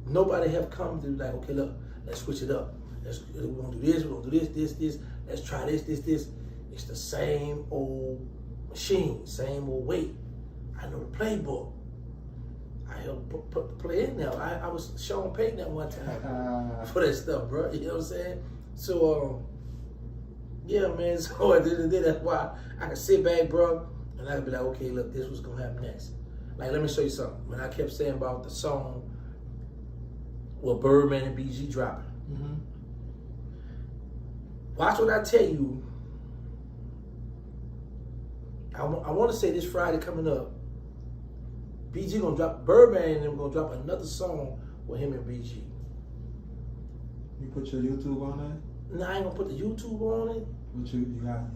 S2: nobody have come to like, okay, look, let's switch it up. We're gonna do this, we're gonna do this. Let's try this. It's the same old machine, same old way. I know the playbook. I helped put the play in there. I was Sean Payton that one time for that stuff, bro. You know what I'm saying? So, yeah, man. So at the end of the day, that's why I can sit back, bro, and I can be like, okay, look, this was gonna happen next. Like, let me show you something. When I kept saying about the song with Birdman and BG dropping.
S1: Mm-hmm.
S2: Watch what I tell you. I want to say this Friday coming up, BG gonna drop, Birdman and them gonna drop another song with him and BG.
S1: You put your YouTube on that?
S2: Now I ain't gonna put the YouTube on it.
S1: But you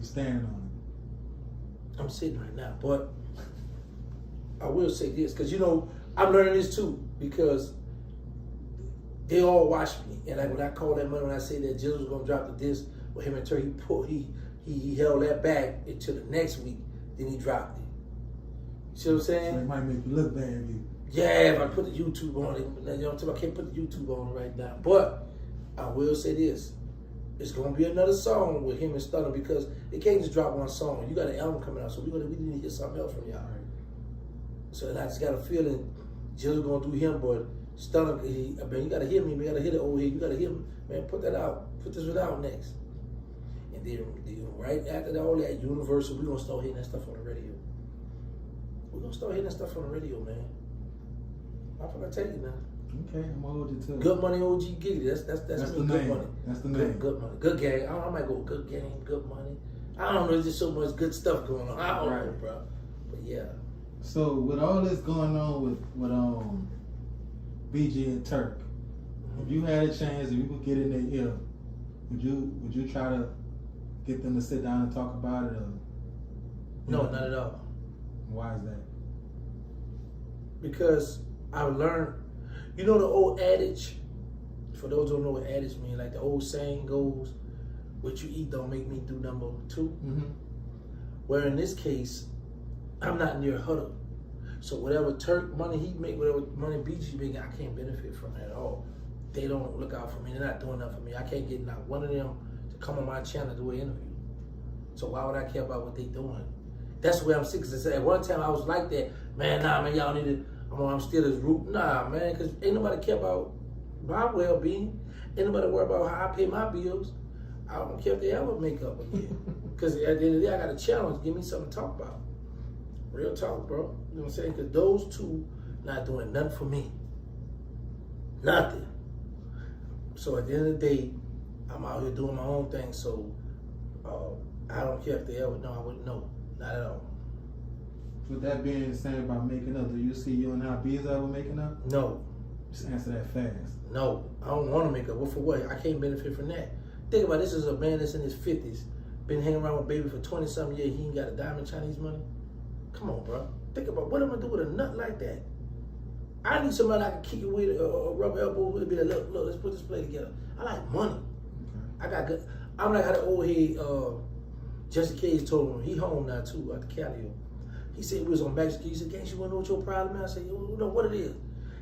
S1: standing on
S2: I'm sitting right now, but I will say this, because you know, I'm learning this too, because they all watch me. And like when I call that money, when I say that Jill was gonna drop the disc with him and Turk, he held that back until the next week, then he dropped it. You see what I'm
S1: it.
S2: saying?
S1: So it might make you look bad if you.
S2: Yeah, if I put the YouTube on it, you know, I can't put the YouTube on it right now. But I will say this. It's gonna be another song with him and Stunner, because they can't just drop one song. You got an album coming out, so we need to hear something else from y'all.
S1: Right.
S2: So I just got a feeling Jill's gonna do him, but Stunner, you gotta hear me, man. You gotta hear the old head. You gotta hear me, man. Put that out. Put this one out next. And then right after all that, Universal, we're gonna start hitting that stuff on the radio. We're gonna start hitting that stuff on the radio, man. I forgot to tell you, man.
S1: Okay, I'm gonna hold you to it.
S2: Good Money OG Giggity. That's
S1: the
S2: me, Good
S1: name.
S2: Money.
S1: That's the name.
S2: Good Money. Good Gang. I might go Good Gang, Good Money. I don't know. There's just so much good stuff going on. I don't know, bro. But yeah.
S1: So with all this going on with BG and Turk, if you had a chance, if you could get in their ear, would you try to get them to sit down and talk about it? Or,
S2: No, not at all.
S1: Why is that?
S2: Because I've learned, you know the old adage, for those who don't know what adage means, like the old saying goes, what you eat don't make me do number two.
S1: Mm-hmm.
S2: Where in this case, I'm not near Huddle. So whatever Turk money he make, whatever money BG make, I can't benefit from that at all. They don't look out for me. They're not doing that for me. I can't get not one of them to come on my channel to do an interview. So why would I care about what they doing? That's the way I'm sick. Cause at one time I was like that. Man, nah, man, y'all need to. I'm still this root. Nah, man, because ain't nobody care about my well-being. Ain't nobody worry about how I pay my bills. I don't care if they ever make up again. Because at the end of the day, I got a challenge. Give me something to talk about. Real talk, bro. You know what I'm saying? Because those two not doing nothing for me. Nothing. So at the end of the day, I'm out here doing my own thing. So I don't care if they ever know. I wouldn't know. Not at all.
S1: With that being said about making up, do you see you and Hobbies ever making up?
S2: No.
S1: Just answer that fast.
S2: No. I don't want to make up. What for what? I can't benefit from that. Think about it. This is a man that's in his 50s. Been hanging around with baby for 20-something years. He ain't got a dime in Chinese money. Come on, bro. Think about what I'm going to do with a nut like that. I need somebody I can kick it with, rub elbows with, be like, look, let's put this play together. I like money.
S1: Okay.
S2: I got good. I'm like how the old head Jesse Cage told him. He home now too at the Cali. He said he was on Magic. He said, "Gangsta, you want to know what your problem is?" I said, "You know what it is."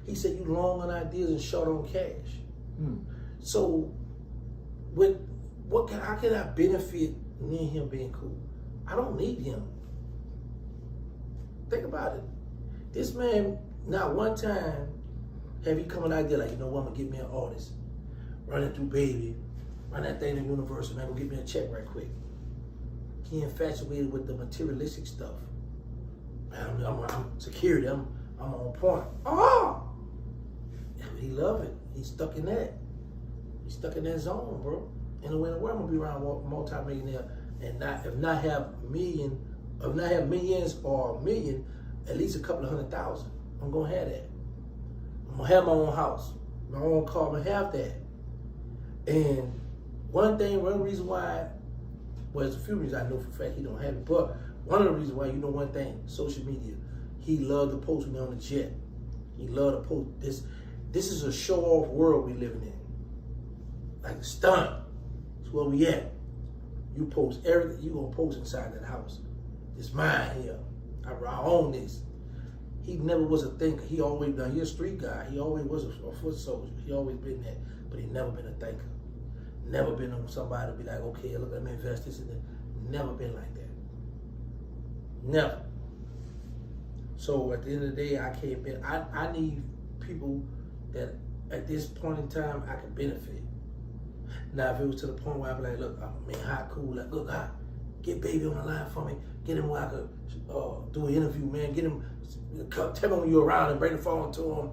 S2: He said, "You long on ideas and short on cash." So, how can I benefit me and him being cool? I don't need him. Think about it. This man, not one time have he come an idea like, you know what, I'm gonna get me an artist, run it through baby, run that thing to Universal, man, go get me a check right quick. He infatuated with the materialistic stuff. Man, I'm security, I'm on point. Oh! He love it. He's stuck in that. He's stuck in that zone, bro. In the way in the world, I'm gonna be around multi-millionaire and not have millions or a million, at least a couple of 100,000. I'm gonna have that. I'm gonna have my own house, my own car. I'm gonna have that. And one reason why, well, there's a few reasons I know for a fact he don't have it, but one of the reasons why, you know one thing, social media. He loved to post when they're on the jet. He loved to post this. This is a show-off world we living in. Like a stunt. It's where we at. You post everything. You gonna post inside that house. It's mine here. I own this. He never was a thinker. He always done. He a street guy. He always was a foot soldier. He always been that. But he never been a thinker. Never been on somebody to be like, okay, look, let me invest this in that. Never been like that. Never. So at the end of the day, I can't be. I need people that at this point in time I can benefit. Now if it was to the point where I be like, look, man, how cool, like, look, get baby on the line for me, get him where I could do an interview, man, get him, tell him when you're around and bring the phone to him,